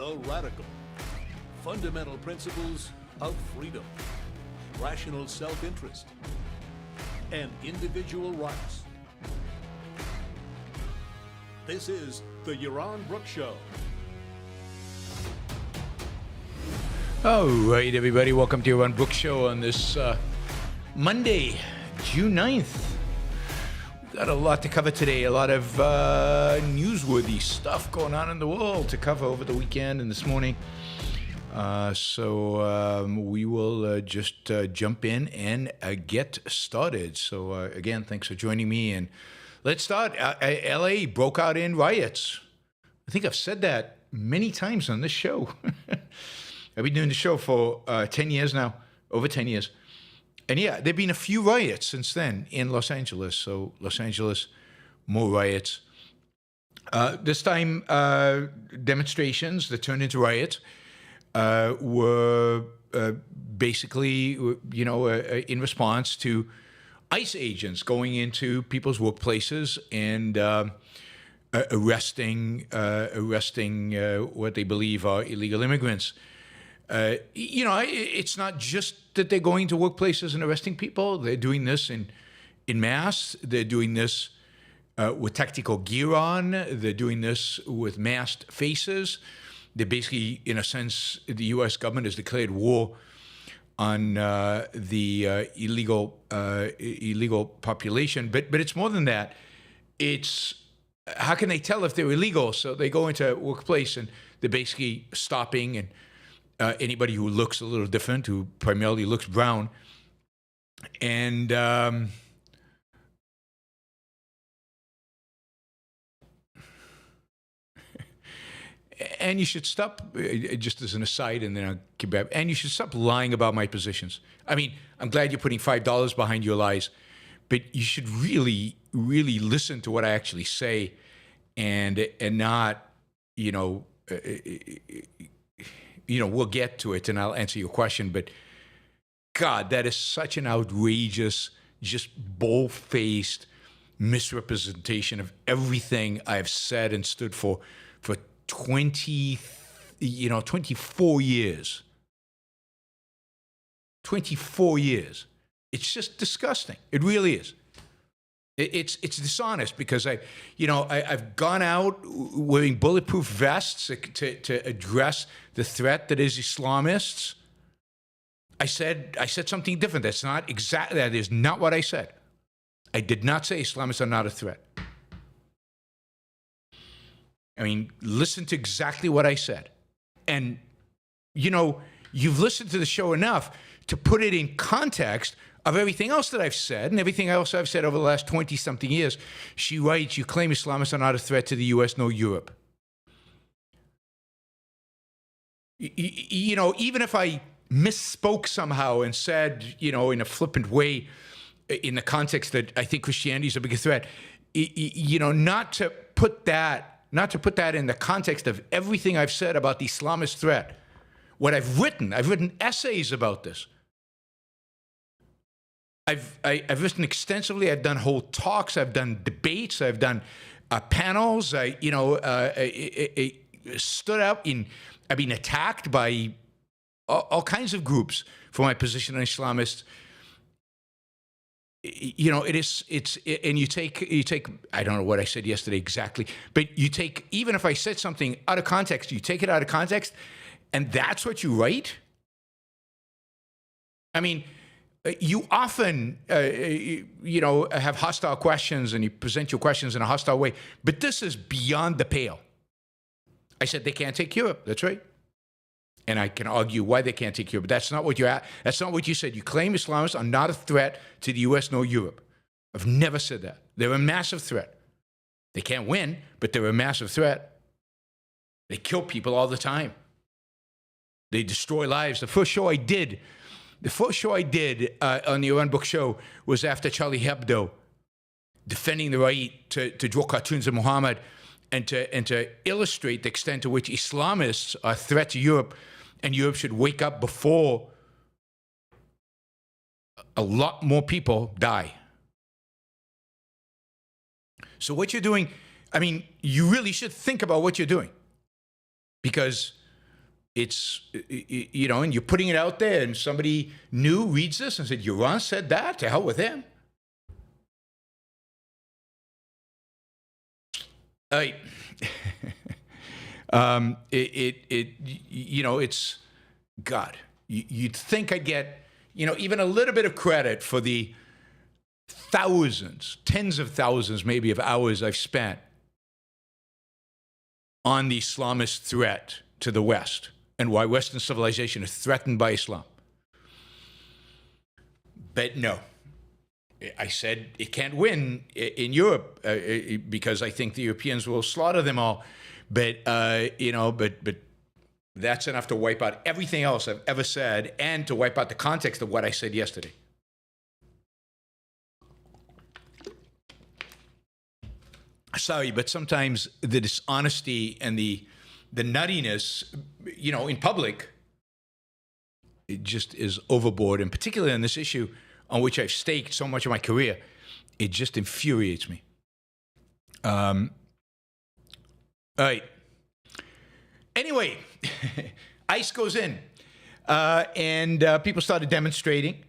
The radical. Fundamental principles of freedom, rational self-interest, and individual rights. This is the Yaron Brook Show. All right, everybody. Welcome to Yaron Brook Show on this Monday, June 9th. We've got a lot to cover today. A lot of newsworthy stuff going on in the world to cover over the weekend and this morning. So we will just jump in and get started. So again, thanks for joining me. And let's start. LA broke out in riots. I think I've said that many times on this show. I've been doing the show for 10 years now, over 10 years. And yeah, there have been a few riots since then in Los Angeles. So Los Angeles, more riots. This time, demonstrations that turned into riots were basically, in response to ICE agents going into people's workplaces and arresting what they believe are illegal immigrants. It's not just that they're going to workplaces and arresting people. They're doing this in mass. They're doing this with tactical gear on. They're doing this with masked faces. They're basically, in a sense, the U.S. government has declared war on the illegal population. But it's more than that. It's how can they tell if they're illegal? So they go into a workplace and they're basically stopping and anybody who looks a little different, who primarily looks brown, and and you should stop, just as an aside, and then I'll get back, and you should stop lying about my positions. I mean, I'm glad you're putting $5 behind your lies, but you should really, really listen to what I actually say and not, we'll get to it and I'll answer your question, but God, that is such an outrageous, just bold-faced misrepresentation of everything I've said and stood for 24 years. 24 years. It's just disgusting. It really is. It's dishonest because I've gone out wearing bulletproof vests to address the threat that is Islamists. I said something different. That is not what I said. I did not say Islamists are not a threat. I mean, listen to exactly what I said. And, you've listened to the show enough to put it in context of everything else that I've said and everything else I've said over the last 20-something years. She writes, you claim Islamists are not a threat to the U.S. nor Europe. Even if I misspoke somehow and said, in a flippant way, in the context that I think Christianity is a bigger threat, not to put that in the context of everything I've said about the Islamist threat. What I've written essays about this. I've written extensively. I've done whole talks. I've done debates. I've done panels. I stood up I've been attacked by all kinds of groups for my position on Islamists. And you take, I don't know what I said yesterday exactly, but you take, even if I said something out of context, you take it out of context, and that's what you write? I mean, you often, have hostile questions and you present your questions in a hostile way, but this is beyond the pale. I said they can't take Europe. That's right. And I can argue why they can't take Europe, but that's not what that's not what you said. You claim Islamists are not a threat to the U.S. nor Europe. I've never said that. They're a massive threat. They can't win, but they're a massive threat. They kill people all the time. They destroy lives. The first show I did on the Yaron Brook Show was after Charlie Hebdo, defending the right to draw cartoons of Muhammad and to illustrate the extent to which Islamists are a threat to Europe, and Europe should wake up before a lot more people die. So what you're doing, I mean, you really should think about what you're doing, because it's, and you're putting it out there, and somebody new reads this and said, Yaron said that, to hell with him. It's, God, you'd think I'd get, even a little bit of credit for the thousands, tens of thousands maybe of hours I've spent on the Islamist threat to the West and why Western civilization is threatened by Islam. But no, I said it can't win in Europe because I think the Europeans will slaughter them all. But, but that's enough to wipe out everything else I've ever said and to wipe out the context of what I said yesterday. Sorry, but sometimes the dishonesty and the nuttiness, in public, it just is overboard. And particularly on this issue on which I've staked so much of my career, it just infuriates me. All right. Anyway, ICE goes in, and people started demonstrating.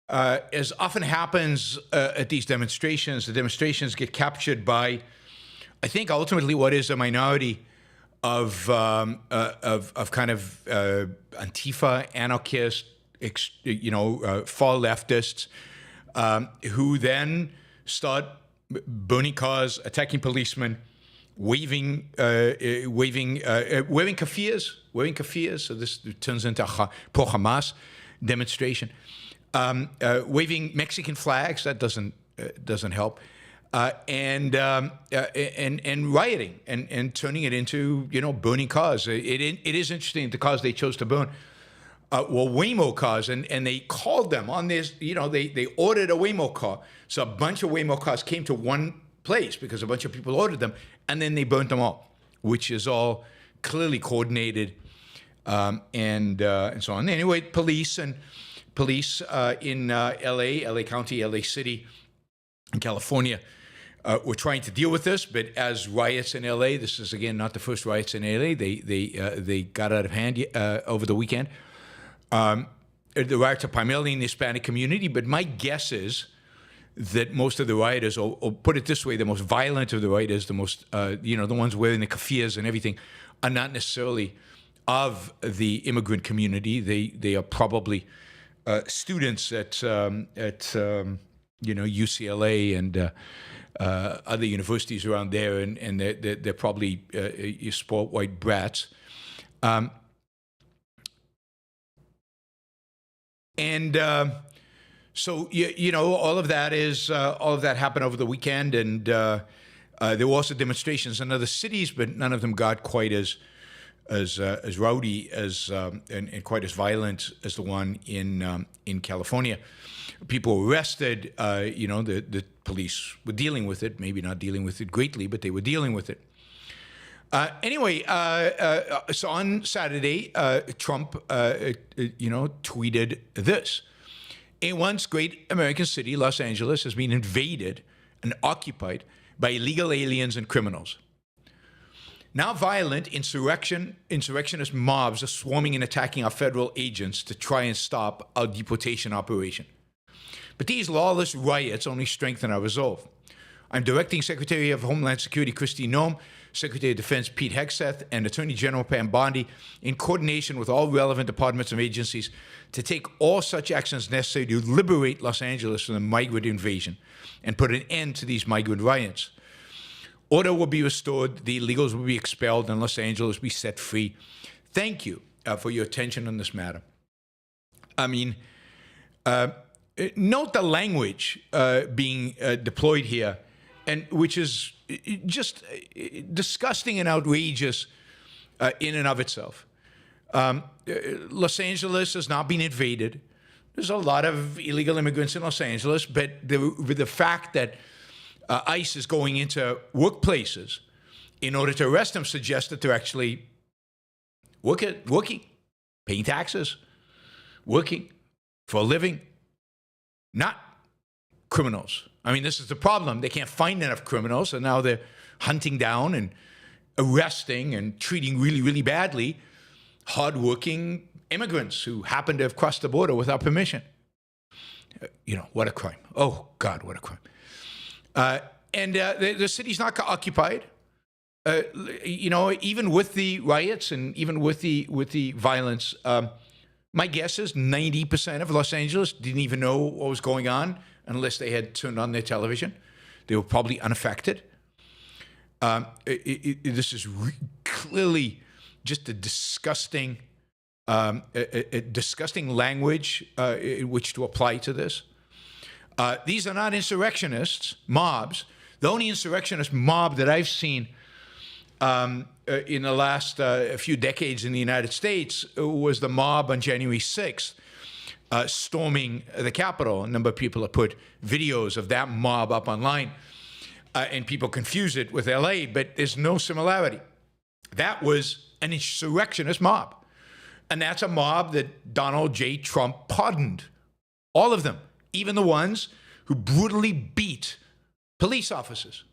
As often happens at these demonstrations, the demonstrations get captured by, I think, ultimately what is a minority of kind of Antifa, anarchist, far leftists, who then start burning cars, attacking policemen, wearing kaffirs. So this turns into a pro-Hamas demonstration. Waving Mexican flags, that doesn't help, and rioting and turning it into burning cars. It is interesting the cars they chose to burn were Waymo cars, and they called them on this. They ordered a Waymo car, so a bunch of Waymo cars came to one place because a bunch of people ordered them, and then they burnt them all, which is all clearly coordinated, and so on. Anyway, police in LA County, LA City, in California, were trying to deal with this. But as riots in LA, this is again not the first riots in LA. They got out of hand over the weekend. The riots are primarily in the Hispanic community, but my guess is that most of the rioters, or put it this way, the most violent of the rioters, the most the ones wearing the kaffirs and everything, are not necessarily of the immigrant community. They are probably students at UCLA and other universities around there, and they're probably sport white brats. So all of that happened over the weekend, and there were also demonstrations in other cities, but none of them got quite as rowdy and quite as violent as the one in California. People were arrested. The police were dealing with it, maybe not dealing with it greatly, but they were dealing with it. Anyway, so on Saturday, Trump, tweeted this: "A once great American city, Los Angeles, has been invaded and occupied by illegal aliens and criminals. Now violent insurrectionist mobs are swarming and attacking our federal agents to try and stop our deportation operation. But these lawless riots only strengthen our resolve. I'm directing Secretary of Homeland Security Kristi Noem, Secretary of Defense Pete Hegseth, and Attorney General Pam Bondi, in coordination with all relevant departments and agencies, to take all such actions necessary to liberate Los Angeles from the migrant invasion and put an end to these migrant riots. Order will be restored, the illegals will be expelled, and Los Angeles will be set free. Thank you for your attention on this matter." I mean, note the language being deployed here, and which is just disgusting and outrageous in and of itself. Los Angeles has not been invaded. There's a lot of illegal immigrants in Los Angeles, but the fact that ICE is going into workplaces in order to arrest them suggests that they're actually working, paying taxes, working for a living, not criminals. I mean, this is the problem. They can't find enough criminals, and now they're hunting down and arresting and treating really, really badly hardworking immigrants who happen to have crossed the border without permission. What a crime. Oh, God, what a crime. And the city's not occupied. Even with the riots and even with the violence, my guess is 90% of Los Angeles didn't even know what was going on unless they had turned on their television. They were probably unaffected. This is clearly just a disgusting language in which to apply to this. These are not insurrectionists, mobs. The only insurrectionist mob that I've seen in the last few decades in the United States was the mob on January 6th, storming the Capitol. A number of people have put videos of that mob up online, and people confuse it with LA, but there's no similarity. That was an insurrectionist mob. And that's a mob that Donald J. Trump pardoned. All of them, even the ones who brutally beat police officers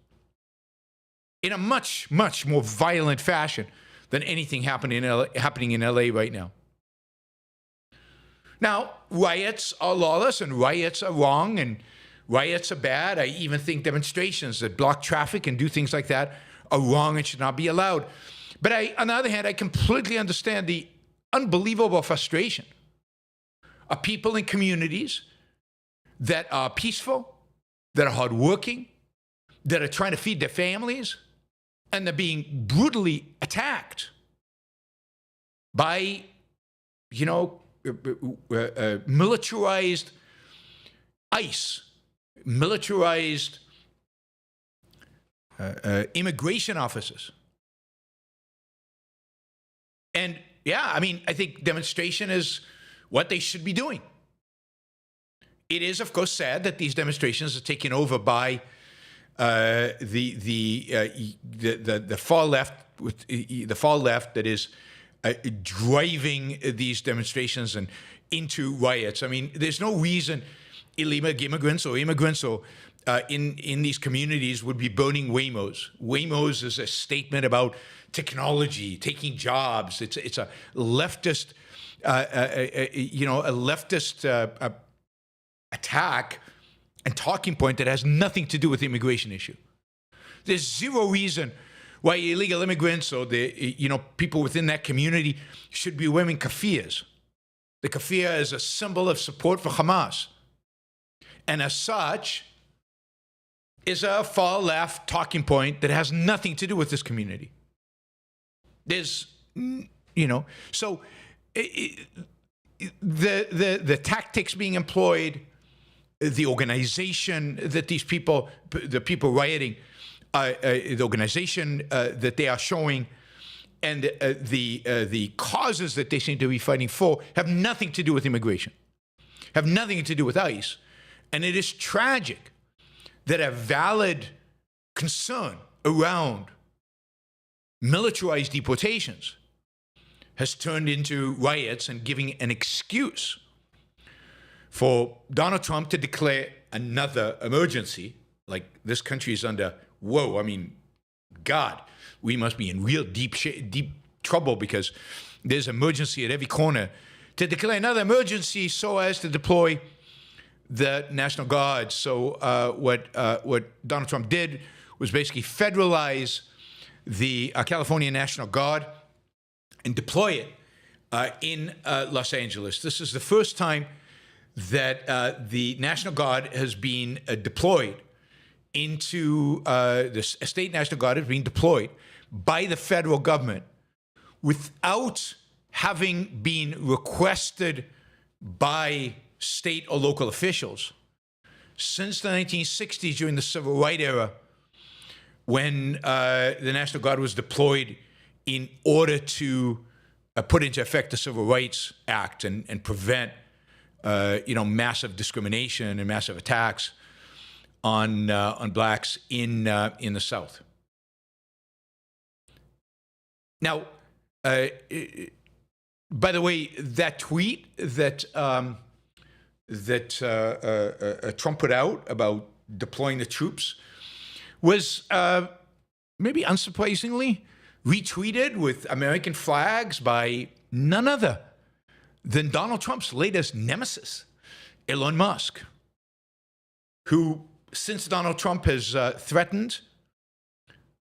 in a much, much more violent fashion than anything happening in LA right now. Now, riots are lawless and riots are wrong and riots are bad. I even think demonstrations that block traffic and do things like that are wrong and should not be allowed. But on the other hand, I completely understand the unbelievable frustration of people in communities that are peaceful, that are hardworking, that are trying to feed their families, and they're being brutally attacked by, militarized ICE, militarized immigration officers. And I think demonstration is what they should be doing. It is, of course, sad that these demonstrations are taken over by the far left, the far left that is driving these demonstrations and into riots. I mean, there's no reason illegal immigrants or immigrants or in these communities would be burning Waymos. Waymos is a statement about technology taking jobs. It's a leftist, attack and talking point that has nothing to do with the immigration issue. There's zero reason why illegal immigrants or the people within that community should be wearing kaffirs. The kaffir is a symbol of support for Hamas, and as such, is a far left talking point that has nothing to do with this community. There's, so the tactics being employed, the organization that the people rioting, the organization that they are showing, and the causes that they seem to be fighting for have nothing to do with immigration, have nothing to do with ICE. And it is tragic that a valid concern around militarized deportations has turned into riots and giving an excuse for Donald Trump to declare another emergency. Like, this country is under, God, we must be in real deep trouble because there's emergency at every corner. To declare another emergency so as to deploy the National Guard. So what Donald Trump did was basically federalize the California National Guard and deploy it in Los Angeles. This is the first time that the National Guard has been deployed into the state National Guard has been deployed by the federal government without having been requested by state or local officials since the 1960s during the Civil Rights era, when the National Guard was deployed in order to put into effect the Civil Rights Act and prevent massive discrimination and massive attacks on blacks in the South. Now, by the way, that tweet that Trump put out about deploying the troops was maybe unsurprisingly retweeted with American flags by none other than Donald Trump's latest nemesis, Elon Musk, who, since Donald Trump has threatened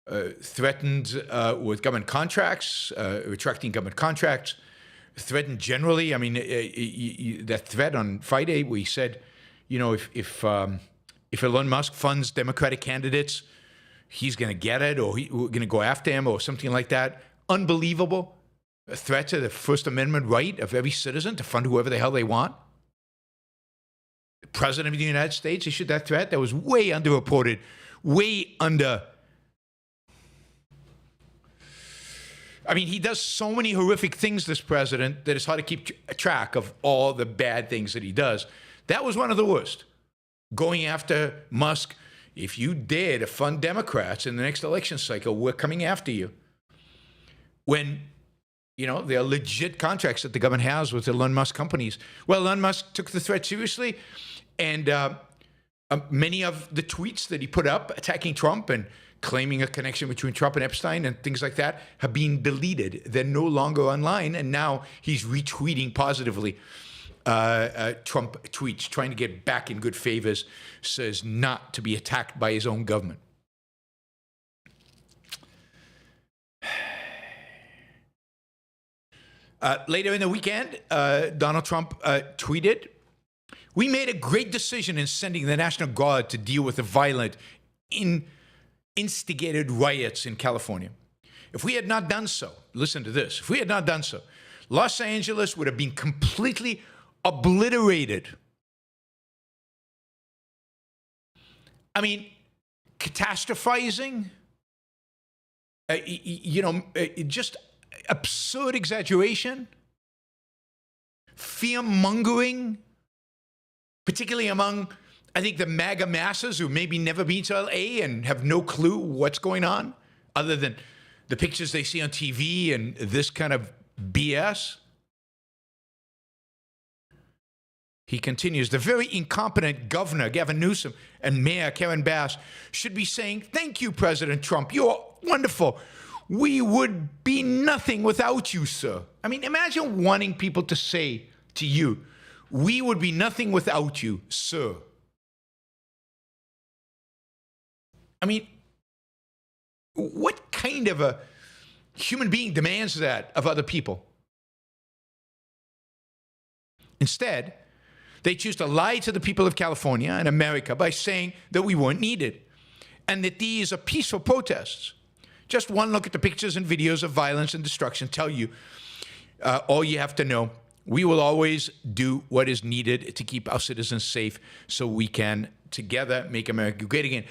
with government contracts, retracting government contracts, threatened generally. I mean, that threat on Friday where he said, you know, if Elon Musk funds Democratic candidates, he's going to get it, or we're going to go after him, or something like that. Unbelievable. A threat to the First Amendment right of every citizen to fund whoever the hell they want. The President of the United States issued that threat. That was way underreported, way under. I mean, he does so many horrific things, this president, that it's hard to keep track of all the bad things that he does. That was one of the worst. Going after Musk. If you dare to fund Democrats in the next election cycle, we're coming after you. When, you know, there are legit contracts that the government has with Elon Musk companies. Well, Elon Musk took the threat seriously, and many of the tweets that he put up attacking Trump and claiming a connection between Trump and Epstein and things like that have been deleted. They're no longer online, and now he's retweeting positively Trump tweets, trying to get back in good favors, says not to be attacked by his own government. Later in the weekend, Donald Trump tweeted, "We made a great decision in sending the National Guard to deal with the violent, instigated riots in California. If we had not done so," listen to this, "if we had not done so, Los Angeles would have been completely obliterated." I mean, catastrophizing, just absurd exaggeration, fear-mongering, particularly among, I think, the MAGA masses who maybe never been to LA and have no clue what's going on other than the pictures they see on TV and this kind of BS. He continues, "The very incompetent governor, Gavin Newsom, and Mayor Karen Bass should be saying, 'Thank you, President Trump. You're wonderful. We would be nothing without you, sir.'" I mean, imagine wanting people to say to you, "We would be nothing without you, sir." I mean, what kind of a human being demands that of other people? Instead, they choose to lie to the people of California and America by saying that we weren't needed and that these are peaceful protests. Just one look at the pictures and videos of violence and destruction tell you all you have to know. We will always do what is needed to keep our citizens safe so we can together make America great again.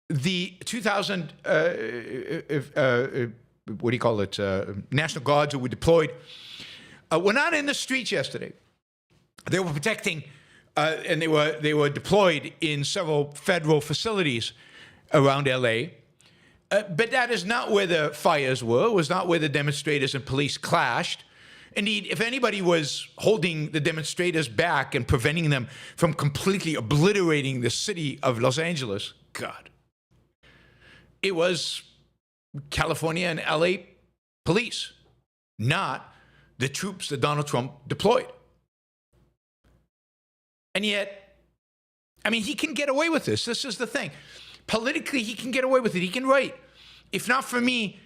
The 2000, National Guards who were deployed were not in the streets yesterday. They were protecting, and they were deployed in several federal facilities around LA. But that is not where the fires were. It was not where the demonstrators and police clashed. Indeed, if anybody was holding the demonstrators back and preventing them from completely obliterating the city of Los Angeles, God, it was California and LA police, not the troops that Donald Trump deployed. And yet, I mean, he can get away with this. This is the thing. Politically, he can get away with it. He can write, "If not for me,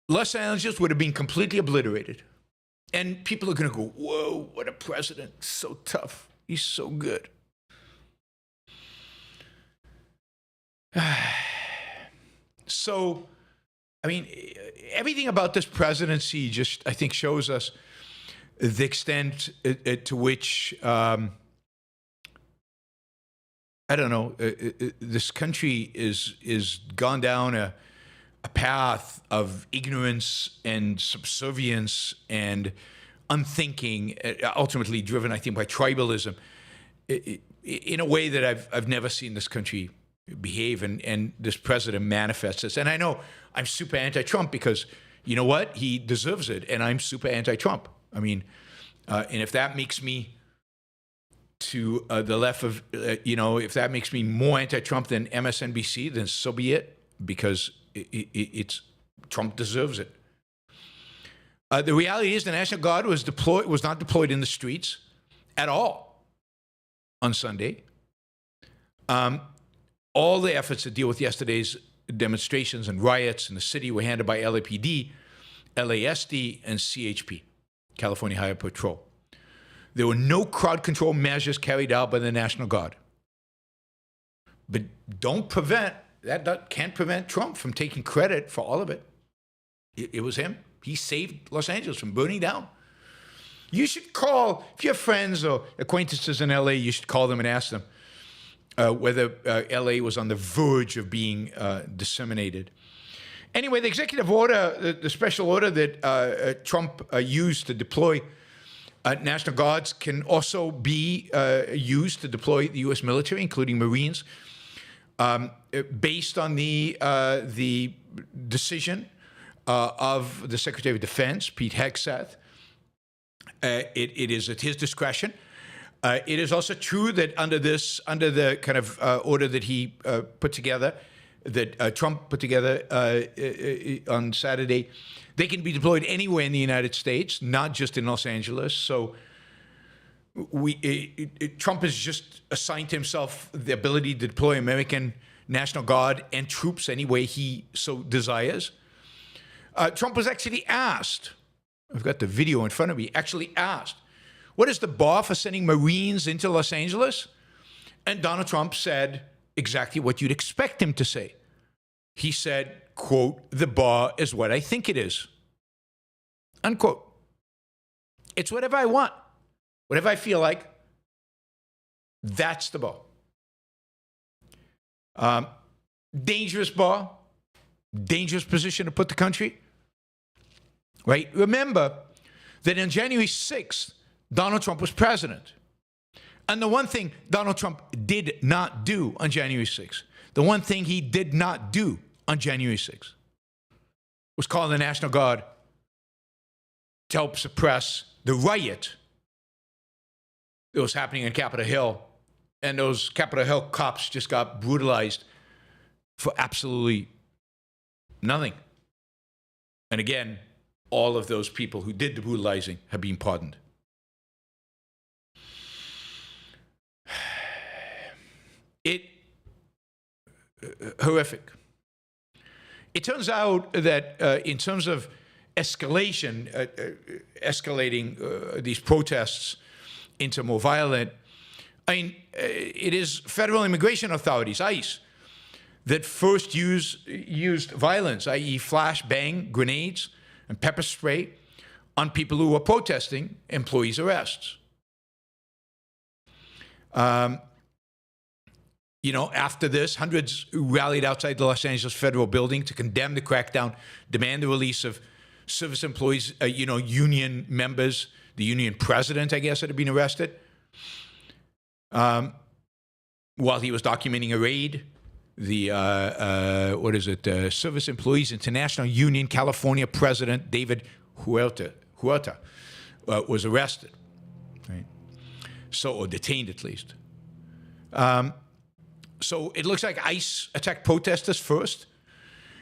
Los Angeles would have been completely obliterated." And people are going to go, "Whoa, what a president. So tough. He's so good." So, I mean, everything about this presidency just, I think, shows us the extent to which, I don't know, this country is gone down a path of ignorance and subservience and unthinking, ultimately driven, I think, by tribalism, in a way that I've never seen this country behave, and this president manifests this. And I know I'm super anti-Trump because, you know what? He deserves it, and I'm super anti-Trump. I mean, and if that makes me to the left of, if that makes me more anti-Trump than MSNBC, then so be it, because it's Trump deserves it. The reality is the National Guard was not deployed in the streets at all on Sunday. All the efforts to deal with yesterday's demonstrations and riots in the city were handled by LAPD, LASD, and CHP, California Highway Patrol. There were no crowd control measures carried out by the National Guard. But can't prevent Trump from taking credit for all of it. It was him. He saved Los Angeles from burning down. You should call, if you have friends or acquaintances in LA, you should call them and ask them whether LA was on the verge of being disseminated. Anyway, the executive order, the special order that Trump used to deploy National Guards can also be used to deploy the U.S. military, including Marines, based on the decision of the Secretary of Defense, Pete Hegseth. It is at his discretion. It is also true that under the kind of order that he put together, that Trump put together on Saturday, they can be deployed anywhere in the United States, not just in Los Angeles. So Trump has just assigned to himself the ability to deploy American National Guard and troops any way he so desires. Trump was actually asked, I've got the video in front of me, actually asked, what is the bar for sending Marines into Los Angeles? And Donald Trump said exactly what you'd expect him to say. He said, quote, the bar is what I think it is, unquote. It's whatever I want, whatever I feel like, that's the bar. Dangerous bar, dangerous position to put the country, right? Remember that on January 6th, Donald Trump was president. And the one thing Donald Trump did not do on January 6th, the one thing he did not do on January 6th was call the National Guard to help suppress the riot that was happening on Capitol Hill. And those Capitol Hill cops just got brutalized for absolutely nothing. And again, all of those people who did the brutalizing have been pardoned. Horrific. It turns out that in terms of escalating these protests into more violent, it is federal immigration authorities, ICE, that first used violence, i.e. flashbang grenades and pepper spray on people who were protesting employees' arrests. After this, hundreds rallied outside the Los Angeles federal building to condemn the crackdown, demand the release of service employees, union members, the union president, I guess, that had been arrested while he was documenting a raid. The, Service Employees International Union California president, David Huerta was arrested, right? Or detained at least. So it looks like ICE attacked protesters first.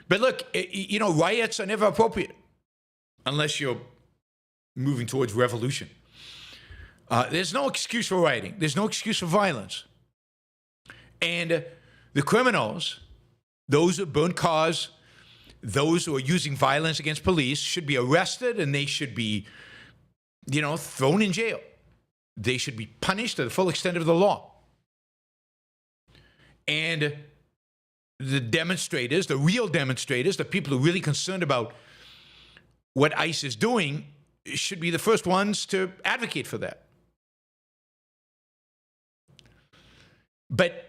But look, riots are never appropriate unless you're moving towards revolution. There's no excuse for rioting. There's no excuse for violence. And the criminals, those who burn cars, those who are using violence against police should be arrested and they should be, thrown in jail. They should be punished to the full extent of the law. And the demonstrators, the real demonstrators, the people who are really concerned about what ICE is doing, should be the first ones to advocate for that. But,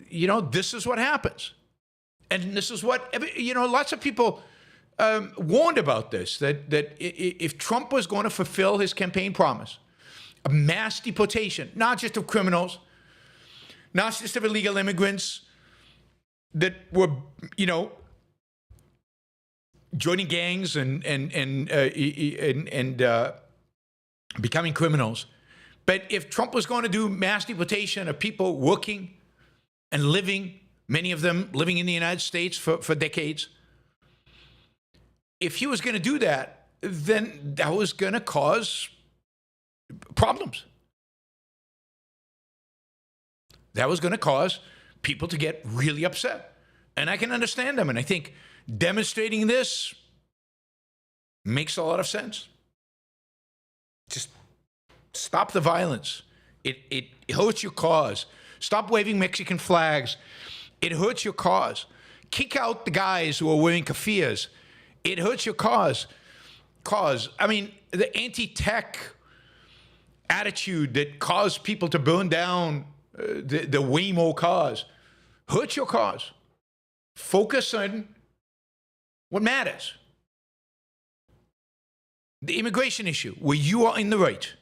this is what happens. And this is what, lots of people warned about this, that if Trump was going to fulfill his campaign promise, a mass deportation, not just of criminals, not just of illegal immigrants that were, joining gangs and becoming criminals. But if Trump was going to do mass deportation of people working and living, many of them living in the United States for decades, if he was going to do that, then that was going to cause problems. That was going to cause people to get really upset. And I can understand them. And I think demonstrating this makes a lot of sense. Just stop the violence. It hurts your cause. Stop waving Mexican flags. It hurts your cause. Kick out the guys who are wearing kafirs. It hurts your cause. I mean, the anti-tech attitude that caused people to burn down the Waymo cars hurts your cause. Focus on what matters. The immigration issue, where you are in the right.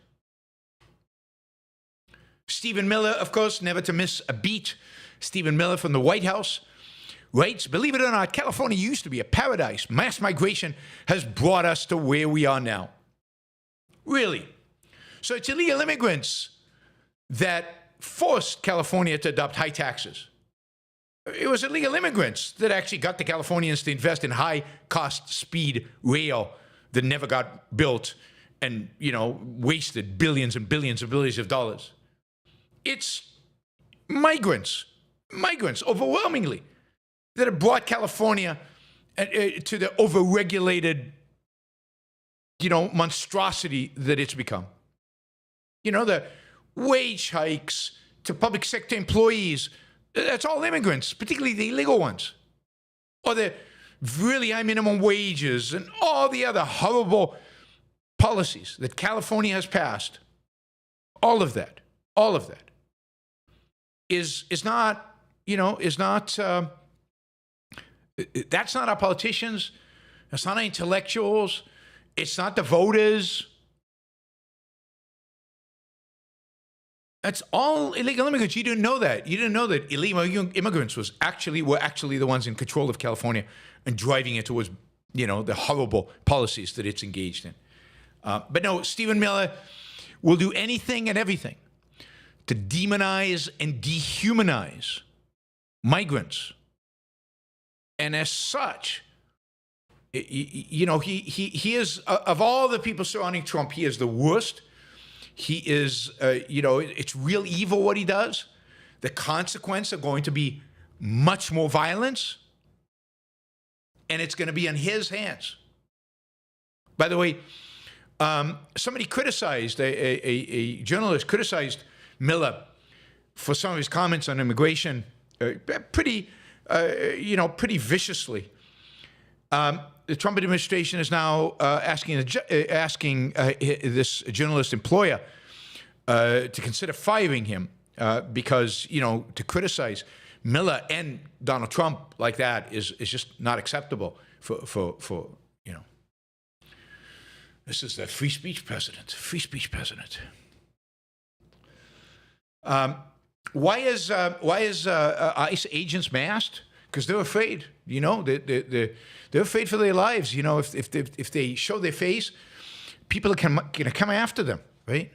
Stephen Miller, of course, never to miss a beat. Stephen Miller from the White House writes, believe it or not, California used to be a paradise. Mass migration has brought us to where we are now. Really? So it's illegal immigrants that forced California to adopt high taxes. It was illegal immigrants that actually got the Californians to invest in high-cost speed rail that never got built and, wasted billions and billions and billions of dollars. It's migrants overwhelmingly, that have brought California to the overregulated, monstrosity that it's become. The wage hikes to public sector employees, that's all immigrants, particularly the illegal ones. Or the really high minimum wages and all the other horrible policies that California has passed. All of that is not, that's not our politicians. That's not our intellectuals. It's not the voters. That's all illegal immigrants. You didn't know that. You didn't know that illegal immigrants were actually the ones in control of California and driving it towards, the horrible policies that it's engaged in. But no, Stephen Miller will do anything and everything to demonize and dehumanize migrants. And as such, he is, of all the people surrounding Trump, he is the worst. He is, it's real evil what he does. The consequences are going to be much more violence, and it's going to be on his hands. By the way, somebody criticized, a journalist criticized Miller for some of his comments on immigration pretty viciously. The Trump administration is now asking this journalist employer to consider firing him because, to criticize Miller and Donald Trump like that is just not acceptable for. This is the free speech president. Why is ICE agents masked? Because they're afraid. They're afraid for their lives. If they show their face, people are going to come after them, right?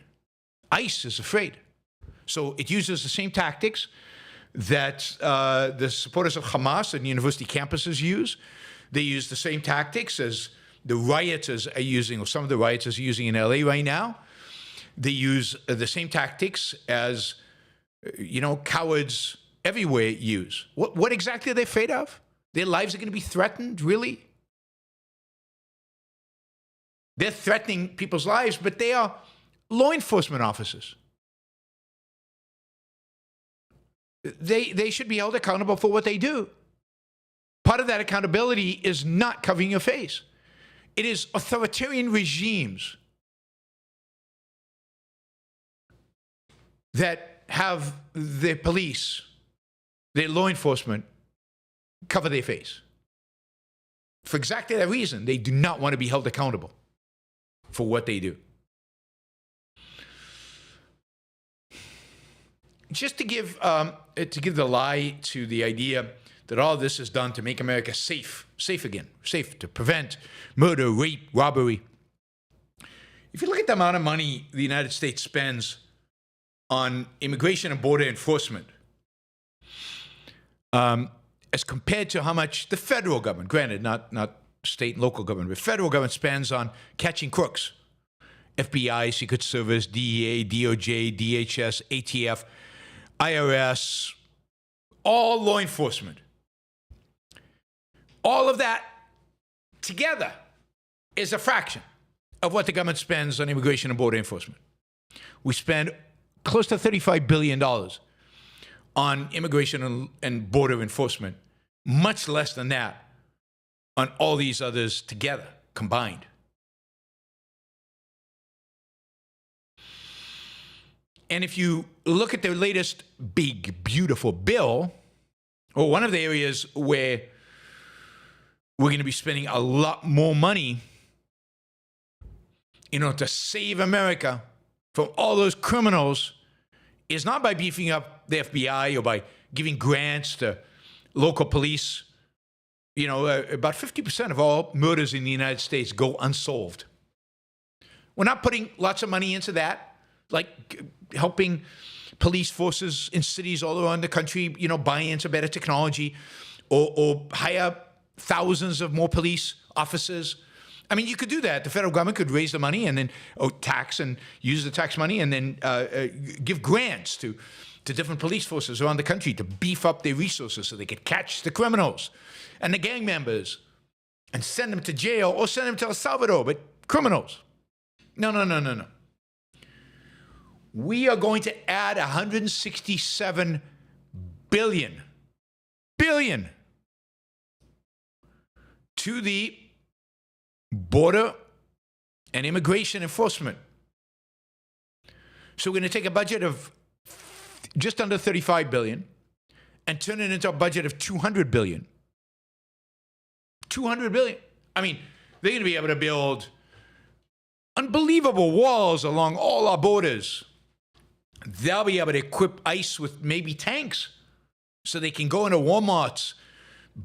ICE is afraid. So it uses the same tactics that the supporters of Hamas and university campuses use. They use the same tactics as the rioters are using, or some of the rioters are using in LA right now. They use the same tactics as, cowards everywhere use. What exactly are they afraid of? Their lives are going to be threatened, really? They're threatening people's lives, but they are law enforcement officers. They should be held accountable for what they do. Part of that accountability is not covering your face. It is authoritarian regimes that have their police, their law enforcement, cover their face. For exactly that reason, they do not want to be held accountable for what they do. Just to give the lie to the idea that all this is done to make America safe again, safe to prevent murder, rape, robbery. If you look at the amount of money the United States spends on immigration and border enforcement, as compared to how much the federal government, granted, not state and local government. But federal government spends on catching crooks. FBI, Secret Service, DEA, DOJ, DHS, ATF, IRS, all law enforcement. All of that together is a fraction of what the government spends on immigration and border enforcement. We spend close to $35 billion on immigration and border enforcement, much less than that on all these others together, combined. And if you look at their latest big, beautiful bill, or one of the areas where we're going to be spending a lot more money in order to save America from all those criminals is not by beefing up the FBI or by giving grants to local police. You know, about 50% of all murders in the United States go unsolved. We're not putting lots of money into that, like helping police forces in cities all around the country, you know, buy into better technology or hire thousands of more police officers. I mean, you could do that. The federal government could raise the money and then tax and use the tax money and then give grants to different police forces around the country to beef up their resources so they could catch the criminals and the gang members and send them to jail or send them to El Salvador, but criminals. No. We are going to add 167 billion to the border and immigration enforcement. So we're going to take a budget of just under 35 billion and turn it into a budget of 200 billion. 200 billion. I mean, they're going to be able to build unbelievable walls along all our borders. They'll be able to equip ICE with maybe tanks so they can go into Walmarts,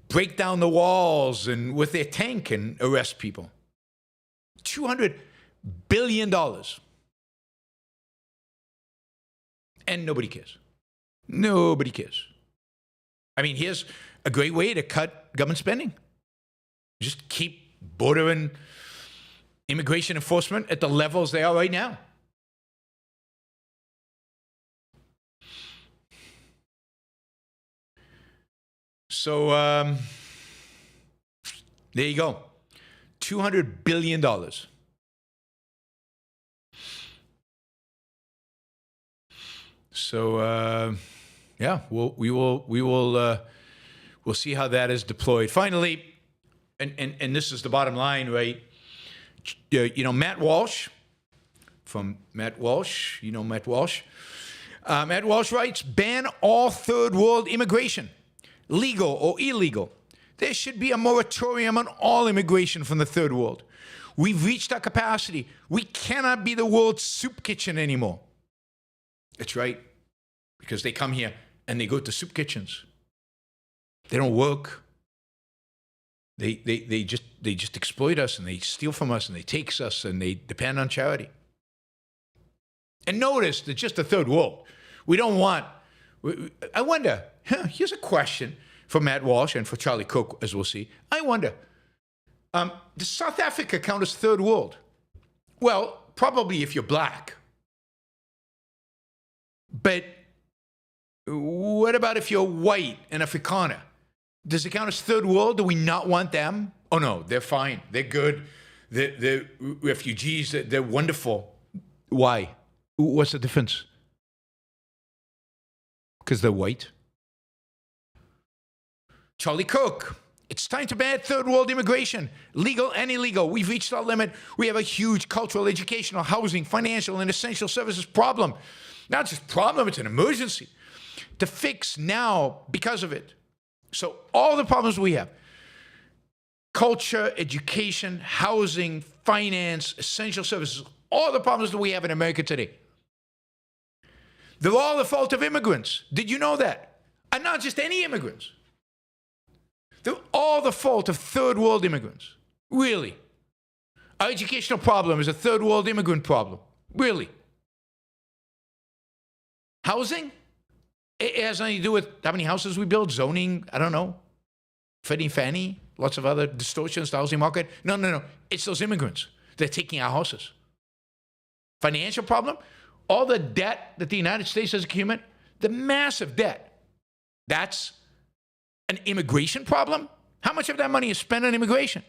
break down the walls and with their tank and arrest people. $200 billion. And nobody cares. Nobody cares. I mean, here's a great way to cut government spending. Just keep border and immigration enforcement at the levels they are right now. So there you go. $200 billion. So yeah, we'll see how that is deployed. Finally, and this is the bottom line, right? You know, Matt Walsh, from Matt Walsh, you know Matt Walsh. Matt Walsh writes, ban all third world immigration, legal or illegal. There should be a moratorium on all immigration from the third world. We've reached our capacity. We cannot be the world's soup kitchen anymore. That's right, because they come here and they go to soup kitchens. They don't work. They just exploit us and they steal from us and they take us and they depend on charity. And notice that just the third world. We don't want. I wonder. Here's a question for Matt Walsh and for Charlie Cook, as we'll see. I wonder. Does South Africa count as third world? Well, probably if you're black. But what about if you're white and Afrikaner? Does it count as third world? Do we not want them? Oh, no, they're fine. They're good. They're refugees. They're wonderful. Why? What's the difference? Because they're white. Charlie Cook. It's time to ban third world immigration, legal and illegal. We've reached our limit. We have a huge cultural, educational, housing, financial, and essential services problem. Not just problem, it's an emergency to fix now because of it. So all the problems we have, culture, education, housing, finance, essential services, all the problems that we have in America today, they're all the fault of immigrants. Did you know that? And not just any immigrants. They're all the fault of third world immigrants. Really. Our educational problem is a third world immigrant problem. Really. Housing? It has nothing to do with how many houses we build, zoning, I don't know, Freddie and Fannie. lots of other distortions to the housing market. No. It's those immigrants. They're taking our houses. Financial problem, all the debt that the United States has accumulated, the massive debt, that's an immigration problem. How much of that money is spent on immigration?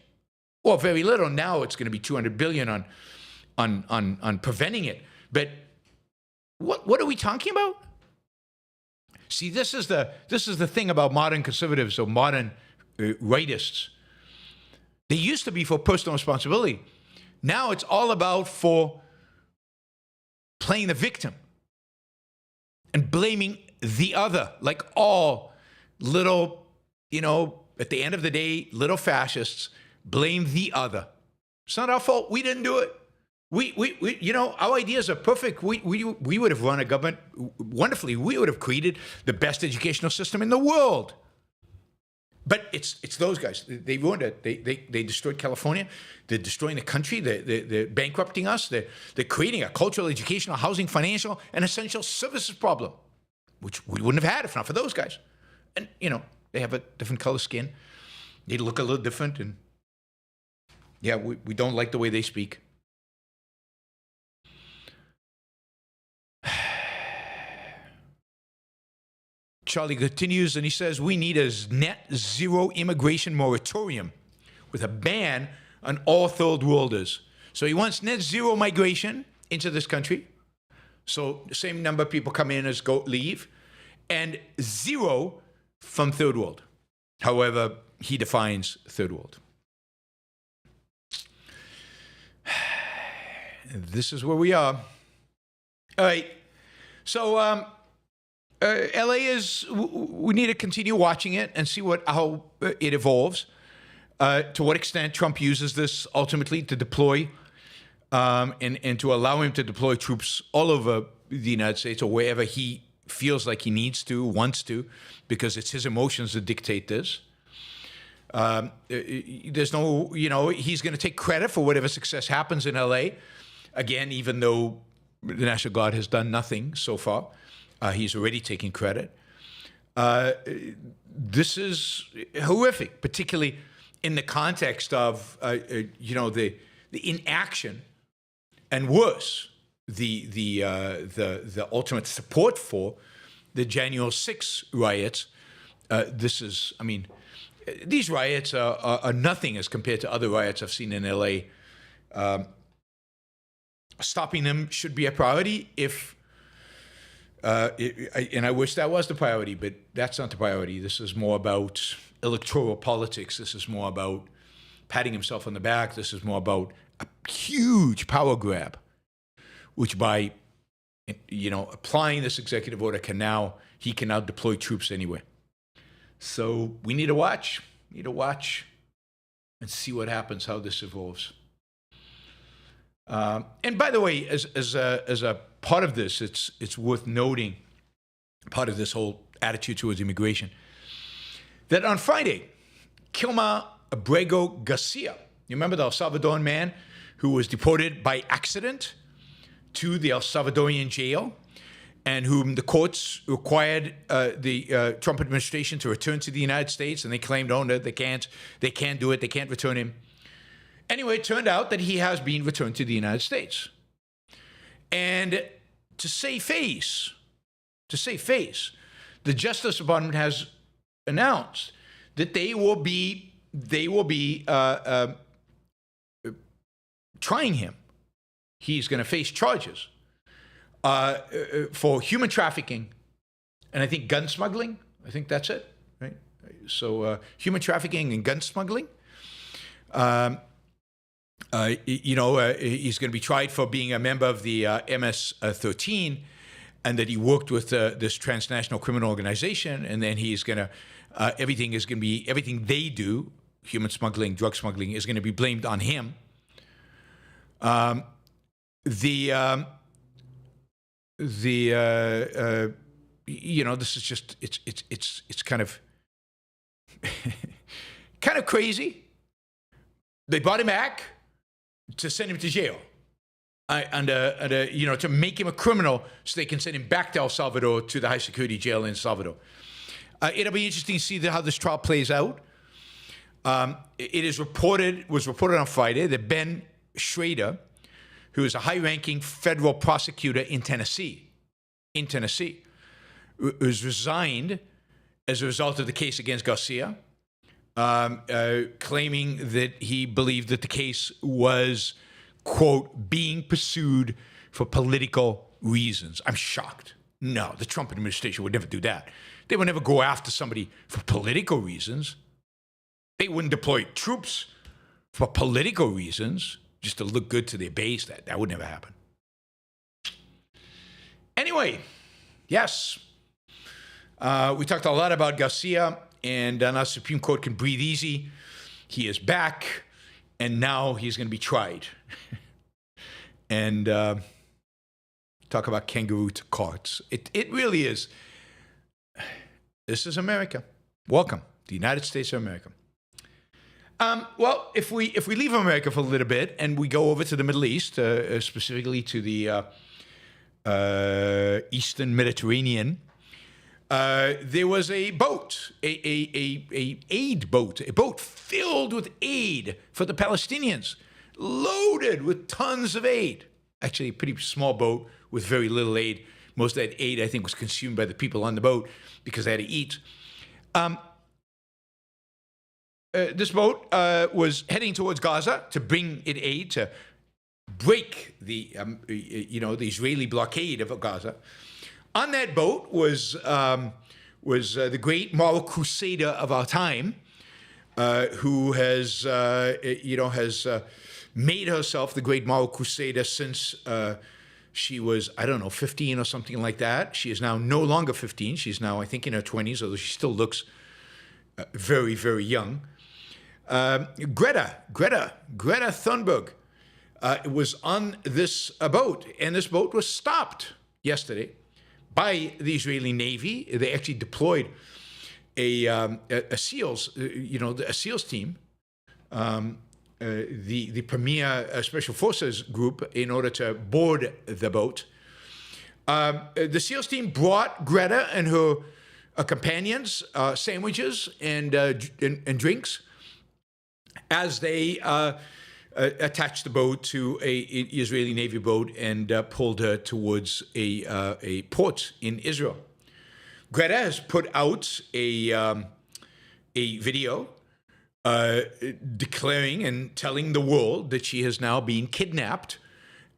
Well, very little. Now it's going to be $200 billion on preventing it. But what are we talking about? See, this is the thing about modern conservatives or modern rightists. They used to be for personal responsibility. Now it's all about for playing the victim and blaming the other, like all little, at the end of the day, little fascists blame the other. It's not our fault. We didn't do it. We our ideas are perfect. We would have run a government wonderfully. We would have created the best educational system in the world. But it's those guys. They ruined it. They destroyed California. They're destroying the country. They're bankrupting us. They're creating a cultural, educational, housing, financial, and essential services problem, which we wouldn't have had if not for those guys. And, they have a different color skin. They look a little different. And, yeah, we don't like the way they speak. Charlie continues and he says, we need a net zero immigration moratorium with a ban on all third worlders. So he wants net zero migration into this country. So the same number of people come in as leave, and zero from third world. However, he defines third world. This is where we are. All right. So, LA we need to continue watching it and see how it evolves. To what extent Trump uses this ultimately to deploy and to allow him to deploy troops all over the United States or wherever he feels like he needs to, wants to, because it's his emotions that dictate this. There's no, he's going to take credit for whatever success happens in LA. Again, even though the National Guard has done nothing so far. He's already taking credit. This is horrific, particularly in the context of the inaction, and worse, the ultimate support for the January 6 riots. These riots are nothing as compared to other riots I've seen in LA. Stopping them should be a priority and I wish that was the priority, but that's not the priority. This is more about electoral politics. This is more about patting himself on the back. This is more about a huge power grab, which by, applying this executive order he can now deploy troops anywhere. So we need to watch. And see what happens, how this evolves. And by the way, as a part of this, it's worth noting, part of this whole attitude towards immigration, that on Friday, Kilma Abrego Garcia, you remember the El Salvadoran man who was deported by accident to the El Salvadorian jail, and whom the courts required the Trump administration to return to the United States, and they claimed, oh, no, they can't do it, they can't return him. Anyway, it turned out that he has been returned to the United States. And to save face, the Justice Department has announced that they will be trying him. He's going to face charges for human trafficking, and I think gun smuggling. I think that's it, right? So human trafficking and gun smuggling. He's going to be tried for being a member of the MS-13, and that he worked with this transnational criminal organization, and then he's going to everything they do, human smuggling, drug smuggling, is going to be blamed on him. This is just it's kind of kind of crazy. They brought him back to send him to jail, to make him a criminal so they can send him back to El Salvador, to the high security jail in El Salvador. It'll be interesting to see how this trial plays out. It was reported on Friday that Ben Schrader, who is a high-ranking federal prosecutor in Tennessee, was resigned as a result of the case against Garcia, claiming that he believed that the case was, quote, being pursued for political reasons. I'm shocked. No, the Trump administration would never do that. They would never go after somebody for political reasons. They wouldn't deploy troops for political reasons, just to look good to their base. That would never happen. Anyway, yes, we talked a lot about Garcia, and now the Supreme Court can breathe easy. He is back, and now he's going to be tried. And talk about kangaroo to courts. It really is. This is America. Welcome to the United States of America. Well, if we leave America for a little bit and we go over to the Middle East, specifically to the Eastern Mediterranean, there was a boat, a aid boat, a boat filled with aid for the Palestinians, loaded with tons of aid. Actually, a pretty small boat with very little aid. Most of that aid, I think, was consumed by the people on the boat because they had to eat. This boat was heading towards Gaza to bring it aid to break the Israeli blockade of Gaza. On that boat was the great moral crusader of our time, who has made herself the great moral crusader since she was, 15 or something like that. She is now no longer 15. She's now, I think, in her 20s, although she still looks very, very young. Greta Thunberg was on this boat, and this boat was stopped yesterday by the Israeli Navy. They actually deployed a SEALs, a SEALs team, the premier Special Forces group, in order to board the boat. The SEALs team brought Greta and her companions sandwiches and drinks as they attached the boat to an Israeli Navy boat and pulled her towards a port in Israel. Greta has put out a video declaring and telling the world that she has now been kidnapped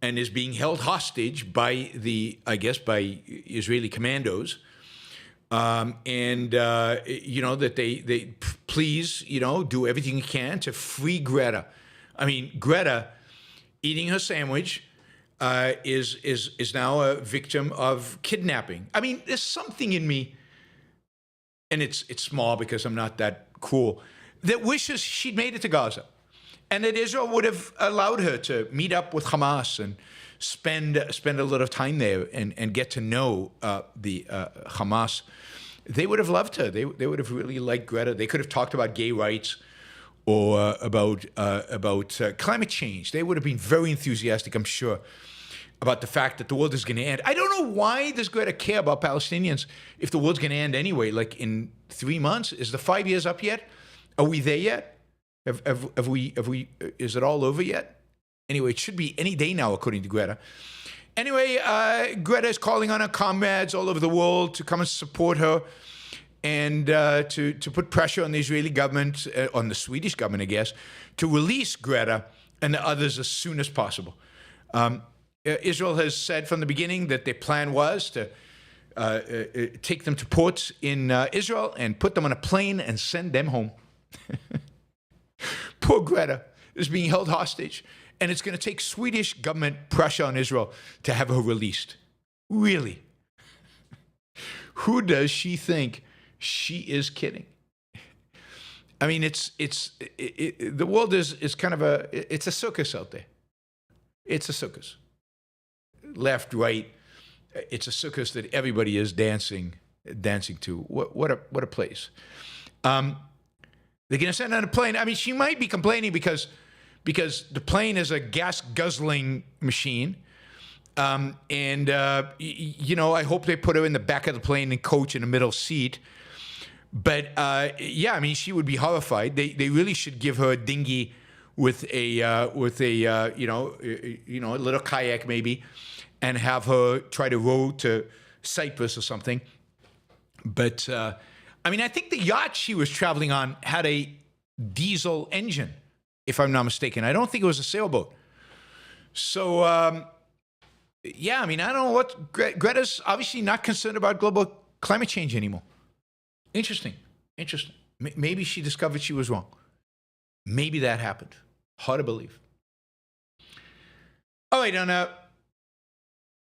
and is being held hostage by by Israeli commandos. That they please, do everything you can to free Greta. I mean, Greta, eating her sandwich, is now a victim of kidnapping. I mean, there's something in me, and it's small because I'm not that cruel, that wishes she'd made it to Gaza, and that Israel would have allowed her to meet up with Hamas and spend a little time there and get to know the Hamas. They would have loved her. They would have really liked Greta. They could have talked about gay rights or about climate change. They would have been very enthusiastic, I'm sure, about the fact that the world is going to end. I don't know why does Greta care about Palestinians if the world's going to end anyway, like in 3 months. Is the 5 years up yet? Are we there yet? Have we? Is it all over yet? Anyway, it should be any day now, according to Greta. Anyway, Greta is calling on her comrades all over the world to come and support her and to put pressure on the Israeli government, on the Swedish government, I guess, to release Greta and the others as soon as possible. Israel has said from the beginning that their plan was to take them to ports in Israel and put them on a plane and send them home. Poor Greta is being held hostage. And it's going to take Swedish government pressure on Israel to have her released. Really? Who does she think she is kidding? I mean, the world is kind of it's a circus out there. It's a circus. Left, right. It's a circus that everybody is dancing to. What a place. They're going to send her on a plane. I mean, she might be complaining because the plane is a gas-guzzling machine. I hope they put her in the back of the plane and coach in the middle seat. But yeah, I mean, she would be horrified. They really should give her a dinghy with a a little kayak maybe, and have her try to row to Cyprus or something. But I mean, I think the yacht she was traveling on had a diesel engine, if I'm not mistaken. I don't think it was a sailboat. So yeah, I mean, I don't know what Greta's obviously not concerned about global climate change anymore. Interesting. Maybe she discovered she was wrong. Maybe that happened. Hard to believe. All right, on a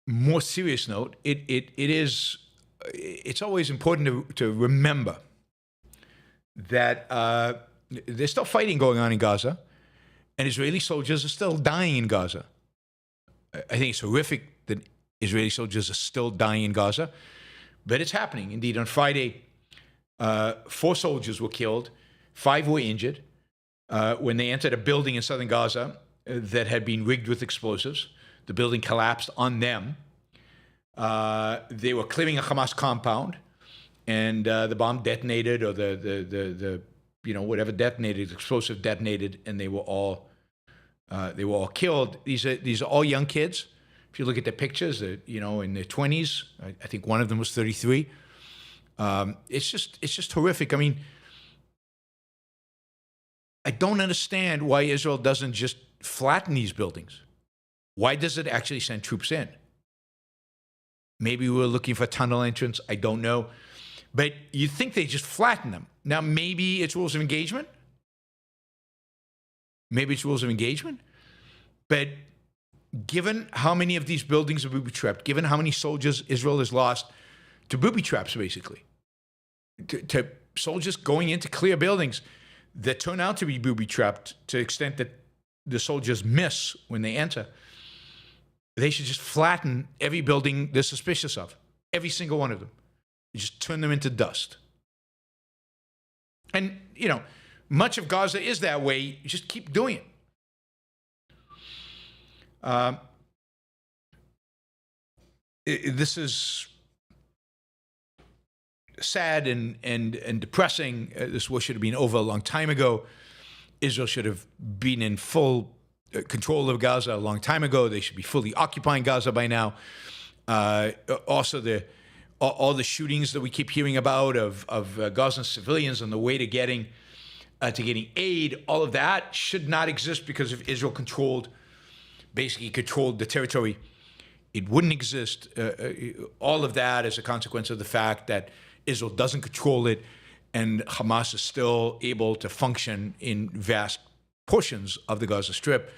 more serious note, it's always important to remember that there's still fighting going on in Gaza, and Israeli soldiers are still dying in Gaza. I think it's horrific that Israeli soldiers are still dying in Gaza, but it's happening. Indeed, on Friday, 4 soldiers were killed, 5 were injured when they entered a building in southern Gaza that had been rigged with explosives. The building collapsed on them. They were clearing a Hamas compound, and the bomb detonated, or the whatever detonated, explosive detonated, and they were all killed. These are all young kids. If you look at their pictures, in their 20s. I think one of them was 33. It's just horrific. I mean, I don't understand why Israel doesn't just flatten these buildings. Why does it actually send troops in? Maybe we're looking for a tunnel entrance. I don't know. But you'd think they just flatten them. Now, maybe it's rules of engagement. But given how many of these buildings are booby-trapped, given how many soldiers Israel has lost to booby traps, basically, to soldiers going into clear buildings that turn out to be booby-trapped to the extent that the soldiers miss when they enter, they should just flatten every building they're suspicious of, every single one of them. You just turn them into dust. And, much of Gaza is that way. You just keep doing it. This is sad and depressing. This war should have been over a long time ago. Israel should have been in full control of Gaza a long time ago. They should be fully occupying Gaza by now. Also, all the shootings that we keep hearing about of Gazan civilians on the way to getting aid, all of that should not exist, because if Israel basically controlled the territory, it wouldn't exist. All of that is a consequence of the fact that Israel doesn't control it, and Hamas is still able to function in vast portions of the Gaza Strip,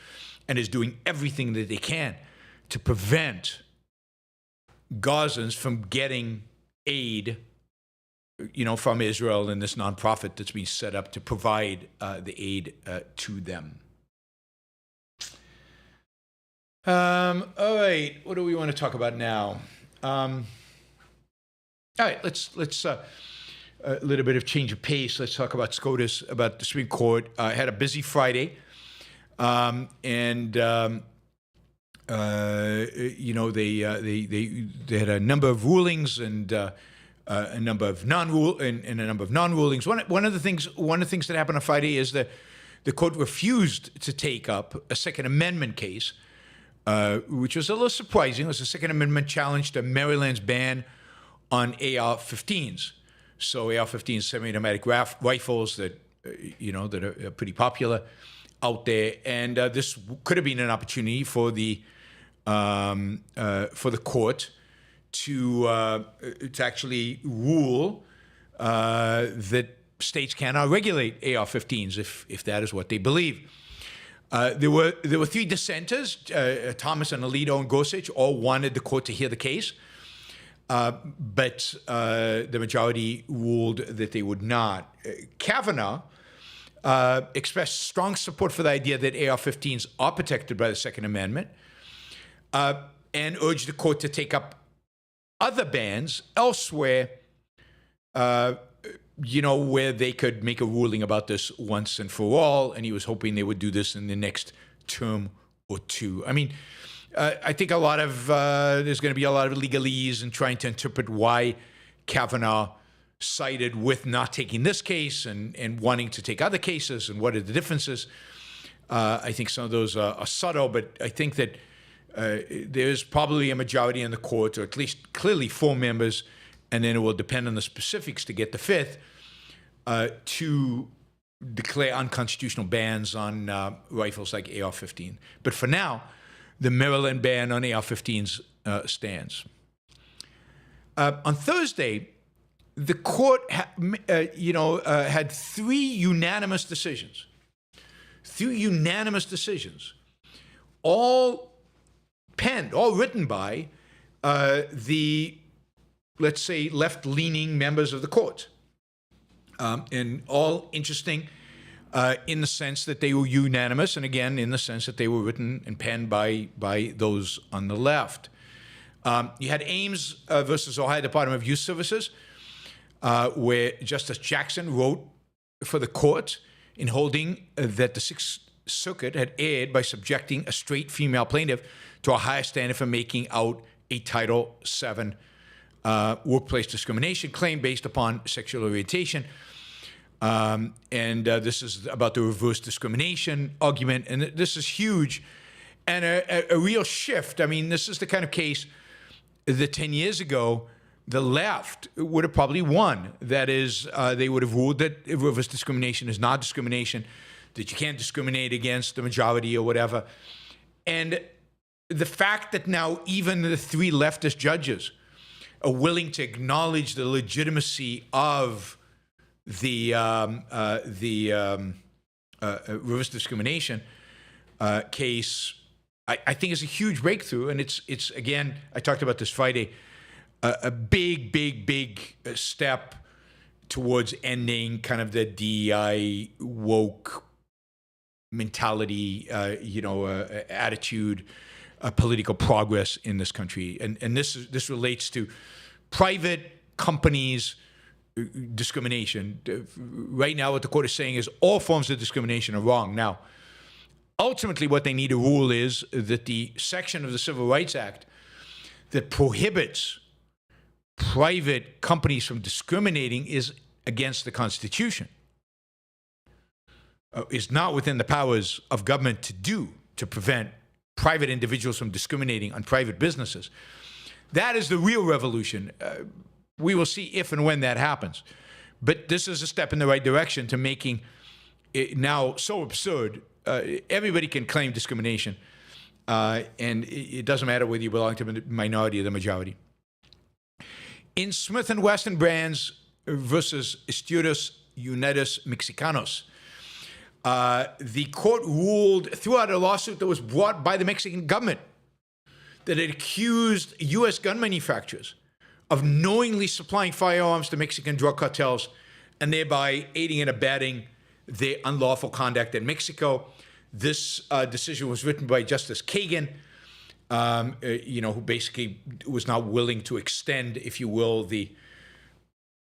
and is doing everything that they can to prevent Gazans from getting aid, from Israel and this nonprofit that's being set up to provide the aid to them. All right, what do we want to talk about now? All right, let's a little bit of change of pace. Let's talk about SCOTUS, about the Supreme Court. Had a busy Friday, and they had a number of rulings and a number of non-rulings. One of the things that happened on Friday is that the court refused to take up a Second Amendment case, which was a little surprising. It was a Second Amendment challenge to Maryland's ban on AR-15s. So AR-15s, semi-automatic rifles that are pretty popular out there, and this could have been an opportunity for the court to actually rule that states cannot regulate AR-15s if that is what they believe. There were 3 dissenters, Thomas and Alito and Gorsuch, all wanted the court to hear the case. But the majority ruled that they would not. Kavanaugh expressed strong support for the idea that AR-15s are protected by the Second Amendment, and urged the court to take up other bans elsewhere, where they could make a ruling about this once and for all, and he was hoping they would do this in the next term or 2. I mean, I think there's going to be a lot of legalese in trying to interpret why Kavanaugh sided with not taking this case and wanting to take other cases, and what are the differences. I think some of those are subtle, but I think that there's probably a majority in the court, or at least clearly 4 members, and then it will depend on the specifics to get the 5th, to declare unconstitutional bans on rifles like AR-15. But for now, the Maryland ban on AR-15s stands. On Thursday, the court had 3 unanimous decisions. 3 unanimous decisions, all penned, all written by the, let's say, left-leaning members of the court. And all interesting in the sense that they were unanimous, and again, in the sense that they were written and penned by those on the left. You had Ames versus Ohio Department of Youth Services, where Justice Jackson wrote for the court in holding that the Sixth Circuit had erred by subjecting a straight female plaintiff to a higher standard for making out a Title VII workplace discrimination claim based upon sexual orientation. This is about the reverse discrimination argument, and this is huge and a real shift. I mean, this is the kind of case that 10 years ago, the left would have probably won. That is, they would have ruled that reverse discrimination is not discrimination, that you can't discriminate against the majority or whatever. And the fact that now even the 3 leftist judges are willing to acknowledge the legitimacy of the reverse discrimination case, I think is a huge breakthrough. And it's again, I talked about this Friday, a big step towards ending kind of the DEI woke mentality, attitude, political progress in this country. And this relates to private companies' discrimination. Right now, what the court is saying is all forms of discrimination are wrong. Now, ultimately, what they need to rule is that the section of the Civil Rights Act that prohibits private companies from discriminating is against the Constitution, is not within the powers of government to prevent private individuals from discriminating on private businesses. That is the real revolution. We will see if and when that happens. But this is a step in the right direction to making it now so absurd. Everybody can claim discrimination, and it doesn't matter whether you belong to the minority or the majority. In Smith & Wesson Brands versus Estudios Unidos Mexicanos, the court ruled throughout a lawsuit that was brought by the Mexican government that it accused U.S. gun manufacturers of knowingly supplying firearms to Mexican drug cartels and thereby aiding and abetting their unlawful conduct in Mexico. This decision was written by Justice Kagan, who basically was not willing to extend, if you will, the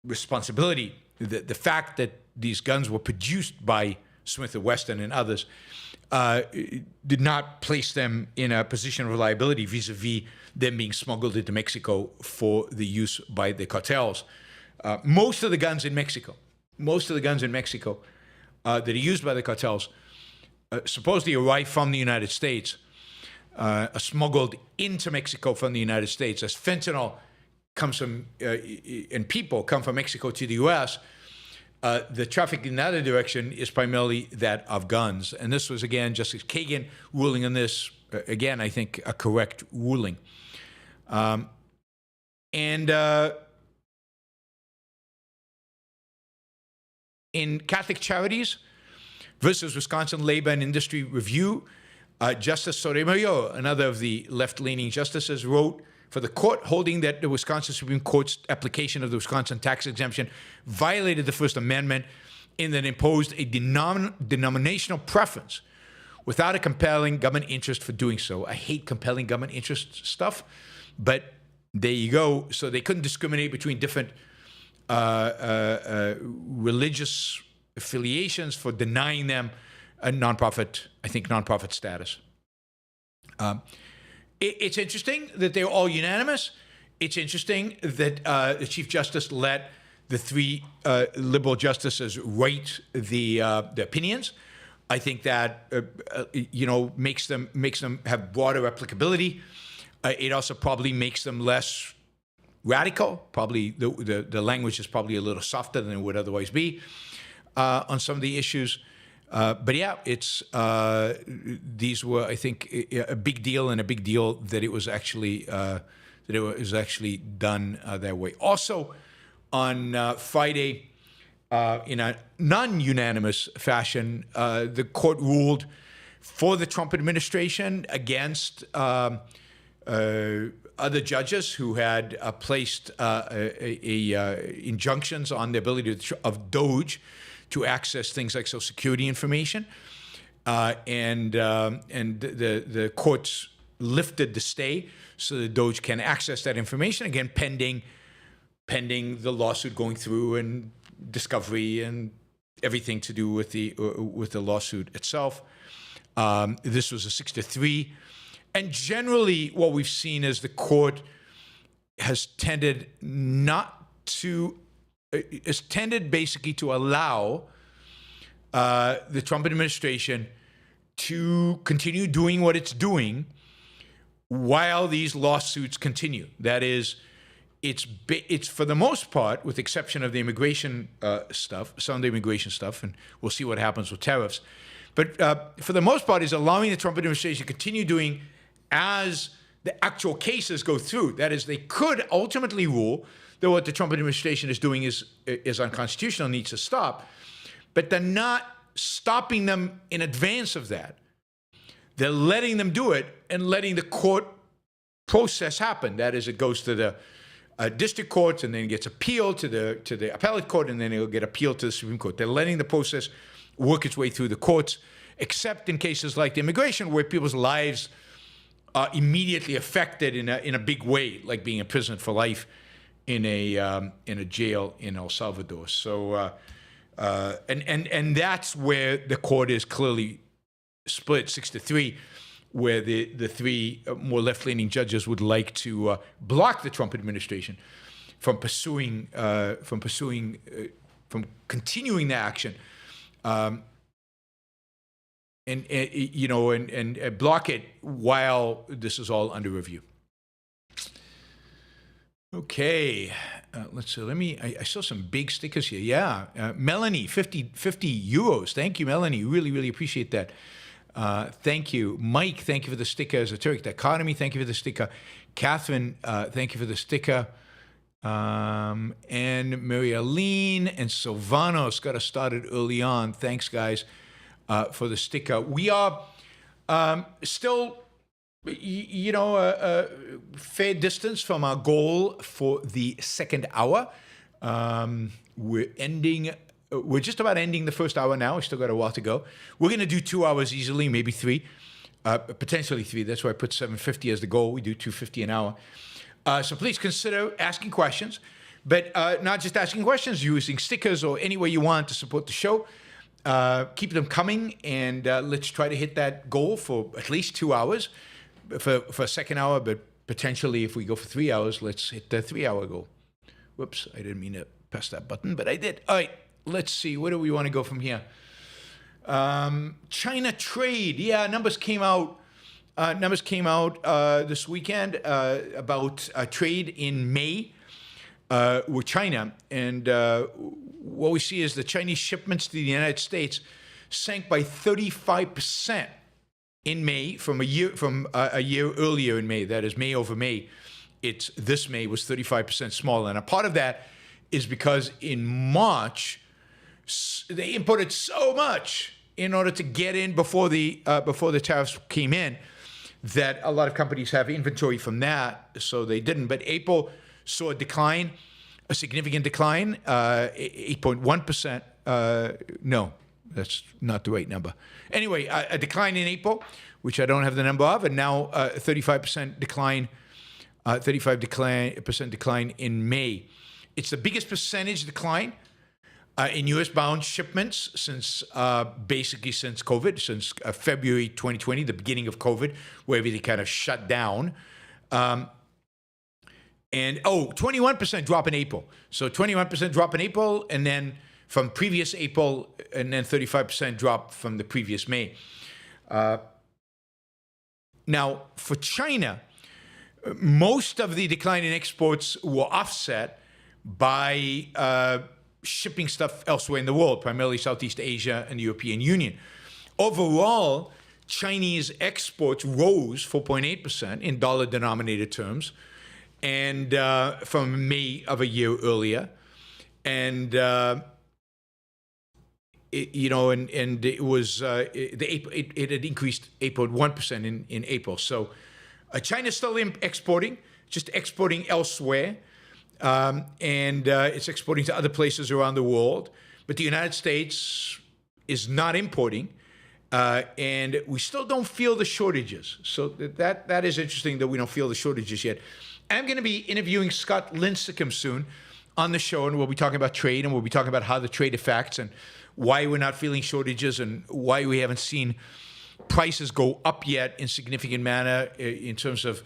responsibility, the fact that these guns were produced by Smith & Wesson and others did not place them in a position of reliability vis-a-vis them being smuggled into Mexico for the use by the cartels. Most of the guns in Mexico that are used by the cartels supposedly arrive from the United States, are smuggled into Mexico from the United States. As fentanyl comes from, and people come from Mexico to the U.S., the traffic in the other direction is primarily that of guns. And this was, again, Justice Kagan ruling on this, again, I think a correct ruling. In Catholic Charities versus Wisconsin Labor and Industry Review, Justice Sotomayor, another of the left-leaning justices, wrote for the court, holding that the Wisconsin Supreme Court's application of the Wisconsin tax exemption violated the First Amendment in that it imposed a denominational preference without a compelling government interest for doing so. I hate compelling government interest stuff, but there you go. So they couldn't discriminate between different religious affiliations for denying them a nonprofit status. It's interesting that they're all unanimous. It's interesting that the Chief Justice let the three liberal justices write the opinions. I think that makes them have broader applicability. It also probably makes them less radical. Probably the language is probably a little softer than it would otherwise be on some of the issues. But yeah, these were, I think, a big deal, and a big deal that it was actually done that way. Also, on Friday, in a non-unanimous fashion, the court ruled for the Trump administration against other judges who had placed injunctions on the ability of DOJ to access things like Social Security information, and the courts lifted the stay so the DOJ can access that information again, pending the lawsuit going through and discovery and everything to do with the lawsuit itself. This was a 6-3, and generally what we've seen is the court has tended basically to allow the Trump administration to continue doing what it's doing while these lawsuits continue. That is, it's for the most part, with the exception of the immigration stuff, some of the immigration stuff, and we'll see what happens with tariffs. But for the most part, is allowing the Trump administration to continue doing as the actual cases go through. That is, they could ultimately rule that what the Trump administration is doing is unconstitutional, needs to stop. But they're not stopping them in advance of that. They're letting them do it and letting the court process happen. That is, it goes to the district courts and then gets appealed to the appellate court, and then it'll get appealed to the Supreme Court. They're letting the process work its way through the courts, except in cases like the immigration, where people's lives are immediately affected in a big way, like being imprisoned for life in a jail in El Salvador. So and that's where the court is clearly split 6-3, where the three more left-leaning judges would like to block the Trump administration from continuing the action, and block it while this is all under review. Okay, let's see. I saw some big stickers here. Yeah, Melanie, 50 euros. Thank you, Melanie. Really, really appreciate that. Thank you. Mike, thank you for the sticker. Esoteric Dichotomy, thank you for the sticker. Catherine, thank you for the sticker. And Maria-Leen and Silvanos got us started early on. Thanks, guys, for the sticker. We are still, a fair distance from our goal for the second hour. We're just about ending the first hour now. We still got a while to go. We're going to do 2 hours easily, maybe 3, potentially 3. That's why I put 750 as the goal. We do 250 an hour. So please consider asking questions, but not just asking questions, using stickers or any way you want to support the show. Keep them coming, and let's try to hit that goal for at least 2 hours for a second hour, but potentially if we go for 3 hours, let's hit the 3 hour goal. Whoops, I didn't mean to press that button, but I did. All right. Let's see. Where do we want to go from here? China trade. Yeah, numbers came out this weekend about trade in May with China, and what we see is the Chinese shipments to the United States sank by 35% in May from a year earlier in May. That is May over May. This May was 35% smaller, and a part of that is because in March they imported so much in order to get in before the tariffs came in, that a lot of companies have inventory from that, so they didn't. But April saw a decline, a significant decline, 8.1%. No, that's not the right number. Anyway, a decline in April, which I don't have the number of, and now a 35% decline, 35% decline in May. It's the biggest percentage decline in U.S.-bound shipments since COVID, since February 2020, the beginning of COVID, where everything kind of shut down. And 21% drop in April. So 21% drop in April, and then from previous April, and then 35% drop from the previous May. Now, for China, most of the decline in exports were offset by shipping stuff elsewhere in the world, primarily Southeast Asia and the European Union. Overall, Chinese exports rose 4.8% in dollar-denominated terms, and from May of a year earlier, and it was it had increased 8.1% in April. So China's still exporting, just exporting elsewhere, and it's exporting to other places around the world. But the United States is not importing, and we still don't feel the shortages. So that is interesting that we don't feel the shortages yet. I'm going to be interviewing Scott Lincecum soon on the show, and we'll be talking about trade, and we'll be talking about how the trade affects and why we're not feeling shortages and why we haven't seen prices go up yet in significant manner in terms of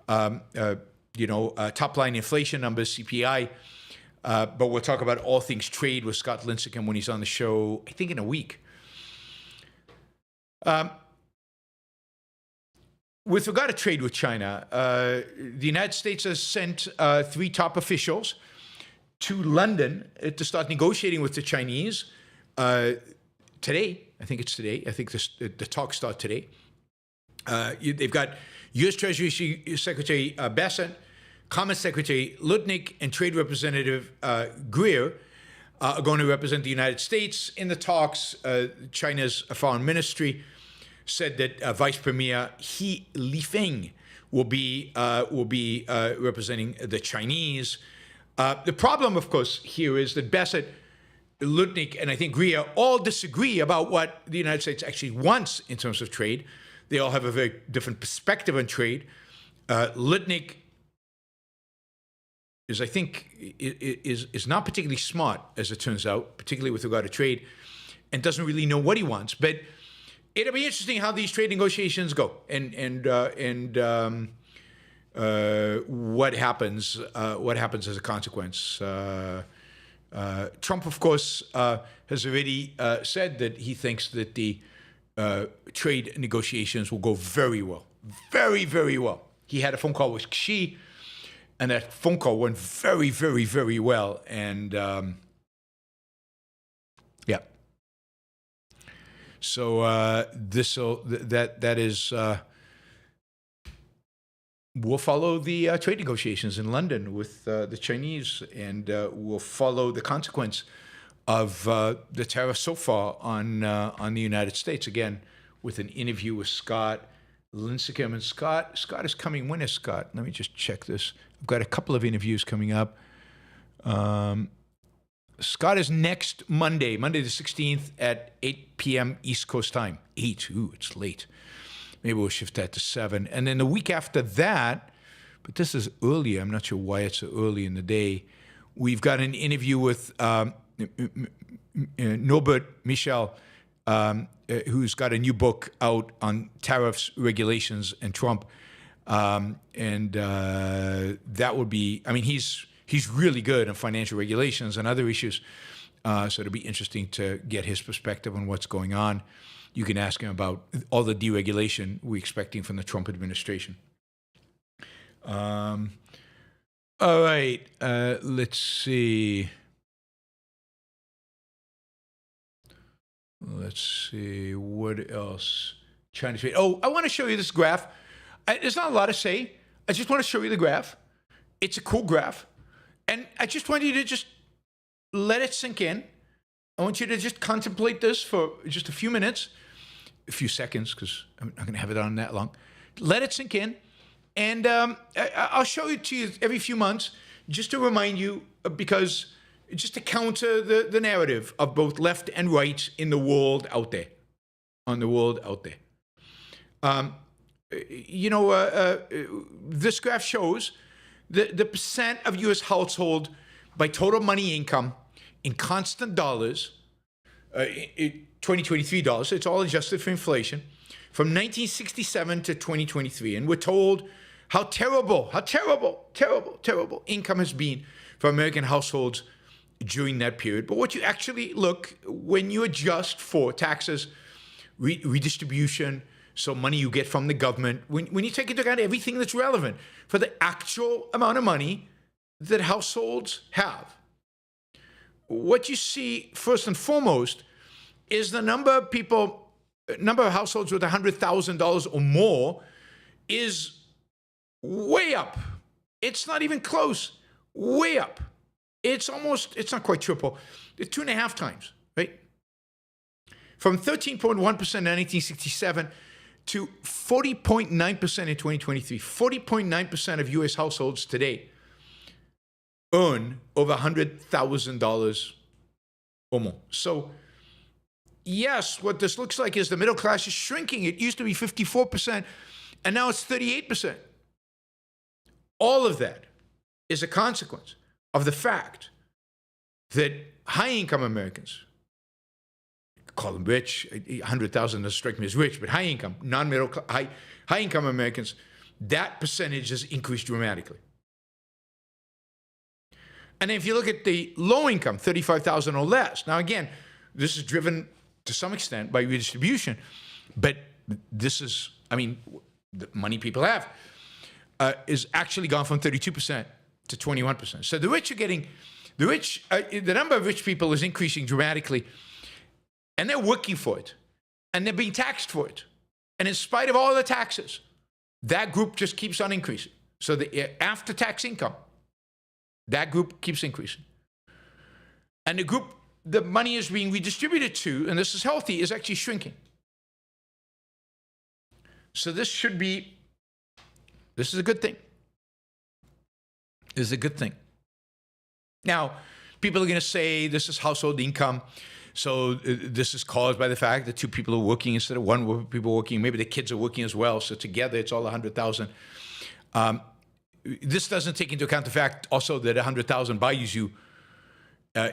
top-line inflation numbers, CPI. But we'll talk about all things trade with Scott Lincecum when he's on the show, I think in a week. With regard to trade with China, the United States has sent 3 top officials to London to start negotiating with the Chinese today. I think it's today. I think the talks start today. They've got U.S. Treasury Secretary Bassett, Commerce Secretary Lutnick, and Trade Representative Greer are going to represent the United States in the talks. China's foreign ministry said that Vice Premier He Lifeng will be representing the Chinese. The problem, of course, here is that Bassett, Lutnick, and I think Greer all disagree about what the United States actually wants in terms of trade. They all have a very different perspective on trade. Lutnick is, I think, is not particularly smart, as it turns out, particularly with regard to trade, and doesn't really know what he wants. But it'll be interesting how these trade negotiations go, and what happens as a consequence. Trump, of course, has already said that he thinks that the trade negotiations will go very well, very, very well. He had a phone call with Xi, and that phone call went very, very, very well. And yeah. So that is. We'll follow the trade negotiations in London with the Chinese, and we'll follow the consequence of the tariffs so far on the United States. Again, with an interview with Scott Lincecum. And Scott is coming. When is Scott? Let me just check this. I've got a couple of interviews coming up. Scott is next Monday the 16th at 8 p.m. East Coast time. 8, it's late. Maybe we'll shift that to 7. And then the week after that, but this is early. I'm not sure why it's so early in the day. We've got an interview with Norbert Michel, who's got a new book out on tariffs, regulations, and Trump. That would be, I mean, he's really good on financial regulations and other issues. So it'll be interesting to get his perspective on what's going on. You can ask him about all the deregulation we're expecting from the Trump administration. All right, let's see. Let's see, what else? China trade. Oh, I want to show you this graph. There's not a lot to say. I just want to show you the graph. It's a cool graph. And I just want you to just let it sink in. I want you to just contemplate this for just a few minutes, a few seconds, because I'm not going to have it on that long. Let it sink in. And I'll show it to you every few months just to remind you, because just to counter the narrative of both left and right in the world out there, on the world out there. This graph shows the percent of U.S. household by total money income in constant dollars, 2023 dollars, so it's all adjusted for inflation, from 1967 to 2023. And we're told how terrible income has been for American households during that period. But what you actually look, when you adjust for taxes, redistribution, so money you get from the government, when you take into account everything that's relevant for the actual amount of money that households have, what you see first and foremost is the number of households with $100,000 or more is way up. It's not even close. Way up. It's not quite triple. It's 2.5 times, right? From 13.1% in 1967 to 40.9% in 2023. 40.9% of U.S. households today earn over $100,000 or more. So, yes, what this looks like is the middle class is shrinking. It used to be 54%, and now it's 38%. All of that is a consequence of the fact that high-income Americans, call them rich, 100,000 doesn't strike me as rich, but high-income, non-middle, high-income Americans, that percentage has increased dramatically. And if you look at the low income, 35,000 or less, now again, this is driven to some extent by redistribution, but this is, the money people have is actually gone from 32% to 21%. So the rich are getting, the number of rich people is increasing dramatically, and they're working for it, and they're being taxed for it. And in spite of all the taxes, that group just keeps on increasing. So the after-tax income, that group keeps increasing. And the group the money is being redistributed to, and this is healthy, is actually shrinking. So this is a good thing. This is a good thing. Now, people are going to say this is household income. So this is caused by the fact that two people are working instead of one people working. Maybe the kids are working as well. So together it's all 100,000. This doesn't take into account the fact also that 100,000 buys you,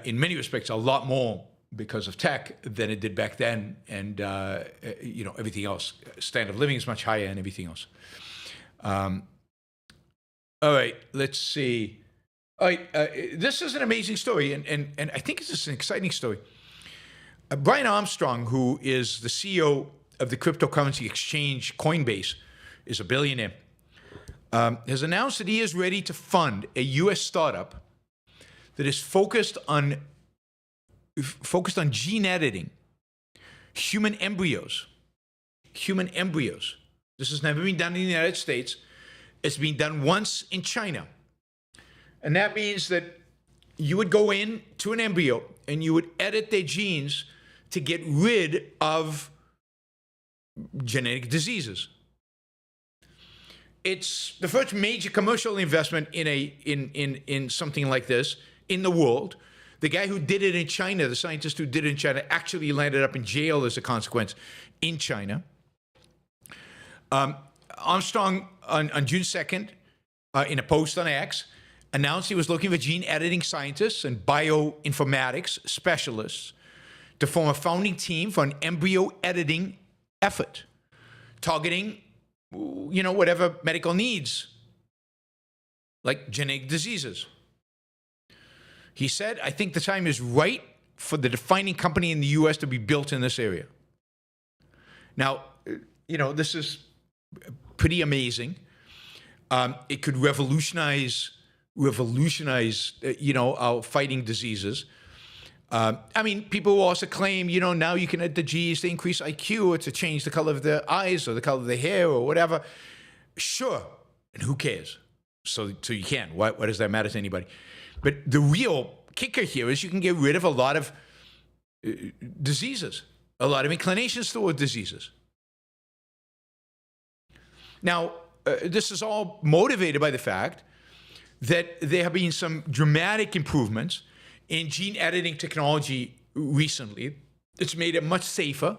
in many respects, a lot more because of tech than it did back then. And, everything else. Standard of living is much higher and everything else. All right, let's see. All right, this is an amazing story, and I think this is an exciting story. Brian Armstrong, who is the CEO of the cryptocurrency exchange Coinbase, is a billionaire, has announced that he is ready to fund a U.S. startup that is focused on gene editing, human embryos. This has never been done in the United States. It's been done once in China. And that means that you would go in to an embryo and you would edit their genes to get rid of genetic diseases. It's the first major commercial investment in something like this in the world. The guy who did it in China, the scientist who did it in China, actually landed up in jail as a consequence in China. Armstrong, on June 2nd, in a post on X, announced he was looking for gene editing scientists and bioinformatics specialists to form a founding team for an embryo editing effort, targeting, whatever medical needs, like genetic diseases. He said, I think the time is right for the defining company in the U.S. to be built in this area. Now, this is pretty amazing. It could revolutionize, our fighting diseases. People will also claim, now you can add the G's to increase IQ or to change the color of the eyes or the color of the hair or whatever. Sure, and who cares? So you can. What does that matter to anybody? But the real kicker here is you can get rid of a lot of diseases, a lot of inclinations toward diseases. Now, this is all motivated by the fact that there have been some dramatic improvements in gene editing technology recently. It's made it much safer.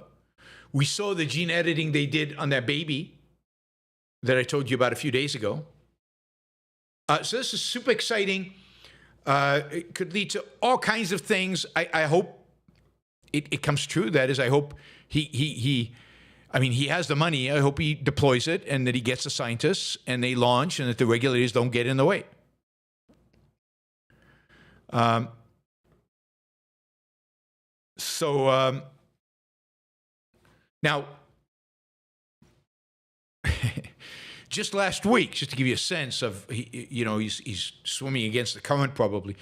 We saw the gene editing they did on that baby that I told you about a few days ago. So this is super exciting. It could lead to all kinds of things. I hope it comes true. That is, I hope he I mean, he has the money. I hope he deploys it and that he gets the scientists and they launch and that the regulators don't get in the way. Now, just last week, just to give you a sense of, he's swimming against the current probably.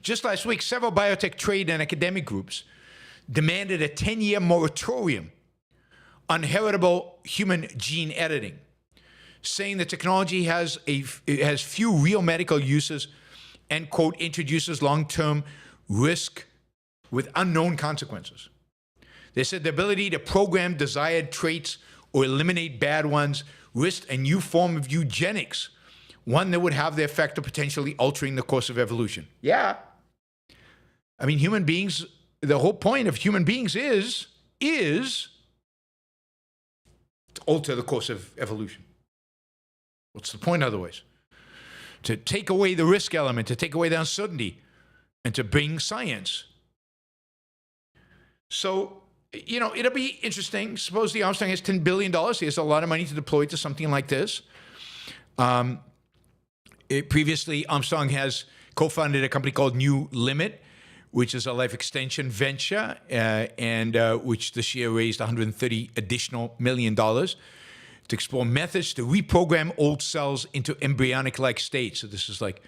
Just last week, several biotech trade and academic groups demanded a 10-year moratorium on heritable human gene editing, saying the technology has few real medical uses and, quote, introduces long-term risk with unknown consequences. They said the ability to program desired traits or eliminate bad ones risked a new form of eugenics, one that would have the effect of potentially altering the course of evolution. Yeah. I mean, human beings, the whole point of human beings is to alter the course of evolution. What's the point otherwise? To take away the risk element, to take away the uncertainty, and to bring science. So, it'll be interesting. Suppose the Armstrong has $10 billion. He has a lot of money to deploy to something like this. Previously, Armstrong has co-founded a company called New Limit, which is a life extension venture, and which this year raised $130 additional million to explore methods to reprogram old cells into embryonic-like states. So this is like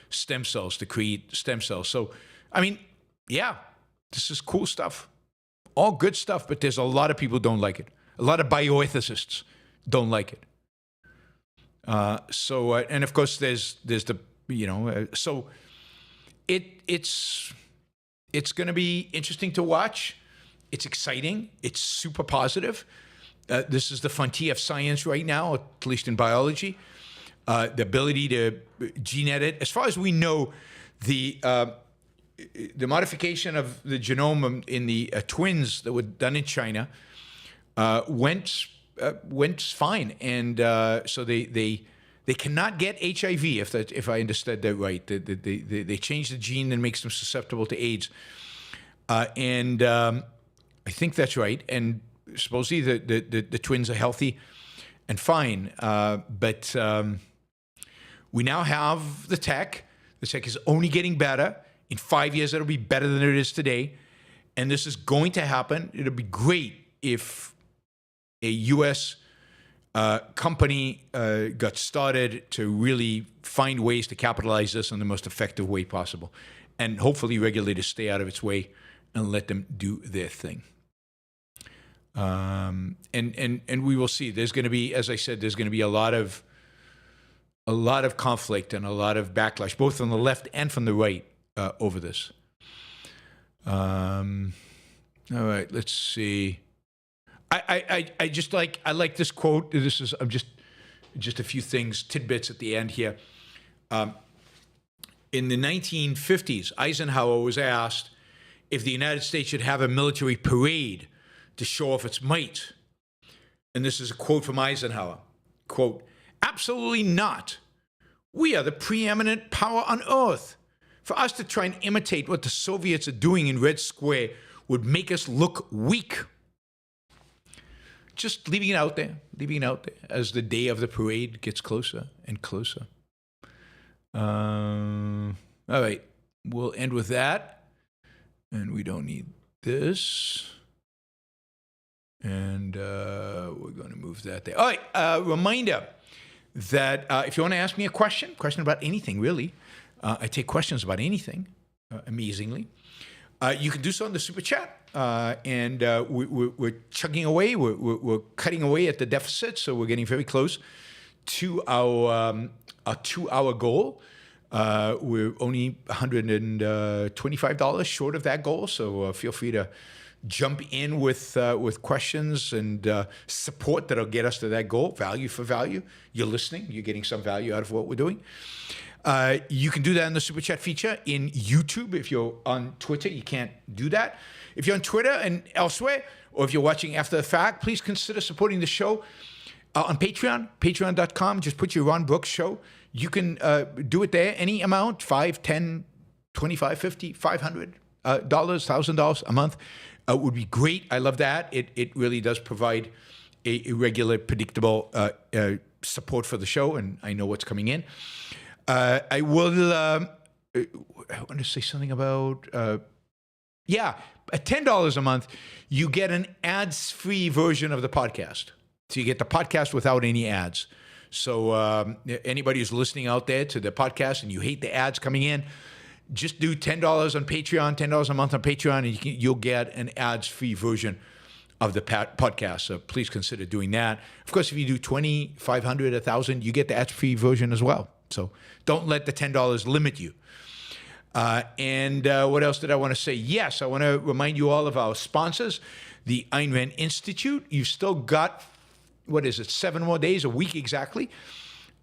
stem cells, to create stem cells. So, I mean, yeah, this is cool stuff. All good stuff, but there's a lot of people who don't like it. A lot of bioethicists don't like it. And of course, there's the, so it's going to be interesting to watch. It's exciting. It's super positive. This is the frontier of science right now, at least in biology. The ability to gene edit. As far as we know, the modification of the genome in the twins that were done in China went fine, and so they cannot get HIV if I understood that right. They changed the gene that makes them susceptible to AIDS, and I think that's right. And supposedly the twins are healthy and fine, but we now have the tech. The tech is only getting better. In 5 years, it'll be better than it is today. And this is going to happen. It'll be great if a U.S. Company got started to really find ways to capitalize this in the most effective way possible. And hopefully regulators stay out of its way and let them do their thing. And we will see. There's going to be, as I said, there's going to be a lot of conflict and a lot of backlash, both from the left and from the right, over this. All right, let's see. I like this quote. This is just a few things, tidbits at the end here. In the 1950s, Eisenhower was asked if the United States should have a military parade to show off its might. And this is a quote from Eisenhower. Quote, "Absolutely not. We are the preeminent power on earth. For us to try and imitate what the Soviets are doing in Red Square would make us look weak." Just leaving it out there as the day of the parade gets closer and closer. All right, we'll end with that. And we don't need this. And we're going to move that there. All right, reminder that if you want to ask me a question about anything, really, I take questions about anything, amazingly. You can do so in the super chat, and we're chugging away. We're cutting away at the deficit, so we're getting very close to our 2-hour goal. We're only $125 short of that goal, so feel free to jump in with questions and support that'll get us to that goal. Value for value. You're listening. You're getting some value out of what we're doing. You can do that in the Super Chat feature in YouTube. If you're on Twitter, you can't do that. If you're on Twitter and elsewhere, or if you're watching after the fact, please consider supporting the show on Patreon, patreon.com. Just put your Yaron Brook show. You can do it there, any amount, $5, $10, $25, $50, $500, $1,000 a month would be great. I love that. It really does provide a regular, predictable support for the show, and I know what's coming in. I will, I want to say something about, at $10 a month, you get an ads-free version of the podcast. So you get the podcast without any ads. So anybody who's listening out there to the podcast and you hate the ads coming in, just do $10 on Patreon, $10 a month on Patreon, and you'll get an ads-free version of the podcast. So please consider doing that. Of course, if you do 20, 500, 1,000, you get the ads-free version as well. So don't let the $10 limit you. And what else did I want to say? Yes, I want to remind you all of our sponsors, the Ayn Rand Institute. You've still got, 7 more days, a week exactly,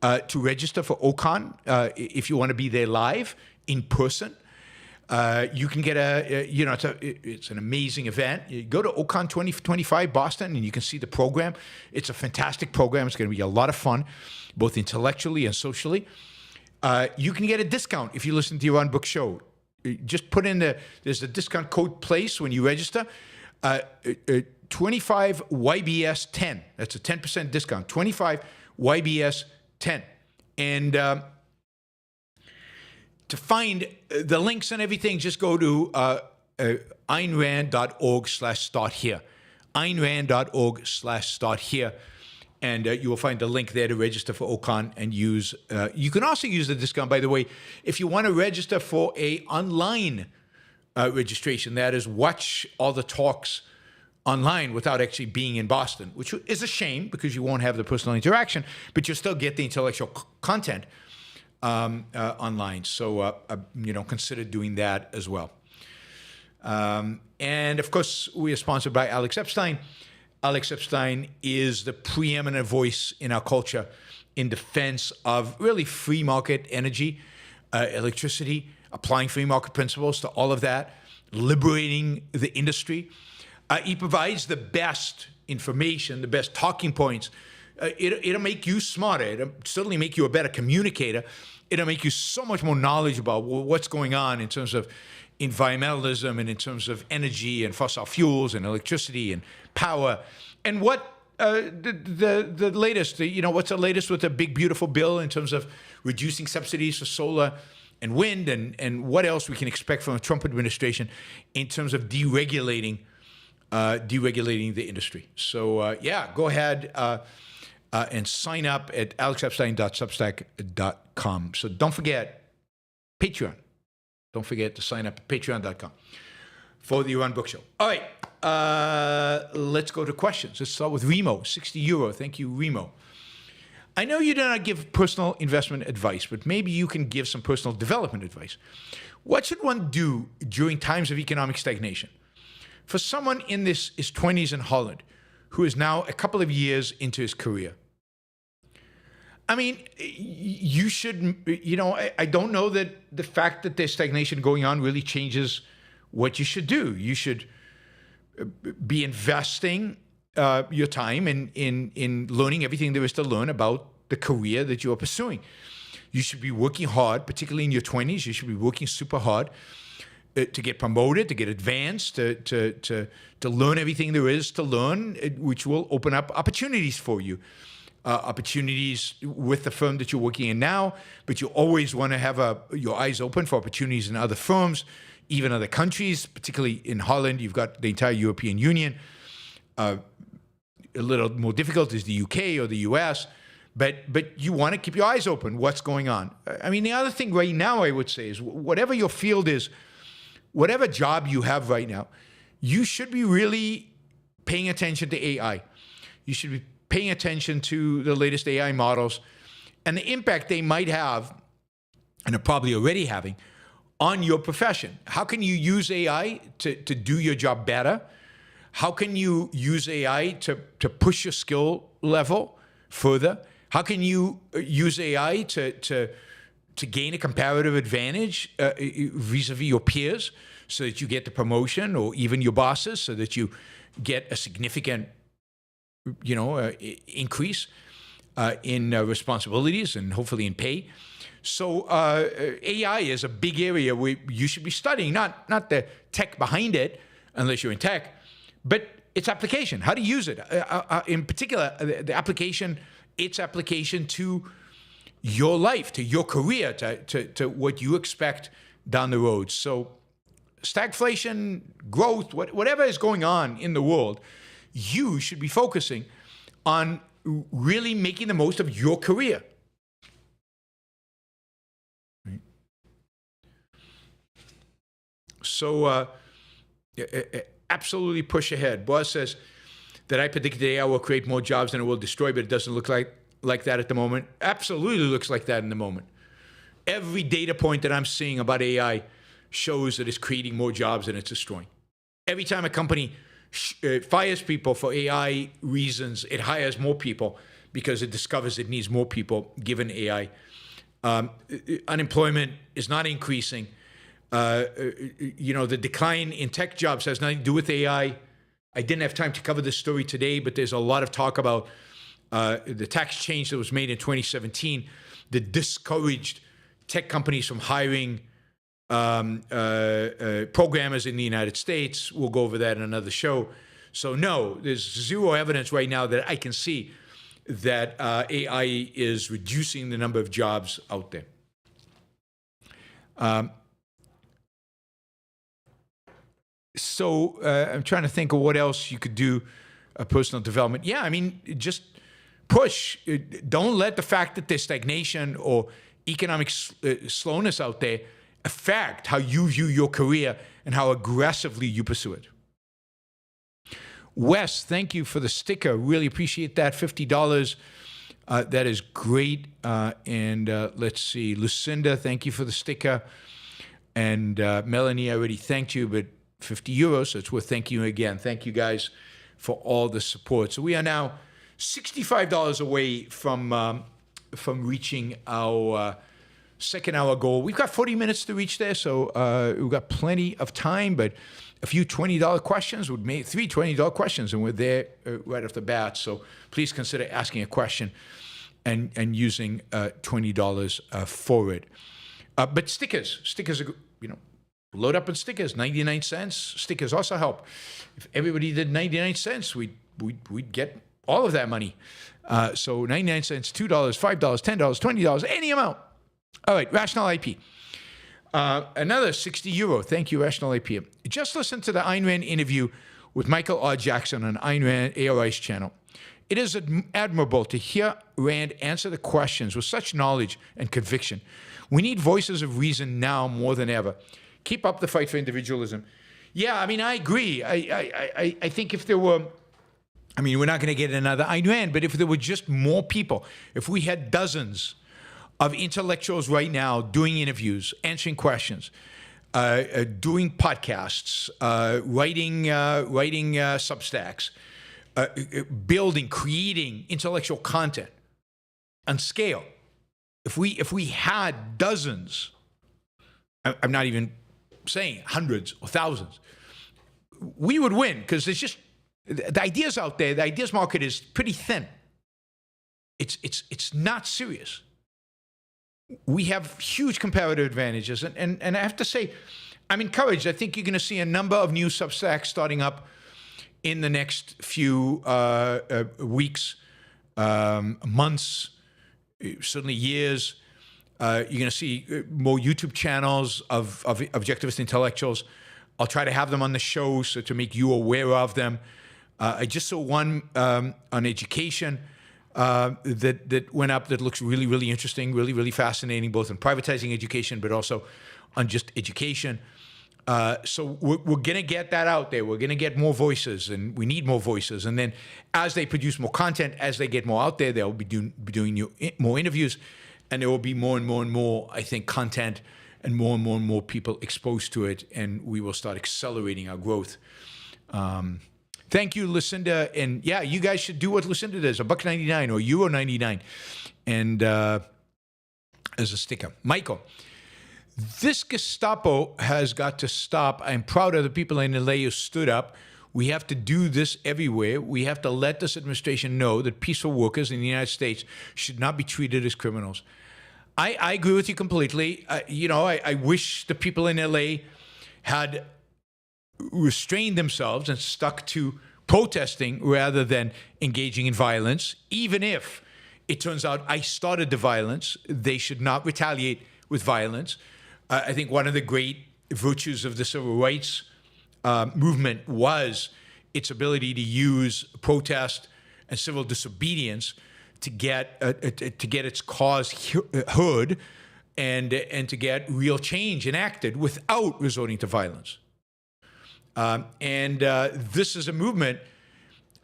to register for OCON if you want to be there live in person. You can get it's an amazing event. You go to OCON 2025 Boston and you can see the program. It's a fantastic program. It's going to be a lot of fun, both intellectually and socially. You can get a discount if you listen to your Yaron Brook show. Just put in there's a discount code place when you register. 25 YBS 10. That's a 10% discount. 25 YBS 10. And to find the links and everything, just go to AynRand.org/start here. AynRand.org/start here. And you will find the link there to register for OCON and use. You can also use the discount, by the way, if you want to register for a online registration. That is, watch all the talks online without actually being in Boston, which is a shame because you won't have the personal interaction, but you'll still get the intellectual content online. So, consider doing that as well. And of course, we are sponsored by Alex Epstein. Alex Epstein is the preeminent voice in our culture in defense of really free market energy, electricity, applying free market principles to all of that, liberating the industry. He provides the best information, the best talking points. It'll make you smarter. It'll certainly make you a better communicator. It'll make you so much more knowledgeable about what's going on in terms of environmentalism and in terms of energy and fossil fuels and electricity and power. And what the latest, what's the latest with the big, beautiful bill in terms of reducing subsidies for solar and wind, and what else we can expect from the Trump administration in terms of deregulating the industry. So, go ahead and sign up at alexepstein.substack.com. So don't forget Patreon. Don't forget to sign up at patreon.com for the Yaron Brook Show. All right, let's go to questions. Let's start with Remo, €60. Thank you, Remo. I know you do not give personal investment advice, but maybe you can give some personal development advice. What should one do during times of economic stagnation? For someone in his 20s in Holland, who is now a couple of years into his career, I mean, you should, I don't know that the fact that there's stagnation going on really changes what you should do. You should be investing your time in learning everything there is to learn about the career that you are pursuing. You should be working hard, particularly in your 20s. You should be working super hard to get promoted, to get advanced, to learn everything there is to learn, which will open up opportunities for you. Opportunities with the firm that you're working in now, but you always want to have your eyes open for opportunities in other firms, even other countries, particularly in Holland. You've got the entire European Union. A little more difficult is the UK or the US, but you want to keep your eyes open. What's going on? I mean, the other thing right now I would say is whatever your field is, whatever job you have right now, you should be really paying attention to AI. You should be paying attention to the latest AI models and the impact they might have, and are probably already having, on your profession. How can you use AI to do your job better? How can you use AI to push your skill level further? How can you use AI to gain a comparative advantage vis-a-vis your peers so that you get the promotion, or even your bosses, so that you get a significant increase in responsibilities and hopefully in pay. So AI is a big area where you should be studying, not the tech behind it, unless you're in tech, but its application, how to use it. In particular, the application, its application to your life, to your career, to what you expect down the road. So stagflation, growth, whatever is going on in the world, you should be focusing on really making the most of your career. Right. So absolutely push ahead. Boss says that I predict the AI will create more jobs than it will destroy, but it doesn't look like that at the moment. Absolutely looks like that in the moment. Every data point that I'm seeing about AI shows that it's creating more jobs than it's destroying. Every time a company fires people for AI reasons, it hires more people because it discovers it needs more people given AI. Unemployment is not increasing. The decline in tech jobs has nothing to do with AI. I didn't have time to cover this story today, but there's a lot of talk about the tax change that was made in 2017 that discouraged tech companies from hiring programmers in the United States. We'll go over that in another show. So no, there's zero evidence right now that I can see that AI is reducing the number of jobs out there. So I'm trying to think of what else you could do, personal development. Yeah, I mean, just push. Don't let the fact that there's stagnation or economic slowness out there affect how you view your career and how aggressively you pursue it. Wes, thank you for the sticker. Really appreciate that. $50. That is great. And let's see. Lucinda, thank you for the sticker. And Melanie, I already thanked you, but 50 euros, so it's worth thanking you again. Thank you guys for all the support. So we are now $65 away from reaching our second hour goal. We've got 40 minutes to reach there, so we've got plenty of time, but a few $20 questions would make three $20 questions, and we're there right off the bat. So please consider asking a question and using $20 for it. But stickers are, load up on stickers, 99 cents. Stickers also help. If everybody did 99 cents, we'd get all of that money. So 99 cents, $2, $5, $10, $20, any amount. All right, Rational IP. Another 60 euro. Thank you, Rational IP. Just listen to the Ayn Rand interview with Michael R. Jackson on Ayn Rand ARI's channel. It is admirable to hear Rand answer the questions with such knowledge and conviction. We need voices of reason now more than ever. Keep up the fight for individualism. Yeah, I mean, I agree. I think if there were, we're not going to get another Ayn Rand, but if there were just more people, if we had dozens of intellectuals right now doing interviews, answering questions, doing podcasts, writing Substacks, building, creating intellectual content on scale. If we had dozens, I'm not even saying hundreds or thousands, we would win, because there's just the ideas out there. The ideas market is pretty thin. It's not serious. We have huge comparative advantages, and I have to say, I'm encouraged. I think you're going to see a number of new Substacks starting up in the next few weeks, months, certainly years. You're going to see more YouTube channels of objectivist intellectuals. I'll try to have them on the show so to make you aware of them. I just saw one on education that went up that looks really, really interesting, really, really fascinating, both in privatizing education, but also on just education. So we're going to get that out there. We're going to get more voices, and we need more voices. And then as they produce more content, as they get more out there, they'll be doing more interviews. And there will be more and more and more, I think, content and more people exposed to it, and we will start accelerating our growth. Thank you, Lucinda. And yeah, you guys should do what Lucinda does, $1.99 or €1.99, and as a sticker. Michael, this Gestapo has got to stop. I'm proud of the people in LA who stood up. We have to do this everywhere. We have to let this administration know that peaceful workers in the United States should not be treated as criminals. I agree with you completely. I wish the people in LA had restrained themselves and stuck to protesting rather than engaging in violence. Even if it turns out I started the violence, they should not retaliate with violence. I think one of the great virtues of the civil rights movement was its ability to use protest and civil disobedience to get its cause heard and to get real change enacted without resorting to violence. This is a movement.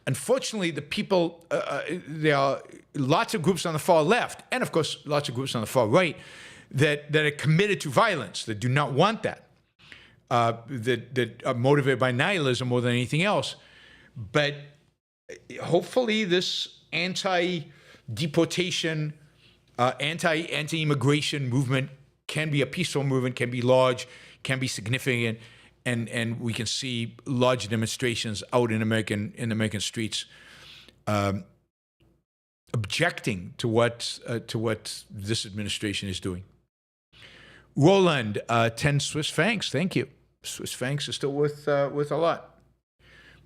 Unfortunately, the people, there are lots of groups on the far left, and of course, lots of groups on the far right that are committed to violence, that do not want that, that are motivated by nihilism more than anything else. But hopefully, this anti-deportation, anti-immigration movement can be a peaceful movement, can be large, can be significant, and we can see large demonstrations out in American streets, objecting to what this administration is doing. Roland, 10 Swiss francs. Thank you. Swiss francs are still worth a lot,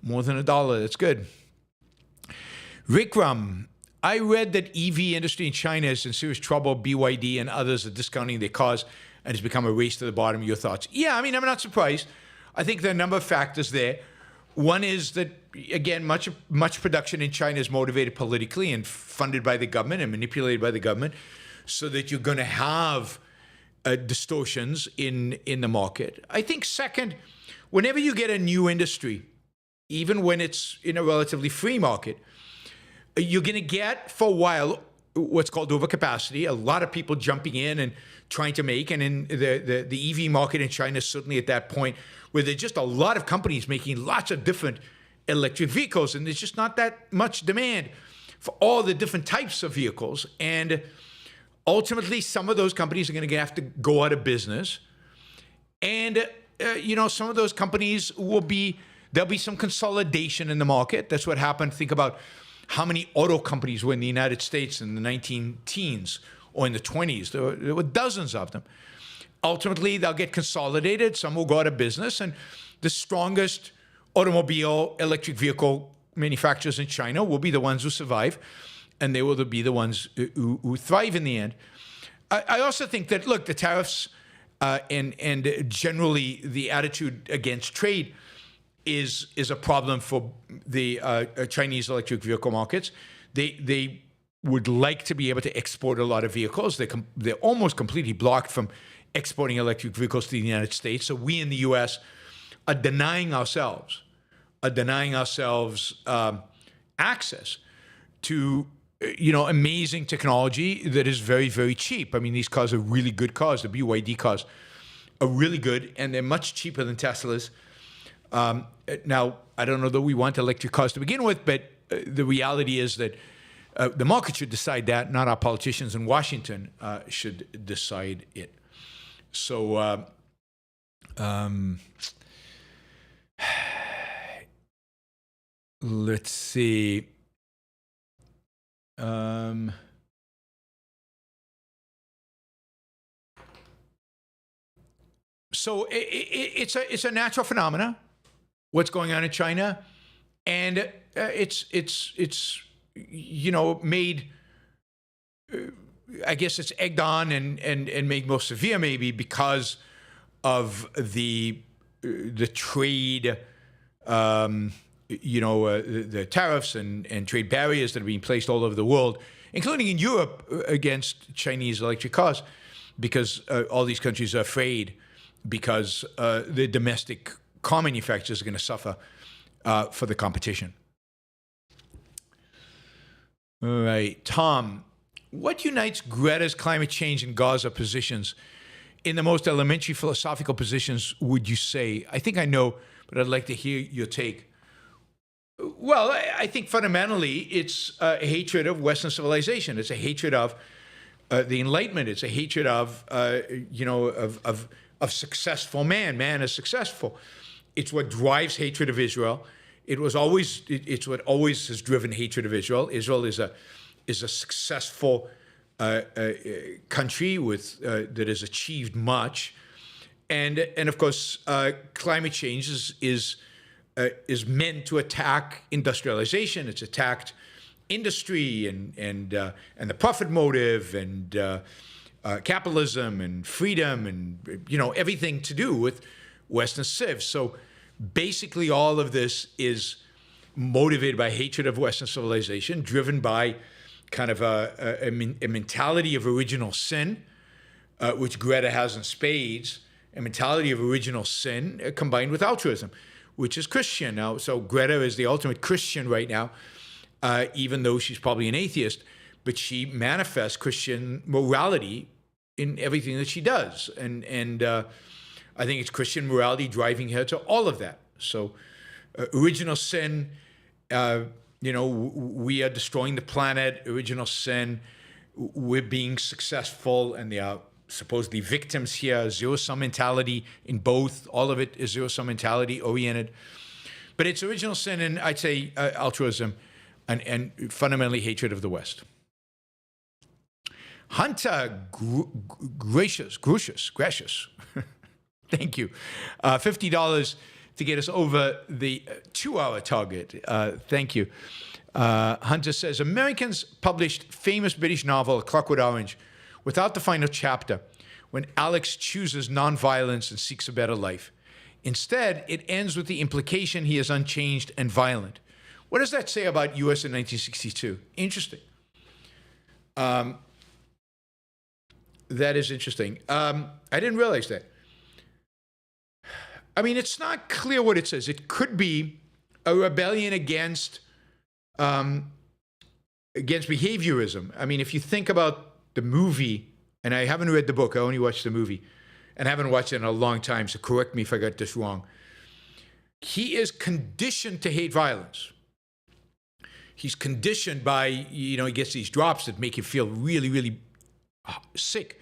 more than $1. That's good. Vikram, I read that EV industry in China is in serious trouble. BYD and others are discounting their cars, and it's become a race to the bottom. Your thoughts? Yeah, I mean, I'm not surprised. I think there are a number of factors there. One is that, again, much production in China is motivated politically and funded by the government and manipulated by the government, so that you're going to have distortions in the market. I think second, whenever you get a new industry, even when it's in a relatively free market, you're going to get for a while what's called overcapacity, a lot of people jumping in and trying to make, and in the EV market in China is certainly at that point where there's just a lot of companies making lots of different electric vehicles, and there's just not that much demand for all the different types of vehicles. And ultimately, some of those companies are going to have to go out of business. And, some of those companies there'll be some consolidation in the market. That's what happened. Think about how many auto companies were in the United States in the 19-teens or in the 20s. There were dozens of them. Ultimately, they'll get consolidated. Some will go out of business. And the strongest automobile electric vehicle manufacturers in China will be the ones who survive, and they will be the ones who thrive in the end. I also think that, look, the tariffs and generally the attitude against trade is a problem for the Chinese electric vehicle markets. They would like to be able to export a lot of vehicles. They're almost completely blocked from exporting electric vehicles to the United States. So we in the U.S. are denying ourselves access to amazing technology that is very, very cheap. I mean, these cars are really good cars. The BYD cars are really good, and they're much cheaper than Teslas. Now, I don't know that we want electric cars to begin with, but the reality is that the market should decide that, not our politicians in Washington should decide it. So, let's see. So it's a natural phenomena, what's going on in China, and it's made. I guess it's egged on and made more severe maybe because of the trade, the tariffs and trade barriers that are being placed all over the world, including in Europe against Chinese electric cars, because all these countries are afraid because the domestic car manufacturers are going to suffer for the competition. All right, Tom. What unites Greta's climate change and Gaza positions? In the most elementary philosophical positions, would you say? I think I know, but I'd like to hear your take. Well, I think fundamentally it's a hatred of Western civilization. It's a hatred of the Enlightenment. It's a hatred of successful man. Man is successful. It's what drives hatred of Israel. It's what always has driven hatred of Israel. Israel is a successful country that has achieved much, and of course, climate change is is meant to attack industrialization. It's attacked industry and the profit motive and capitalism and freedom and everything to do with Western civs. So basically, all of this is motivated by hatred of Western civilization, driven by kind of a mentality of original sin, which Greta has in spades, a mentality of original sin combined with altruism, which is Christian. Now, so Greta is the ultimate Christian right now, even though she's probably an atheist, but she manifests Christian morality in everything that she does. And I think it's Christian morality driving her to all of that. So original sin, we are destroying the planet. Original sin, we're being successful, and there are supposedly victims here. Zero-sum mentality in both. All of it is zero-sum mentality oriented. But it's original sin, and I'd say altruism, and fundamentally hatred of the West. Hunter Gracious, thank you. $50 to get us over the 2-hour target. Thank you. Hunter says, Americans published famous British novel, A Clockwork Orange, without the final chapter, when Alex chooses nonviolence and seeks a better life. Instead, it ends with the implication he is unchanged and violent. What does that say about U.S. in 1962? Interesting. That is interesting. I didn't realize that. I mean, it's not clear what it says. It could be a rebellion against behaviorism. I mean, if you think about the movie, and I haven't read the book, I only watched the movie, and I haven't watched it in a long time, so correct me if I got this wrong. He is conditioned to hate violence. He's conditioned by, he gets these drops that make him feel really, really sick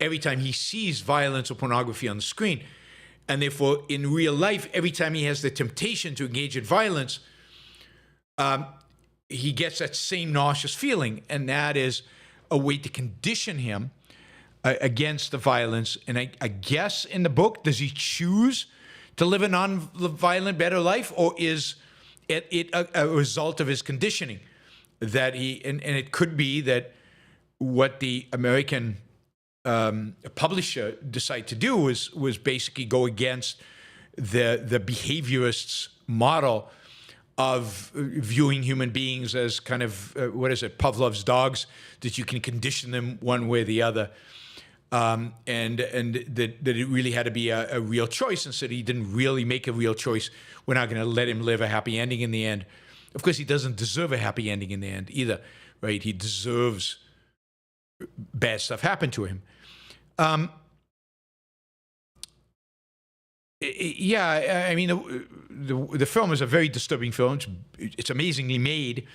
every time he sees violence or pornography on the screen. And therefore, in real life, every time he has the temptation to engage in violence, he gets that same nauseous feeling. And that is a way to condition him against the violence. And I guess in the book, does he choose to live a non-violent, better life? Or is it a result of his conditioning? That and it could be that what the American publisher decided to do was basically go against the behaviorists' model of viewing human beings as kind of Pavlov's dogs, that you can condition them one way or the other, and that it really had to be a real choice. Instead, he didn't really make a real choice. We're not going to let him live a happy ending in the end. Of course, he doesn't deserve a happy ending in the end either, right? He deserves bad stuff happen to him. Yeah, I mean, the film is a very disturbing film. It's amazingly made.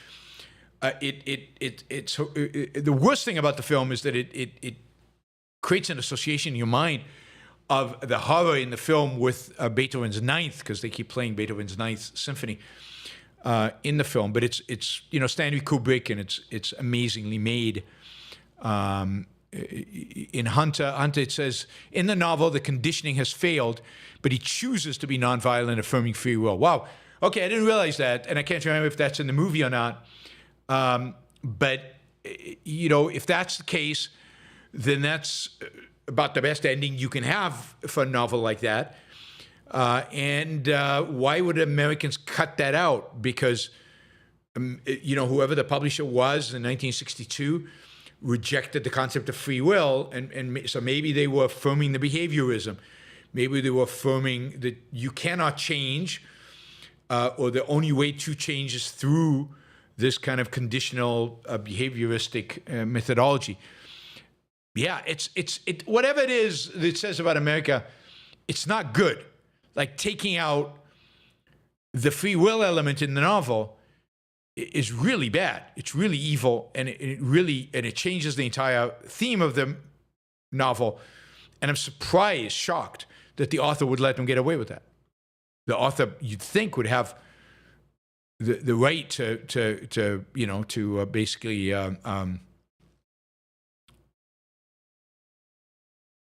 It's the worst thing about the film is that it creates an association in your mind of the horror in the film with Beethoven's Ninth, because they keep playing Beethoven's Ninth Symphony in the film. But it's Stanley Kubrick, and it's amazingly made. In Hunter, it says, in the novel, the conditioning has failed, but he chooses to be nonviolent, affirming free will. Wow. Okay, I didn't realize that, and I can't remember if that's in the movie or not. But, if that's the case, then that's about the best ending you can have for a novel like that. And why would Americans cut that out? Because, whoever the publisher was in 1962 rejected the concept of free will, and so maybe they were affirming the behaviorism. Maybe they were affirming that you cannot change, or the only way to change is through this kind of conditional behavioristic methodology. Yeah, it's whatever it is that it says about America, it's not good. Like taking out the free will element in the novel is really bad. It's really evil, and it changes the entire theme of the novel. And I'm shocked that the author would let them get away with that. The author, you'd think, would have the right to basically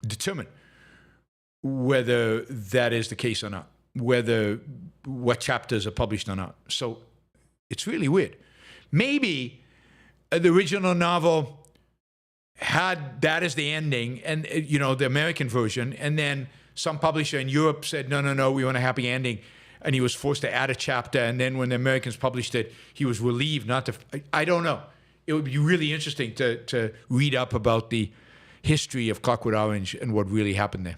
determine whether that is the case or not. what chapters are published or not. So it's really weird. Maybe the original novel had that as the ending, and the American version, and then some publisher in Europe said, no, we want a happy ending, and he was forced to add a chapter, and then when the Americans published it, he was relieved not to. I don't know. It would be really interesting to read up about the history of Clockwork Orange and what really happened there.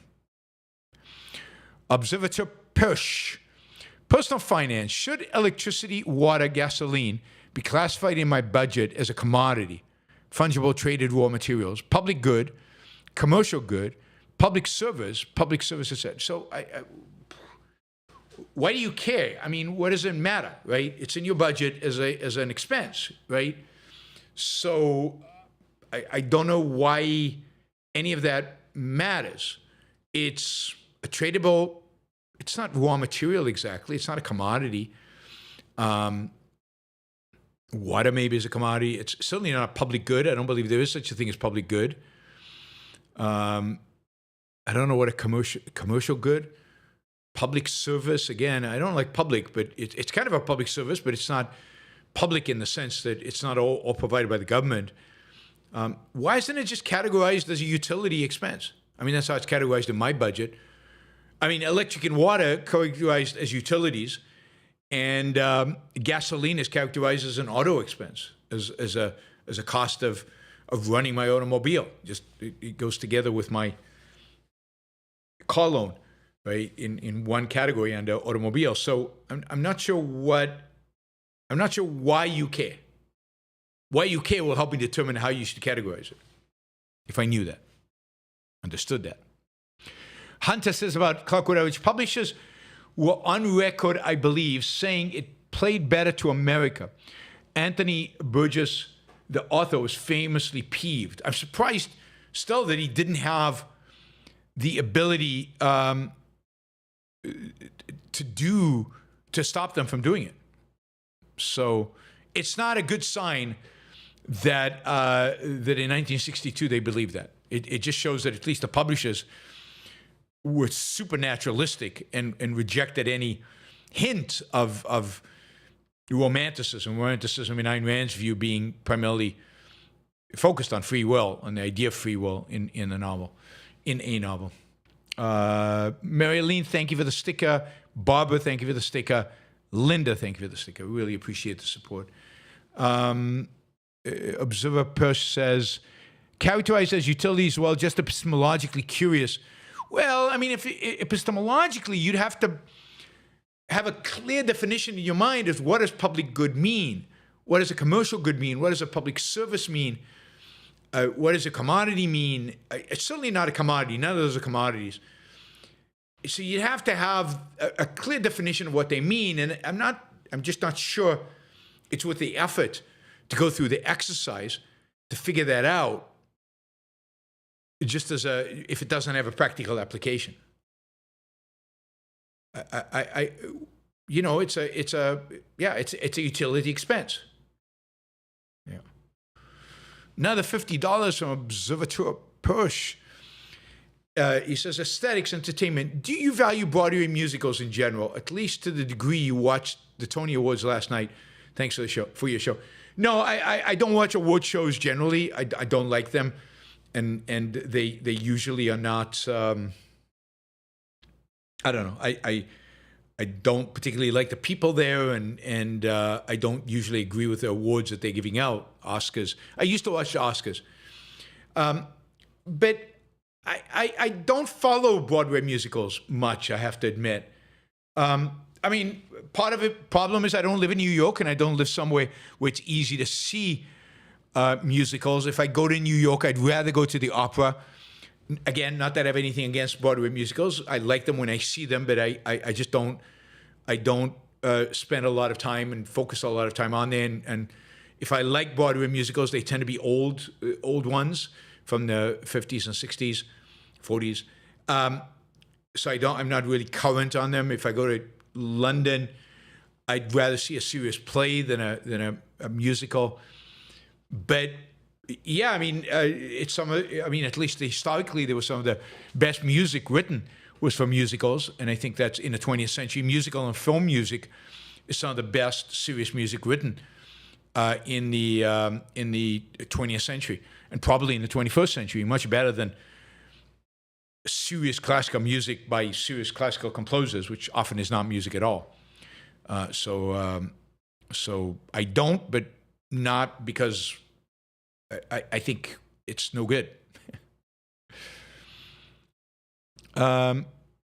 Observator Persh. Personal finance. Should electricity, water, gasoline be classified in my budget as a commodity? Fungible traded raw materials, public good, commercial good, public service, etc. So why do you care? I mean, what does it matter, right? It's in your budget as an expense, right? So I don't know why any of that matters. It's a tradable. It's not raw material exactly. It's not a commodity. Water maybe is a commodity. It's certainly not a public good. I don't believe there is such a thing as public good. I don't know what a commercial good. Public service, again, I don't like public, but it's kind of a public service, but it's not public in the sense that it's not all provided by the government. Why isn't it just categorized as a utility expense? I mean, that's how it's categorized in my budget. I mean, electric and water categorized as utilities, and gasoline is characterized as an auto expense, as a cost of running my automobile. Just it goes together with my car loan, right? In one category under automobile. So I'm not sure why you care. Why you care will help me determine how you should categorize it. If I knew that, understood that. Hunter says about Clockwork Orange, publishers were on record, I believe, saying it played better to America. Anthony Burgess, the author, was famously peeved. I'm surprised still that he didn't have the ability to stop them from doing it. So it's not a good sign that that in 1962 they believed that. It just shows that at least the publishers were supernaturalistic and rejected any hint of romanticism in Ayn Rand's view being primarily focused on free will, on the idea of free will in a novel. Mary-Aline, thank you for the sticker. Barbara, thank you for the sticker. Linda, thank you for the sticker. Really appreciate the support. Observer Persh says, characterized as utilities, well, just epistemologically curious. Well, I mean, if epistemologically, you'd have to have a clear definition in your mind of what does public good mean? What does a commercial good mean? What does a public service mean? What does a commodity mean? It's certainly not a commodity. None of those are commodities. So you'd have to have a clear definition of what they mean. And I'm just not sure it's worth the effort to go through the exercise to figure that out, just as if it doesn't have a practical application. It's a utility expense. Yeah. Another $50 from Observateur Persh. He says, aesthetics, entertainment. Do you value Broadway musicals in general, at least to the degree you watched the Tony Awards last night? Thanks for your show. No, I don't watch award shows generally. I don't like them, and they usually are not. I don't know. I don't particularly like the people there, and I don't usually agree with the awards that they're giving out. Oscars. I used to watch the Oscars, but I don't follow Broadway musicals much, I have to admit. I mean, problem is I don't live in New York, and I don't live somewhere where it's easy to see musicals. If I go to New York, I'd rather go to the opera. Again, not that I have anything against Broadway musicals. I like them when I see them, but I just don't. I don't spend a lot of time and focus a lot of time on there. And if I like Broadway musicals, they tend to be old ones from the 50s and 60s, 40s. So I'm not really current on them. If I go to London, I'd rather see a serious play than a musical. But yeah, I mean, at least historically, there was some of the best music written was for musicals, and I think that's in the 20th century. Musical and film music is some of the best serious music written in the 20th century, and probably in the 21st century, much better than serious classical music by serious classical composers, which often is not music at all. So I don't, but not because I think it's no good.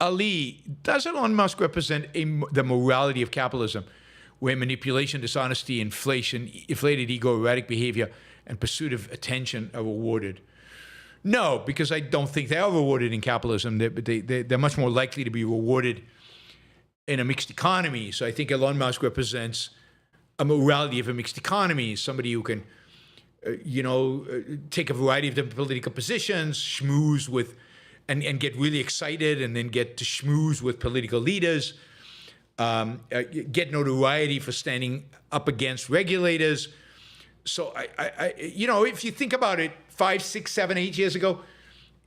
Ali, does Elon Musk represent the morality of capitalism, where manipulation, dishonesty, inflation, inflated ego, erratic behavior, and pursuit of attention are rewarded? No, because I don't think they are rewarded in capitalism. They're much more likely to be rewarded in a mixed economy. So I think Elon Musk represents a morality of a mixed economy, somebody who can, take a variety of different political positions, schmooze with, and get really excited, and then get to schmooze with political leaders, get notoriety for standing up against regulators. So if you think about it, 5, 6, 7, 8 years ago,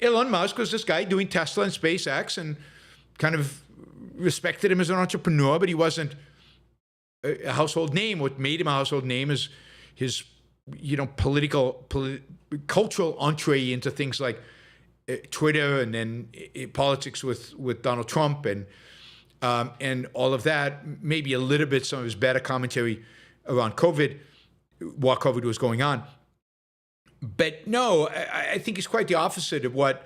Elon Musk was this guy doing Tesla and SpaceX, and kind of respected him as an entrepreneur, but he wasn't a household name. What made him a household name is his, cultural entree into things like Twitter, and then politics with Donald Trump, and all of that. Maybe a little bit some of his better commentary around COVID, while COVID was going on. But no, I think it's quite the opposite of what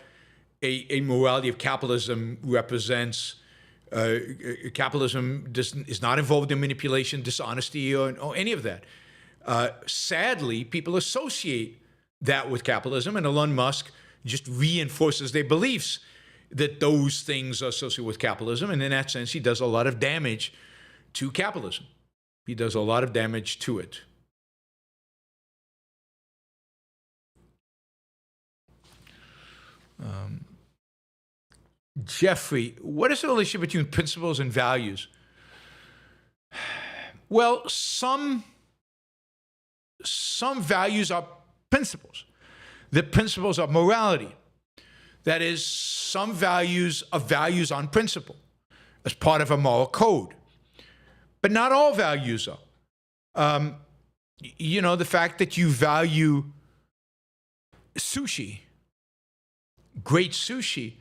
a morality of capitalism represents. Capitalism is not involved in manipulation, dishonesty, or any of that. Sadly, people associate that with capitalism, and Elon Musk just reinforces their beliefs that those things are associated with capitalism. And in that sense, he does a lot of damage to capitalism. He does a lot of damage to it. Jeffrey, what is the relationship between principles and values? Well, some values are principles. The principles of morality. That is, some values are values on principle as part of a moral code. But not all values are. The fact that you value sushi, great sushi,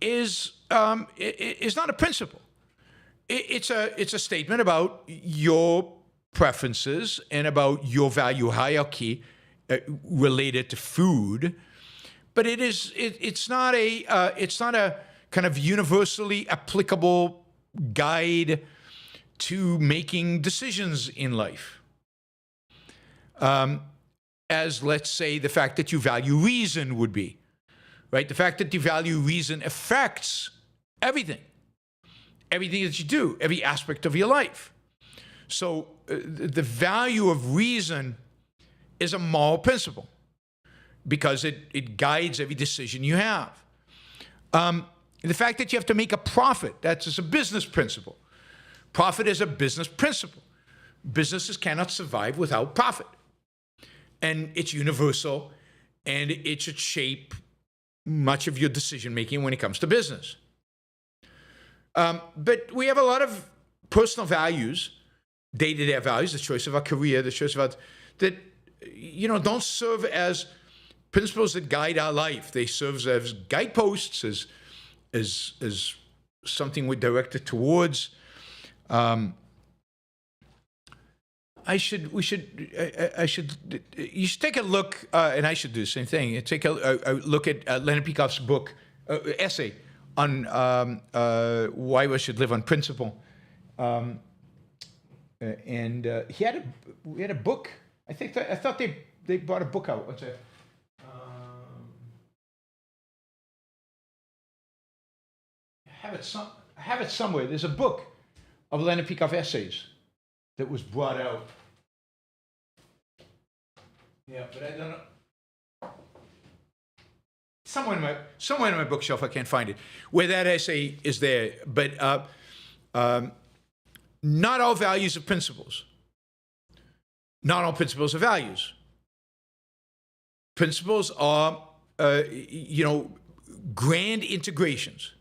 is not a principle. It's a statement about your preferences and about your value hierarchy related to food, but it's not a kind of universally applicable guide to making decisions in life. As, let's say, the fact that you value reason would be. Right? The fact that you value reason affects everything that you do, every aspect of your life. So the value of reason is a moral principle because it guides every decision you have. The fact that you have to make a profit, that's just a business principle. Profit is a business principle. Businesses cannot survive without profit. And it's universal, and it should shape much of your decision-making when it comes to business. But we have a lot of personal values, day-to-day values, the choice of our career, the choice of our, that, don't serve as principles that guide our life. They serve as guideposts, as something we're directed towards. You should take a look, and I should do the same thing. Take a look at Leonard Peikoff's book, essay on why we should live on principle. And he had a book. I thought they brought a book out. What's that? I have it somewhere. There's a book of Leonard Peikoff essays that was brought out. Yeah, but I don't know. Somewhere in my bookshelf, I can't find it, where that essay is there. But not all values are principles. Not all principles are values. Principles are, grand integrations.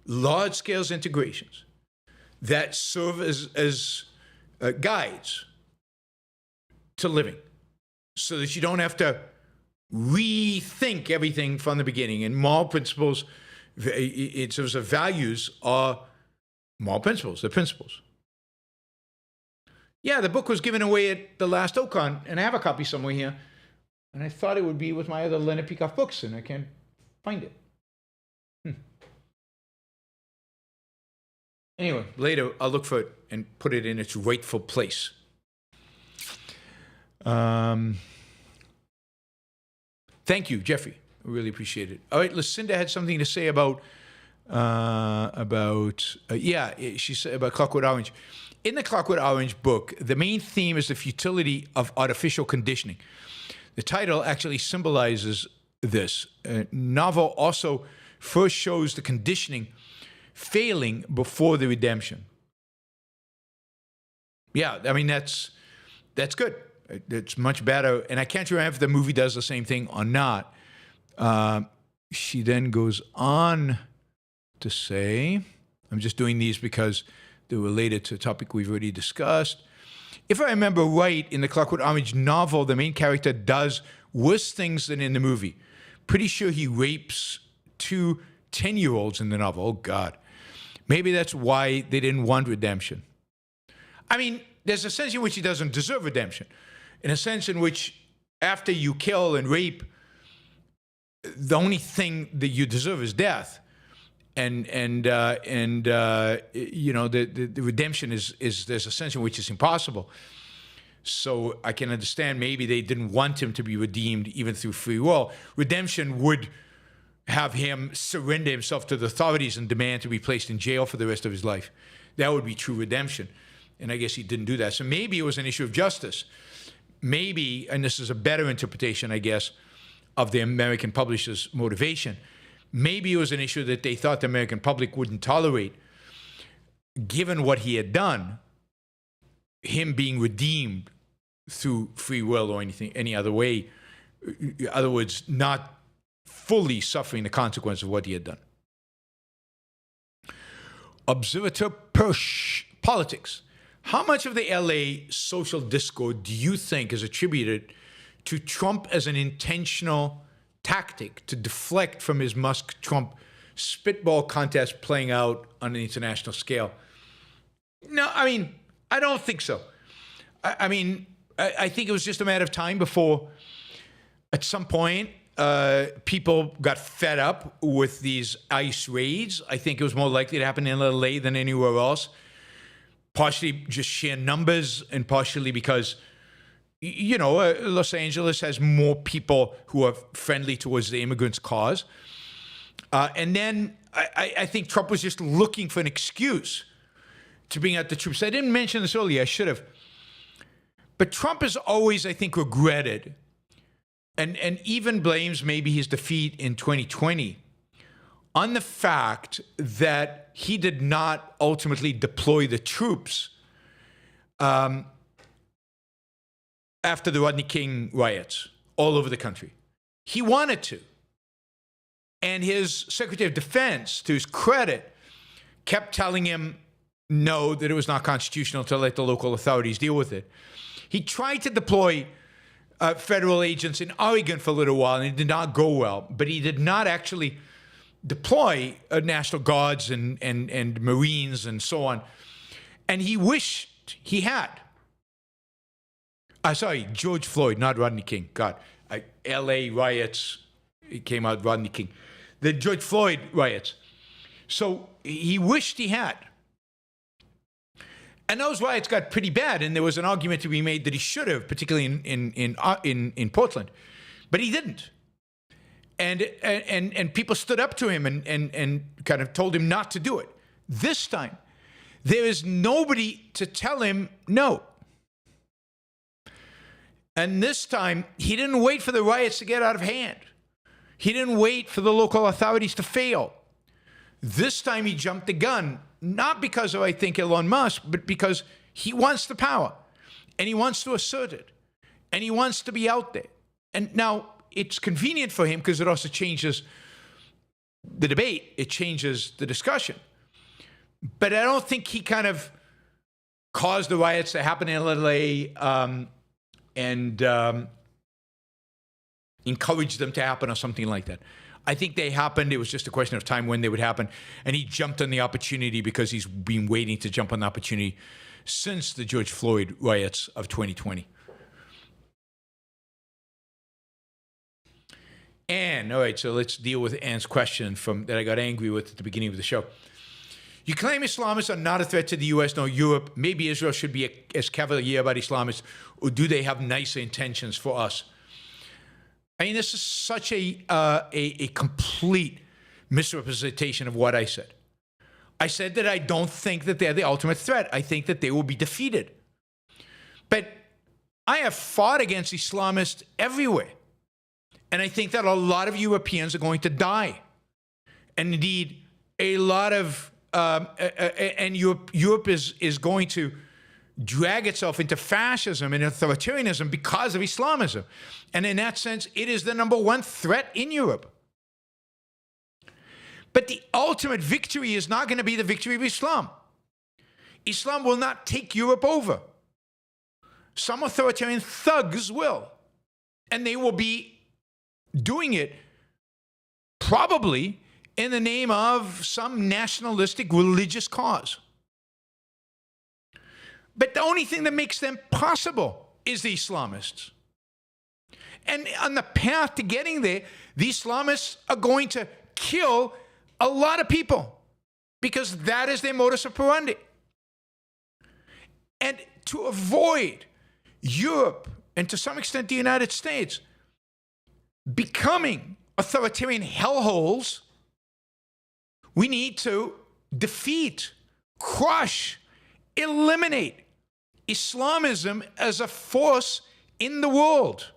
large-scale integrations that serve as guides to living, so that you don't have to rethink everything from the beginning. And moral principles, in terms of values, are moral principles. They're principles. Yeah, the book was given away at the last Ocon, and I have a copy somewhere here. And I thought it would be with my other Leonard Peikoff books, and I can't find it. Anyway, later I'll look for it and put it in its rightful place. Thank you, Jeffrey. I really appreciate it. All right, Lucinda had something to say about she said about Clockwork Orange. In the Clockwork Orange book, the main theme is the futility of artificial conditioning. The title actually symbolizes this. Novel also first shows the conditioning failing before the redemption. Yeah, I mean, that's good. It's much better. And I can't remember if the movie does the same thing or not. She then goes on to say, I'm just doing these because they're related to a topic we've already discussed. If I remember right, in the Clockwork Orange novel, the main character does worse things than in the movie. Pretty sure he rapes 2 10-year-olds in the novel. Oh, God. Maybe that's why they didn't want redemption. I mean, there's a sense in which he doesn't deserve redemption. In a sense in which, after you kill and rape, the only thing that you deserve is death. And you know, the redemption is there's a sense in which it's impossible. So I can understand maybe they didn't want him to be redeemed even through free will. Redemption would have him surrender himself to the authorities and demand to be placed in jail for the rest of his life. That would be true redemption. And I guess he didn't do that. So maybe it was an issue of justice. Maybe, and this is a better interpretation, I guess, of the American publisher's motivation, maybe it was an issue that they thought the American public wouldn't tolerate, given what he had done, him being redeemed through free will or any other way. In other words, not fully suffering the consequence of what he had done. Observateur Persh, politics. How much of the LA social discord do you think is attributed to Trump as an intentional tactic to deflect from his Musk-Trump spitball contest playing out on an international scale? No, I mean, I don't think so. I mean, I think it was just a matter of time before, at some point, people got fed up with these ICE raids. I think it was more likely to happen in LA than anywhere else. Partially just sheer numbers, and partially because, you know, Los Angeles has more people who are friendly towards the immigrants' cause. And then I think Trump was just looking for an excuse to bring out the troops. I didn't mention this earlier. I should have. But Trump has always, I think, regretted and even blames maybe his defeat in 2020 on the fact that he did not ultimately deploy the troops after the Rodney King riots all over the country. He wanted to. And his Secretary of Defense, to his credit, kept telling him no, that it was not constitutional to let the local authorities deal with it. He tried to deploy federal agents in Oregon for a little while, and it did not go well. But he did not actually deploy National Guards and Marines and so on. And he wished he had. Sorry, George Floyd, not Rodney King. God, L.A. riots, it came out Rodney King. The George Floyd riots. So he wished he had. And those riots got pretty bad, and there was an argument to be made that he should have, particularly in Portland, but he didn't. And people stood up to him and kind of told him not to do it. This time, there is nobody to tell him no. And this time, he didn't wait for the riots to get out of hand. He didn't wait for the local authorities to fail. This time, he jumped the gun. Not because of, I think, Elon Musk, but because he wants the power, and he wants to assert it, and he wants to be out there. And now it's convenient for him because it also changes the debate, it changes the discussion. But I don't think he kind of caused the riots to happen in LA and encouraged them to happen or something like that. I think they happened. It was just a question of time when they would happen. And he jumped on the opportunity because he's been waiting to jump on the opportunity since the George Floyd riots of 2020. Anne, all right, so let's deal with Anne's question that I got angry with at the beginning of the show. You claim Islamists are not a threat to the U.S. nor Europe. Maybe Israel should be as cavalier about Islamists, or do they have nicer intentions for us? I mean, this is such a complete misrepresentation of what I said. I said that I don't think that they're the ultimate threat. I think that they will be defeated. But I have fought against Islamists everywhere. And I think that a lot of Europeans are going to die. And indeed, a lot of, and Europe is going to drag itself into fascism and authoritarianism because of Islamism. And in that sense, it is the number one threat in Europe. But the ultimate victory is not going to be the victory of Islam. Islam will not take Europe over. Some authoritarian thugs will. And they will be doing it probably in the name of some nationalistic religious cause. But the only thing that makes them possible is the Islamists. And on the path to getting there, the Islamists are going to kill a lot of people because that is their modus operandi. And to avoid Europe and to some extent the United States becoming authoritarian hellholes, we need to defeat, crush, eliminate Islamism as a force in the world.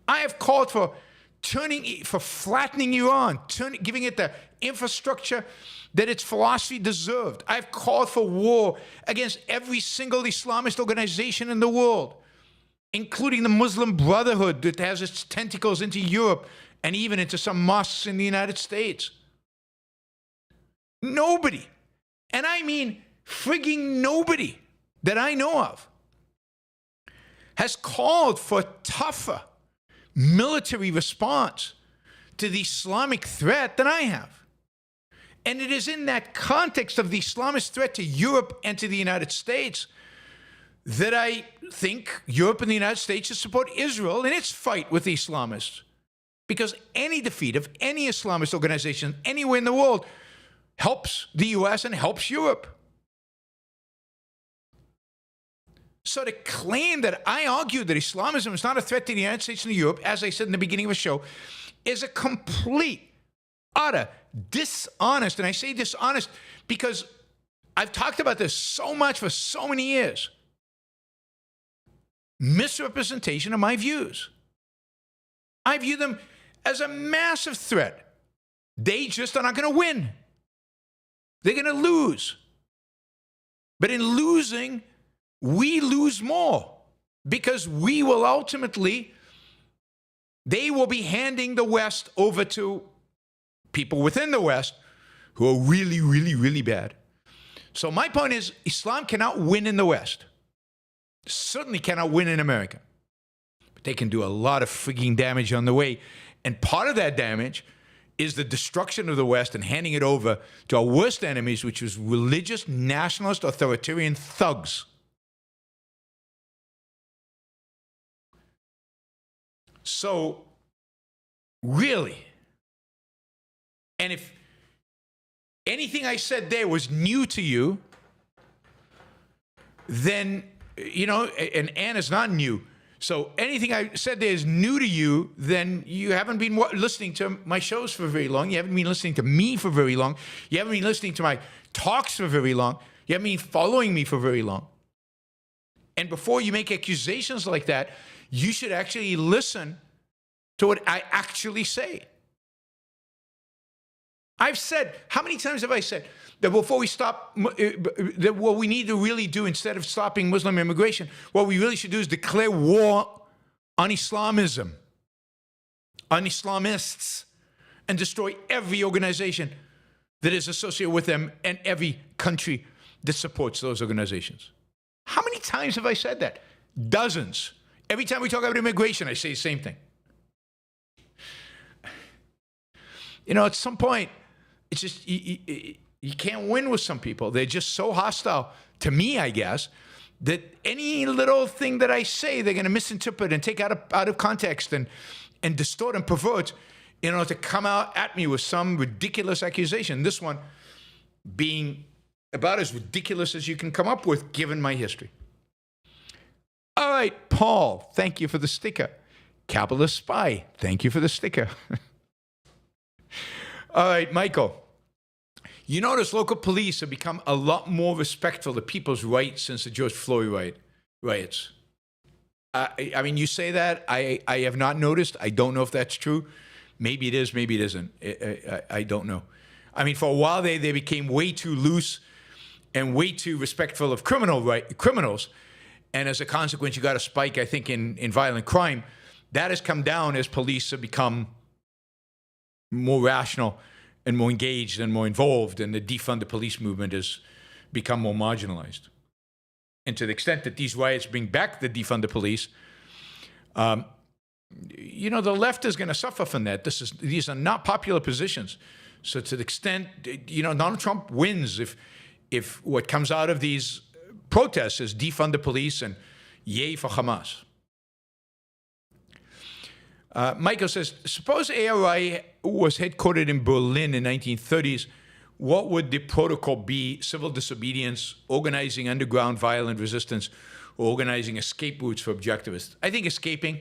I have called for flattening Iran, giving it the infrastructure that its philosophy deserved. I've called for war against every single Islamist organization in the world, including the Muslim Brotherhood that has its tentacles into Europe and even into some mosques in the United States. Nobody, and I mean frigging nobody that I know of, has called for a tougher military response to the Islamic threat than I have. And it is in that context of the Islamist threat to Europe and to the United States that I think Europe and the United States should support Israel in its fight with the Islamists. Because any defeat of any Islamist organization anywhere in the world helps the US and helps Europe. So to claim that I argue that Islamism is not a threat to the United States and Europe, as I said in the beginning of the show, is a complete, utter, dishonest, and I say dishonest because I've talked about this so much for so many years, misrepresentation of my views. I view them as a massive threat. They just are not going to win. They're going to lose. But in losing, we lose more because we will ultimately, they will be handing the West over to people within the West who are really, really, really bad. So my point is, Islam cannot win in the West. Certainly cannot win in America. But they can do a lot of freaking damage on the way. And part of that damage is the destruction of the West and handing it over to our worst enemies, which is religious, nationalist, authoritarian thugs. So, really, and if anything I said there was new to you, then, and Anne is not new. So anything I said there is new to you, then you haven't been listening to my shows for very long. You haven't been listening to me for very long. You haven't been listening to my talks for very long. You haven't been following me for very long. And before you make accusations like that, you should actually listen to what I actually say. I've said, how many times have I said that before we stop, that what we need to really do instead of stopping Muslim immigration, what we really should do is declare war on Islamism, on Islamists, and destroy every organization that is associated with them and every country that supports those organizations. How many times have I said that? Dozens. Every time we talk about immigration, I say the same thing. You know, at some point, it's just, you can't win with some people. They're just so hostile to me, I guess, that any little thing that I say, they're going to misinterpret and take out of context and distort and pervert in order to come out at me with some ridiculous accusation. This one being about as ridiculous as you can come up with, given my history. All right, Paul, thank you for the sticker. Capitalist Spy, thank you for the sticker. All right, Michael. You notice local police have become a lot more respectful of people's rights since the George Floyd riots. I mean, you say that. I have not noticed. I don't know if that's true. Maybe it is, maybe it isn't. I don't know. I mean, for a while they became way too loose and way too respectful of criminals. And as a consequence, you got a spike, I think, in violent crime. That has come down as police have become more rational and more engaged and more involved, and the defund the police movement has become more marginalized. And to the extent that these riots bring back the defund the police, you know, the left is going to suffer from that. These are not popular positions. So to the extent, you know, Donald Trump wins if what comes out of these protests is defund the police and yay for Hamas. Michael says, suppose ARI was headquartered in Berlin in the 1930s. What would the protocol be? Civil disobedience, organizing underground violent resistance, or organizing escape routes for objectivists? I think escaping.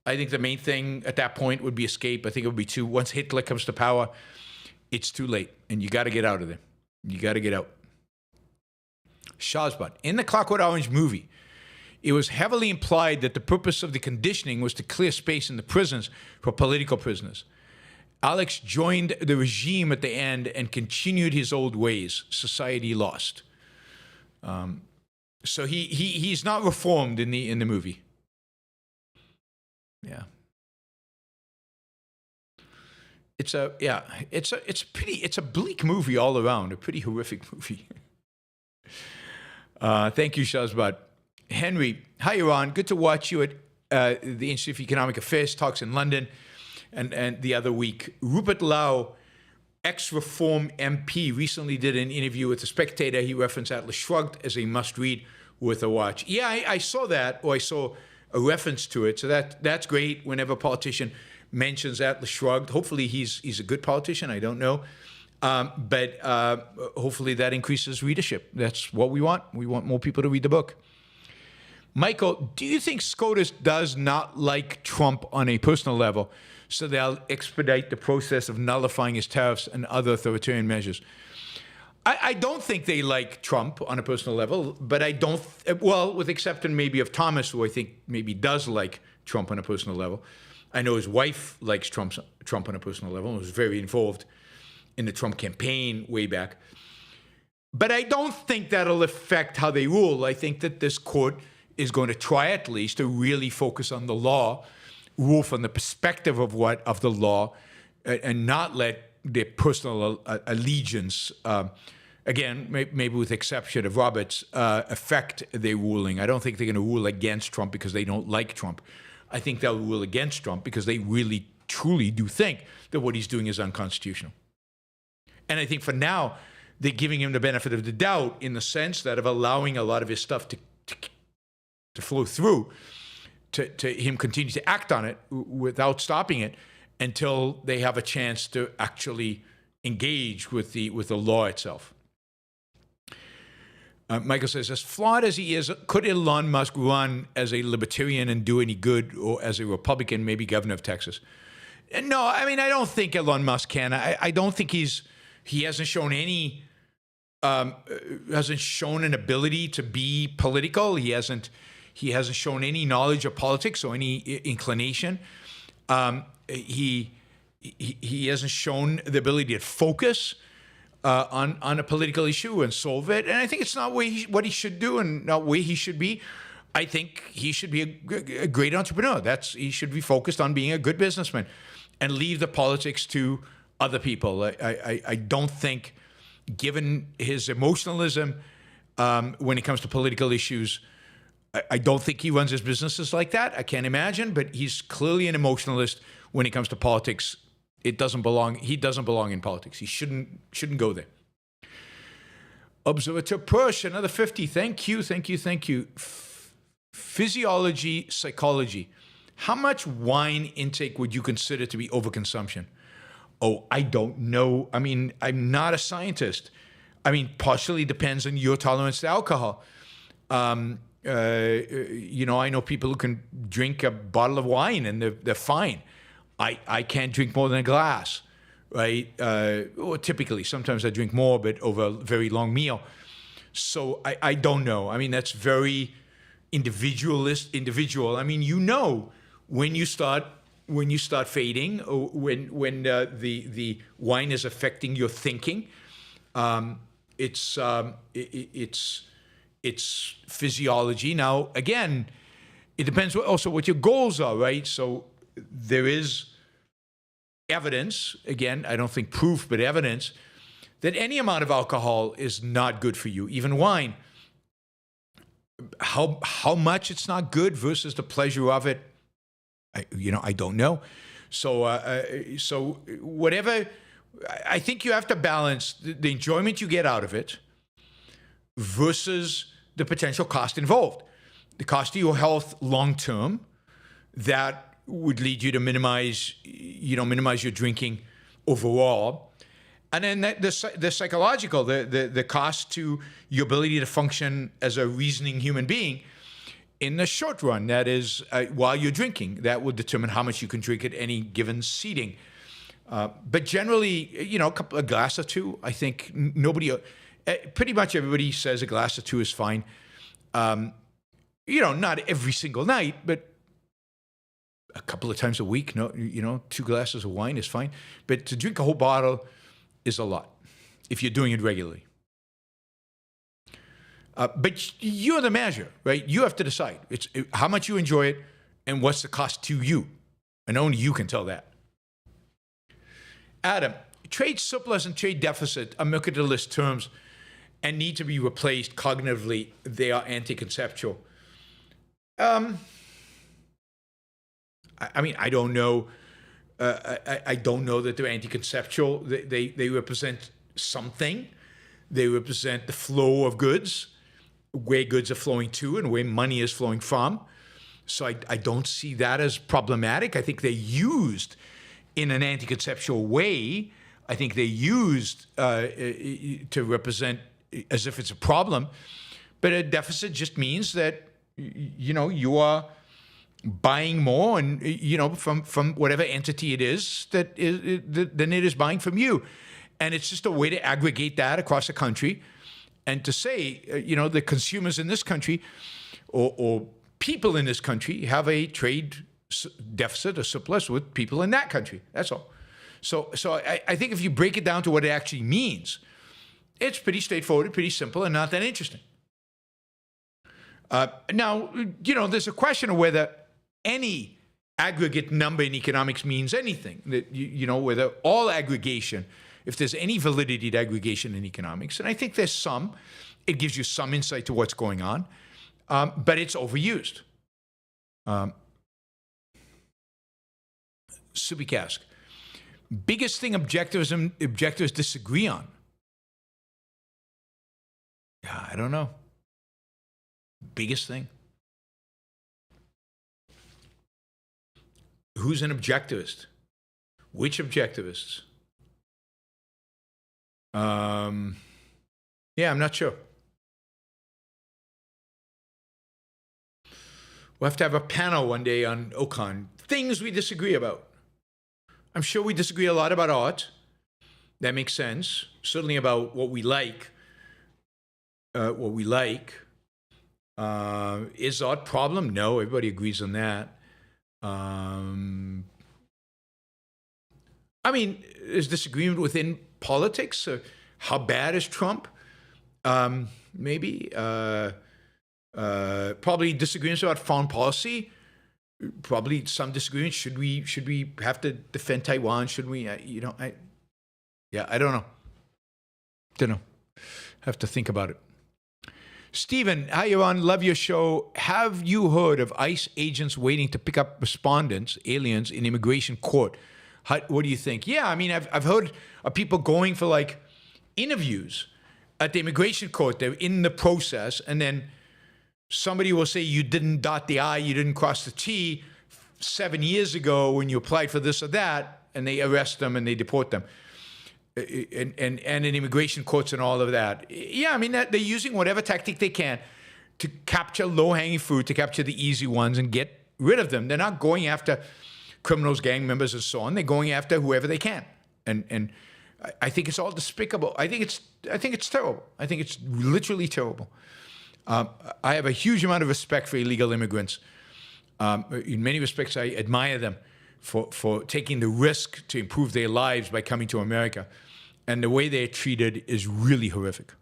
I think the main thing at that point would be escape. I think it would be once Hitler comes to power, it's too late, and you got to get out of there. You got to get out. Shazbot, in the Clockwork Orange movie, it was heavily implied that the purpose of the conditioning was to clear space in the prisons for political prisoners. Alex joined the regime at the end and continued his old ways. Society lost. So he's not reformed in the movie. Yeah. It's a bleak movie all around, a pretty horrific movie. Thank you, Shazbot. Henry, hi, Yaron. Good to watch you at the Institute for Economic Affairs talks in London and the other week. Rupert Lau, ex-Reform MP, recently did an interview with The Spectator. He referenced Atlas Shrugged as a must-read worth a watch. Yeah, I saw that, or I saw a reference to it. So that's great whenever a politician mentions Atlas Shrugged. Hopefully he's a good politician. I don't know. But hopefully that increases readership. That's what we want. We want more people to read the book. Michael, do you think SCOTUS does not like Trump on a personal level, so they'll expedite the process of nullifying his tariffs and other authoritarian measures? I don't think they like Trump on a personal level, but I don't, well, with exception maybe of Thomas, who I think maybe does like Trump on a personal level. I know his wife likes Trump on a personal level and was very involved in the Trump campaign way back. But I don't think that'll affect how they rule. I think that this court is going to try at least to really focus on the law, rule from the perspective of the law, and not let their personal allegiance, again, maybe with exception of Roberts, affect their ruling. I don't think they're going to rule against Trump because they don't like Trump. I think they'll rule against Trump because they really, truly do think that what he's doing is unconstitutional. And I think for now, they're giving him the benefit of the doubt in the sense that of allowing a lot of his stuff to flow through, to him continue to act on it without stopping it until they have a chance to actually engage with the law itself. Michael says, as flawed as he is, could Elon Musk run as a libertarian and do any good, or as a Republican, maybe governor of Texas? No, I mean, I don't think Elon Musk can. I don't think he hasn't shown any, hasn't shown an ability to be political. He hasn't shown any knowledge of politics or any inclination. He hasn't shown the ability to focus on a political issue and solve it. And I think it's not what he should do and not where he should be. I think he should be a great entrepreneur. He should be focused on being a good businessman and leave the politics to other people. I don't think, given his emotionalism when it comes to political issues, I don't think he runs his businesses like that. I can't imagine, but he's clearly an emotionalist when it comes to politics. It doesn't belong. He doesn't belong in politics. He shouldn't go there. Observator Push, another 50. Thank you. Physiology, psychology. How much wine intake would you consider to be overconsumption? Oh, I don't know. I mean, I'm not a scientist. I mean, partially depends on your tolerance to alcohol. I know people who can drink a bottle of wine and they're fine. I can't drink more than a glass, right? Or typically, sometimes I drink more, but over a very long So I don't know. I mean, that's very individual. I mean, when you start fading, or when the wine is affecting your thinking, it's physiology. Now, again, it depends also what your goals are, right? So there is evidence, again, I don't think proof, but evidence, that any amount of alcohol is not good for you, even wine. How much it's not good versus the pleasure of it, I don't know. So whatever, I think you have to balance the enjoyment you get out of it versus the potential cost involved. The cost to your health long term, that would lead you to minimize your drinking overall. And then the psychological, the cost to your ability to function as a reasoning human being in the short run, that is, while you're drinking, that would determine how much you can drink at any given seating. But generally, a glass or two, I think pretty much everybody says a glass or two is fine. Not every single night, but a couple of times a week, 2 glasses of wine is fine. But to drink a whole bottle is a lot if you're doing it regularly. But you're the measure, right? You have to decide how much you enjoy it and what's the cost to you. And only you can tell that. Adam, trade surplus and trade deficit are mercantilist terms and need to be replaced cognitively. They are anti-conceptual. I don't know. I don't know that they're anti-conceptual. They represent something. They represent the flow of goods, where goods are flowing to and where money is flowing from. So I don't see that as problematic. I think they're used in an anti-conceptual way. I think they're used to represent as if it's a problem. But a deficit just means that, you are buying more and, from whatever entity it is than it is buying from you. And it's just a way to aggregate that across the country and to say, the consumers in this country or people in this country have a trade deficit or surplus with people in that country. That's all. So I think if you break it down to what it actually means, it's pretty straightforward, pretty simple, and not that interesting. Now, there's a question of whether any aggregate number in economics means anything. That whether all aggregation, if there's any validity to aggregation in economics, and I think there's some. It gives you some insight to what's going on, but it's overused. Subikask, biggest thing objectivists disagree on. Yeah, I don't know. Biggest thing. Who's an objectivist? Which objectivists? Yeah, I'm not sure. We'll have to have a panel one day on Ocon. Things we disagree about. I'm sure we disagree a lot about art. That makes sense. Certainly about what we like. Is art problem? No, everybody agrees on that. Is disagreement within politics? How bad is Trump? Maybe. Probably disagreements about foreign policy. probably some disagreement. Should we have to defend Taiwan? Should we? I don't know. Don't know. Have to think about it. Stephen, hi, Yaron. Love your show. Have you heard of ICE agents waiting to pick up respondents, aliens, in immigration court? What do you think? Yeah, I mean, I've heard of people going for like interviews at the immigration court. They're in the process, and then somebody will say you didn't dot the I, you didn't cross the T 7 years ago when you applied for this or that, and they arrest them and they deport them. And in immigration courts and all of that. Yeah, I mean, they're using whatever tactic they can to capture low-hanging fruit, to capture the easy ones and get rid of them. They're not going after criminals, gang members, and so on. They're going after whoever they can. And I think it's all despicable. I think it's terrible. I think it's literally terrible. I have a huge amount of respect for illegal immigrants. In many respects, I admire them for taking the risk to improve their lives by coming to America. And the way they're treated is really horrific.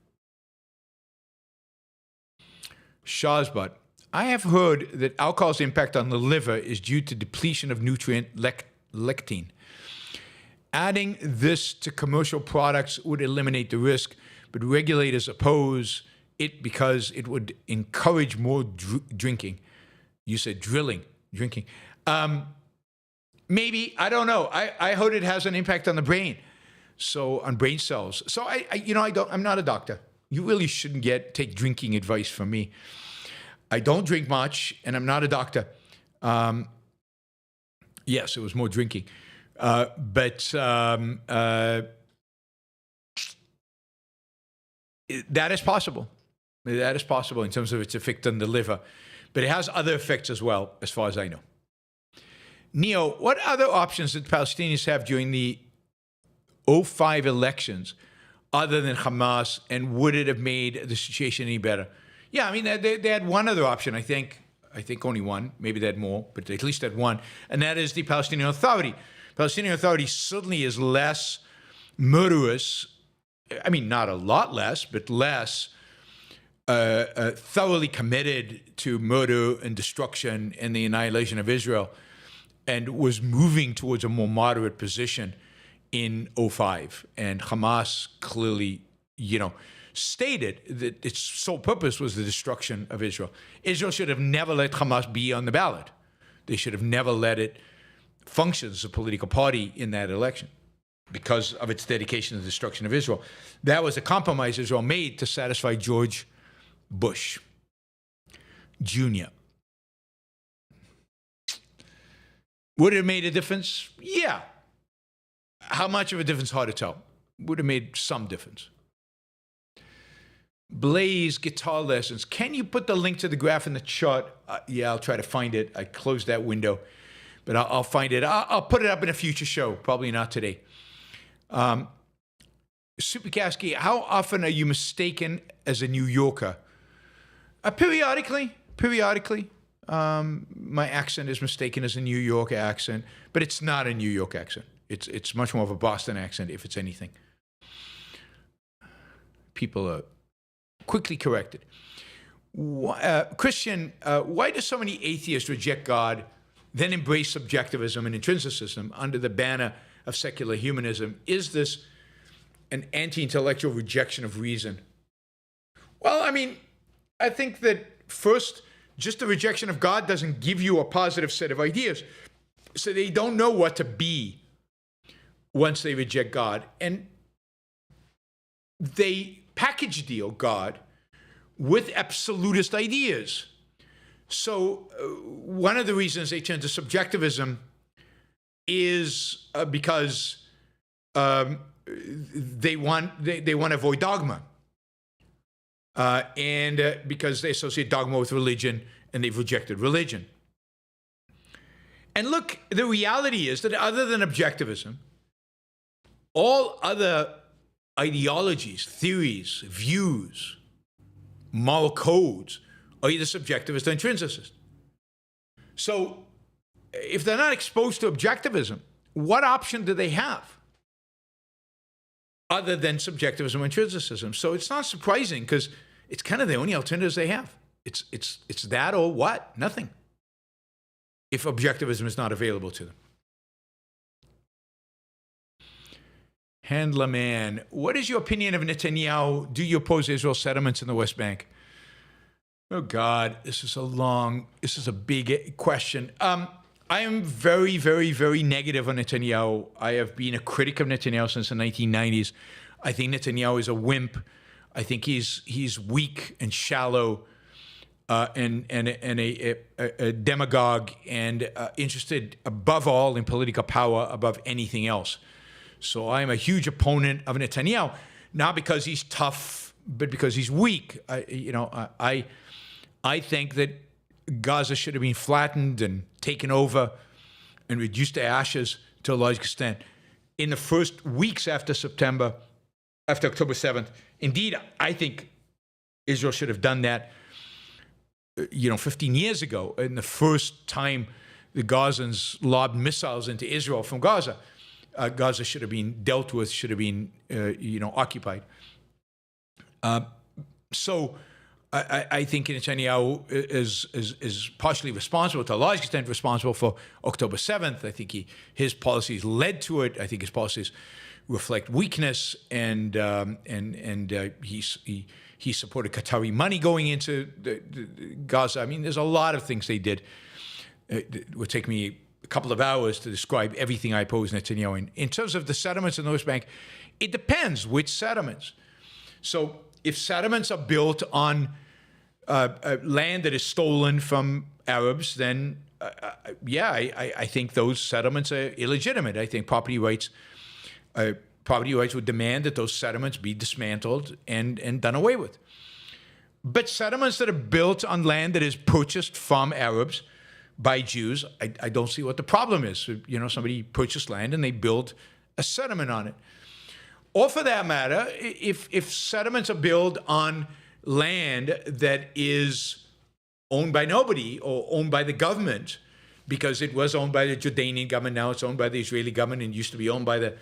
Shazbot, I have heard that alcohol's impact on the liver is due to depletion of nutrient lectin. Adding this to commercial products would eliminate the risk, but regulators oppose it because it would encourage more drinking. You said drinking. Maybe, I don't know. I heard it has an impact on the brain, so on brain cells. So I'm not a doctor. You really shouldn't take drinking advice from me. I don't drink much, and I'm not a doctor. Yes, it was more drinking, but that is possible. That is possible in terms of its effect on the liver, but it has other effects as well, as far as I know. Neo, what other options did Palestinians have during the 2005 elections other than Hamas, and would it have made the situation any better? Yeah, I mean, they had one other option, I think only one. Maybe they had more, but they at least had one, and that is the Palestinian Authority. Palestinian Authority certainly is less murderous. I mean, not a lot less, but less thoroughly committed to murder and destruction and the annihilation of Israel, and was moving towards a more moderate position in 2005. And Hamas clearly, stated that its sole purpose was the destruction of Israel. Israel should have never let Hamas be on the ballot. They should have never let it function as a political party in that election because of its dedication to the destruction of Israel. That was a compromise Israel made to satisfy George Bush Jr. Would it have made a difference? Yeah. How much of a difference? Hard to tell. Would have made some difference. Blaze guitar lessons. Can you put the link to the graph in the chart? Yeah, I'll try to find it. I closed that window, but I'll find it. I'll put it up in a future show. Probably not today. Superkowski, how often are you mistaken as a New Yorker? Periodically. My accent is mistaken as a New York accent, but it's not a New York accent. It's much more of a Boston accent, if it's anything. People are quickly corrected. Christian, why do so many atheists reject God, then embrace subjectivism and intrinsicism under the banner of secular humanism? Is this an anti-intellectual rejection of reason? Well, I mean, I think that first, just the rejection of God doesn't give you a positive set of ideas. So they don't know what to be once they reject God. And they package deal God with absolutist ideas. So one of the reasons they turn to subjectivism is because they want to avoid dogma. And because they associate dogma with religion, and they've rejected religion. And look, the reality is that other than objectivism, all other ideologies, theories, views, moral codes are either subjectivist or intrinsicist. So if they're not exposed to objectivism, what option do they have other than subjectivism and intrinsicism? So it's not surprising, because it's kind of the only alternatives they have. It's that or what? Nothing. if objectivism is not available to them. Handler Man, what is your opinion of Netanyahu? Do you oppose Israel's settlements in the West Bank? Oh God, this is a big question. I am very, very, very negative on Netanyahu. I have been a critic of Netanyahu since the 1990s. I think Netanyahu is a wimp. I think he's weak and shallow, and a demagogue, and interested above all in political power above anything else. So I am a huge opponent of Netanyahu, not because he's tough, but because he's weak. I think that Gaza should have been flattened and taken over and reduced to ashes to a large extent in the first weeks after October 7th. Indeed, I think Israel should have done that, 15 years ago, in the first time the Gazans lobbed missiles into Israel from Gaza. Gaza should have been dealt with, should have been, occupied. So I think Netanyahu is partially responsible, to a large extent responsible for October 7th. I think his policies led to it. I think his policies reflect weakness, and he supported Qatari money going into the Gaza. I mean, there's a lot of things they did. It would take me a couple of hours to describe everything I oppose Netanyahu in. In terms of the settlements in the West Bank, it depends which settlements. So if settlements are built on land that is stolen from Arabs, then I think those settlements are illegitimate. I think property rights would demand that those settlements be dismantled and done away with. But settlements that are built on land that is purchased from Arabs by Jews, I don't see what the problem is. Somebody purchased land and they build a settlement on it. Or for that matter, if settlements are built on land that is owned by nobody or owned by the government, because it was owned by the Jordanian government, now it's owned by the Israeli government, and used to be owned by the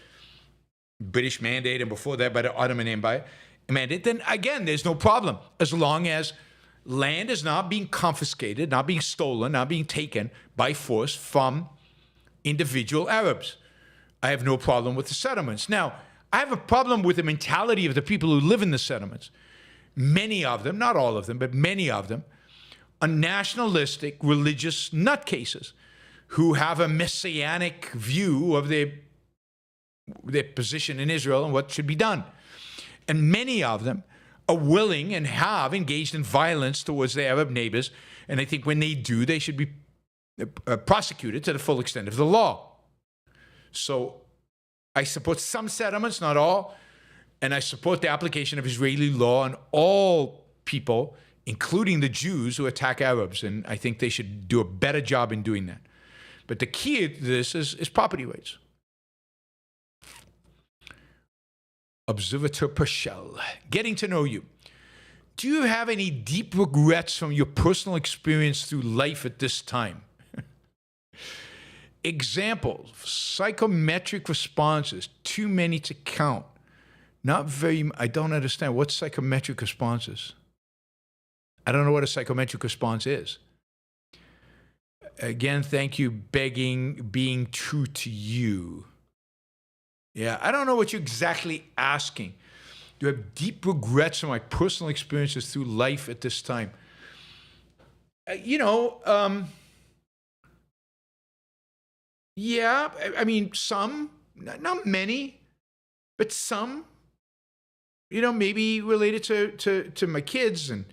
British Mandate, and before that by the Ottoman Empire Mandate, then again, there's no problem, as long as land is not being confiscated, not being stolen, not being taken by force from individual Arabs. I have no problem with the settlements. Now, I have a problem with the mentality of the people who live in the settlements. Many of them, not all of them, but many of them, are nationalistic, religious nutcases who have a messianic view of their position in Israel and what should be done. And many of them are willing and have engaged in violence towards their Arab neighbors. And I think when they do, they should be prosecuted to the full extent of the law. So I support some settlements, not all, and I support the application of Israeli law on all people, including the Jews who attack Arabs, and I think they should do a better job in doing that. But the key to this is property rights. Observateur Purcell, getting to know you. Do you have any deep regrets from your personal experience through life at this time? Examples: psychometric responses, too many to count. Not very, I don't understand. What's psychometric responses? I don't know what a psychometric response is. Again, thank you, being true to you. Yeah, I don't know what you're exactly asking. Do you have deep regrets from my personal experiences through life at this time? Yeah, I mean, some, not many, but some, maybe related to my kids and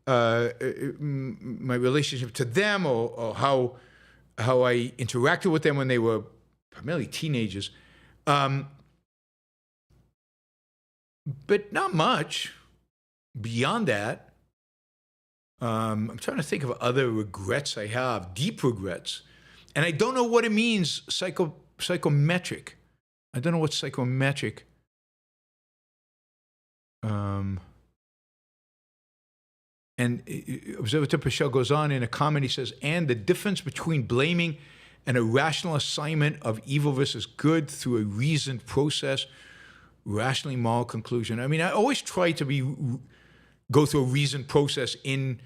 my relationship to them, or how I interacted with them when they were primarily teenagers. But not much beyond that. I'm trying to think of other regrets I have, deep regrets. And I don't know what it means, psychometric. I don't know what psychometric. And Observateur Purcell goes on in a comment, he says, and the difference between blaming and a rational assignment of evil versus good through a reasoned process, rationally moral conclusion. I mean, I always try to go through a reasoned process in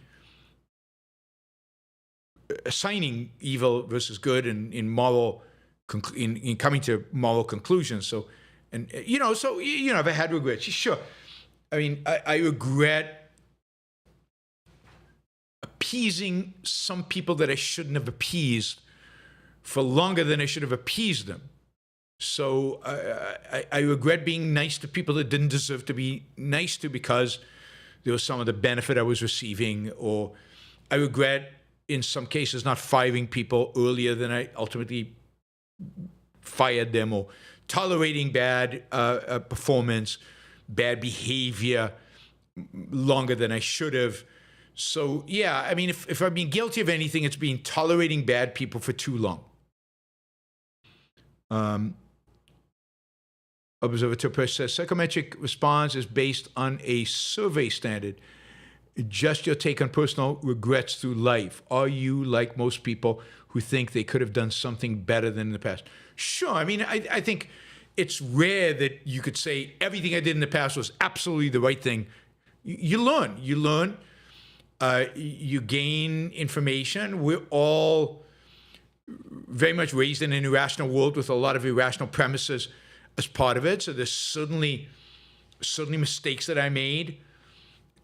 assigning evil versus good in moral, in coming to moral conclusions. So, and have I had regrets? Sure. I mean, I regret appeasing some people that I shouldn't have appeased for longer than I should have appeased them. So I regret being nice to people that didn't deserve to be nice to because there was some of the benefit I was receiving, or I regret in some cases not firing people earlier than I ultimately fired them, or tolerating bad performance, bad behavior longer than I should have. So yeah, I mean, if I've been guilty of anything, it's been tolerating bad people for too long. Observatory Press says, psychometric response is based on a survey standard. Just your take on personal regrets through life. Are you like most people who think they could have done something better than in the past? Sure. I mean, I think it's rare that you could say everything I did in the past was absolutely the right thing. You learn. You gain information. We're all very much raised in an irrational world with a lot of irrational premises as part of it. So there's certainly mistakes that I made,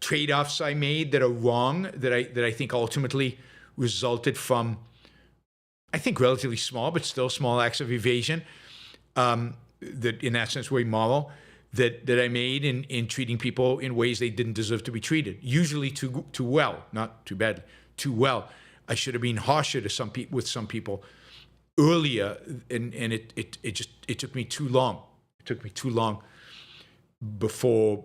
trade-offs I made that are wrong, that I think ultimately resulted from, I think, relatively small, but still small acts of evasion, that in that sense were immoral, that I made in treating people in ways they didn't deserve to be treated, usually too well, not too badly, too well. I should have been harsher to with some people earlier, and it took me too long. It took me too long before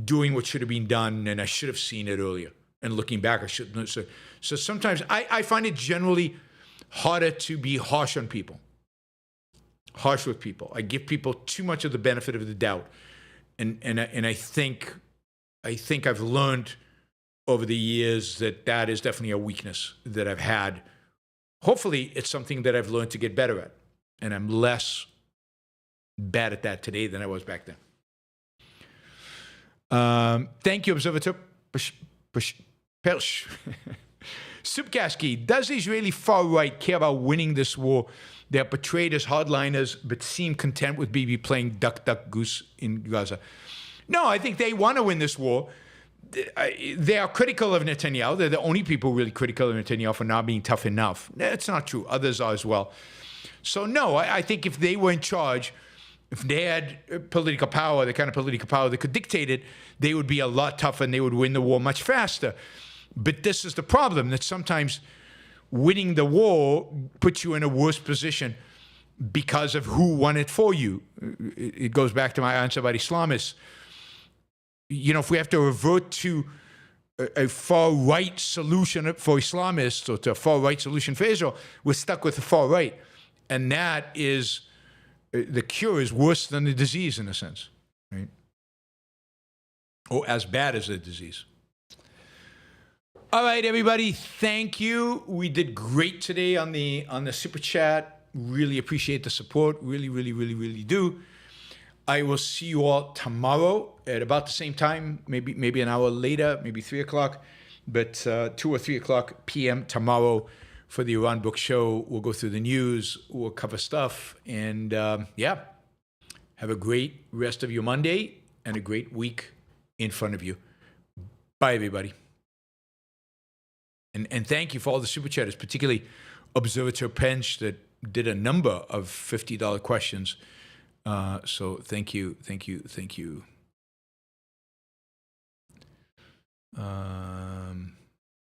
doing what should have been done, and I should have seen it earlier. And looking back, I shouldn't. So sometimes I find it generally harder to be harsh on people, harsh with people. I give people too much of the benefit of the doubt, and I think I've learned over the years that is definitely a weakness that I've had. Hopefully, it's something that I've learned to get better at, and I'm less bad at that today than I was back then. Thank you, Observator Persh. Subkaski, does the Israeli far right care about winning this war? They are portrayed as hardliners, but seem content with Bibi playing duck, duck, goose in Gaza. No, I think they want to win this war. They are critical of Netanyahu. They're the only people really critical of Netanyahu for not being tough enough. That's not true. Others are as well. So no, I think if they were in charge, if they had political power, the kind of political power that could dictate it, they would be a lot tougher and they would win the war much faster. But this is the problem, that sometimes winning the war puts you in a worse position because of who won it for you. It goes back to my answer about Islamists. You know, if we have to revert to a far-right solution for Islamists or to a far-right solution for Israel, we're stuck with the far-right. And that is, the cure is worse than the disease in a sense, right? Or as bad as the disease. All right, everybody, thank you. We did great today on the Super Chat. Really appreciate the support. Really, really, really, really do. I will see you all tomorrow at about the same time, maybe an hour later, maybe 3 o'clock, but 2 or 3 o'clock p.m. tomorrow for the Yaron Brook Show. We'll go through the news, we'll cover stuff, and yeah, have a great rest of your Monday and a great week in front of you. Bye, everybody. And thank you for all the Super Chatters, particularly Observator Pench that did a number of $50 questions. So thank you.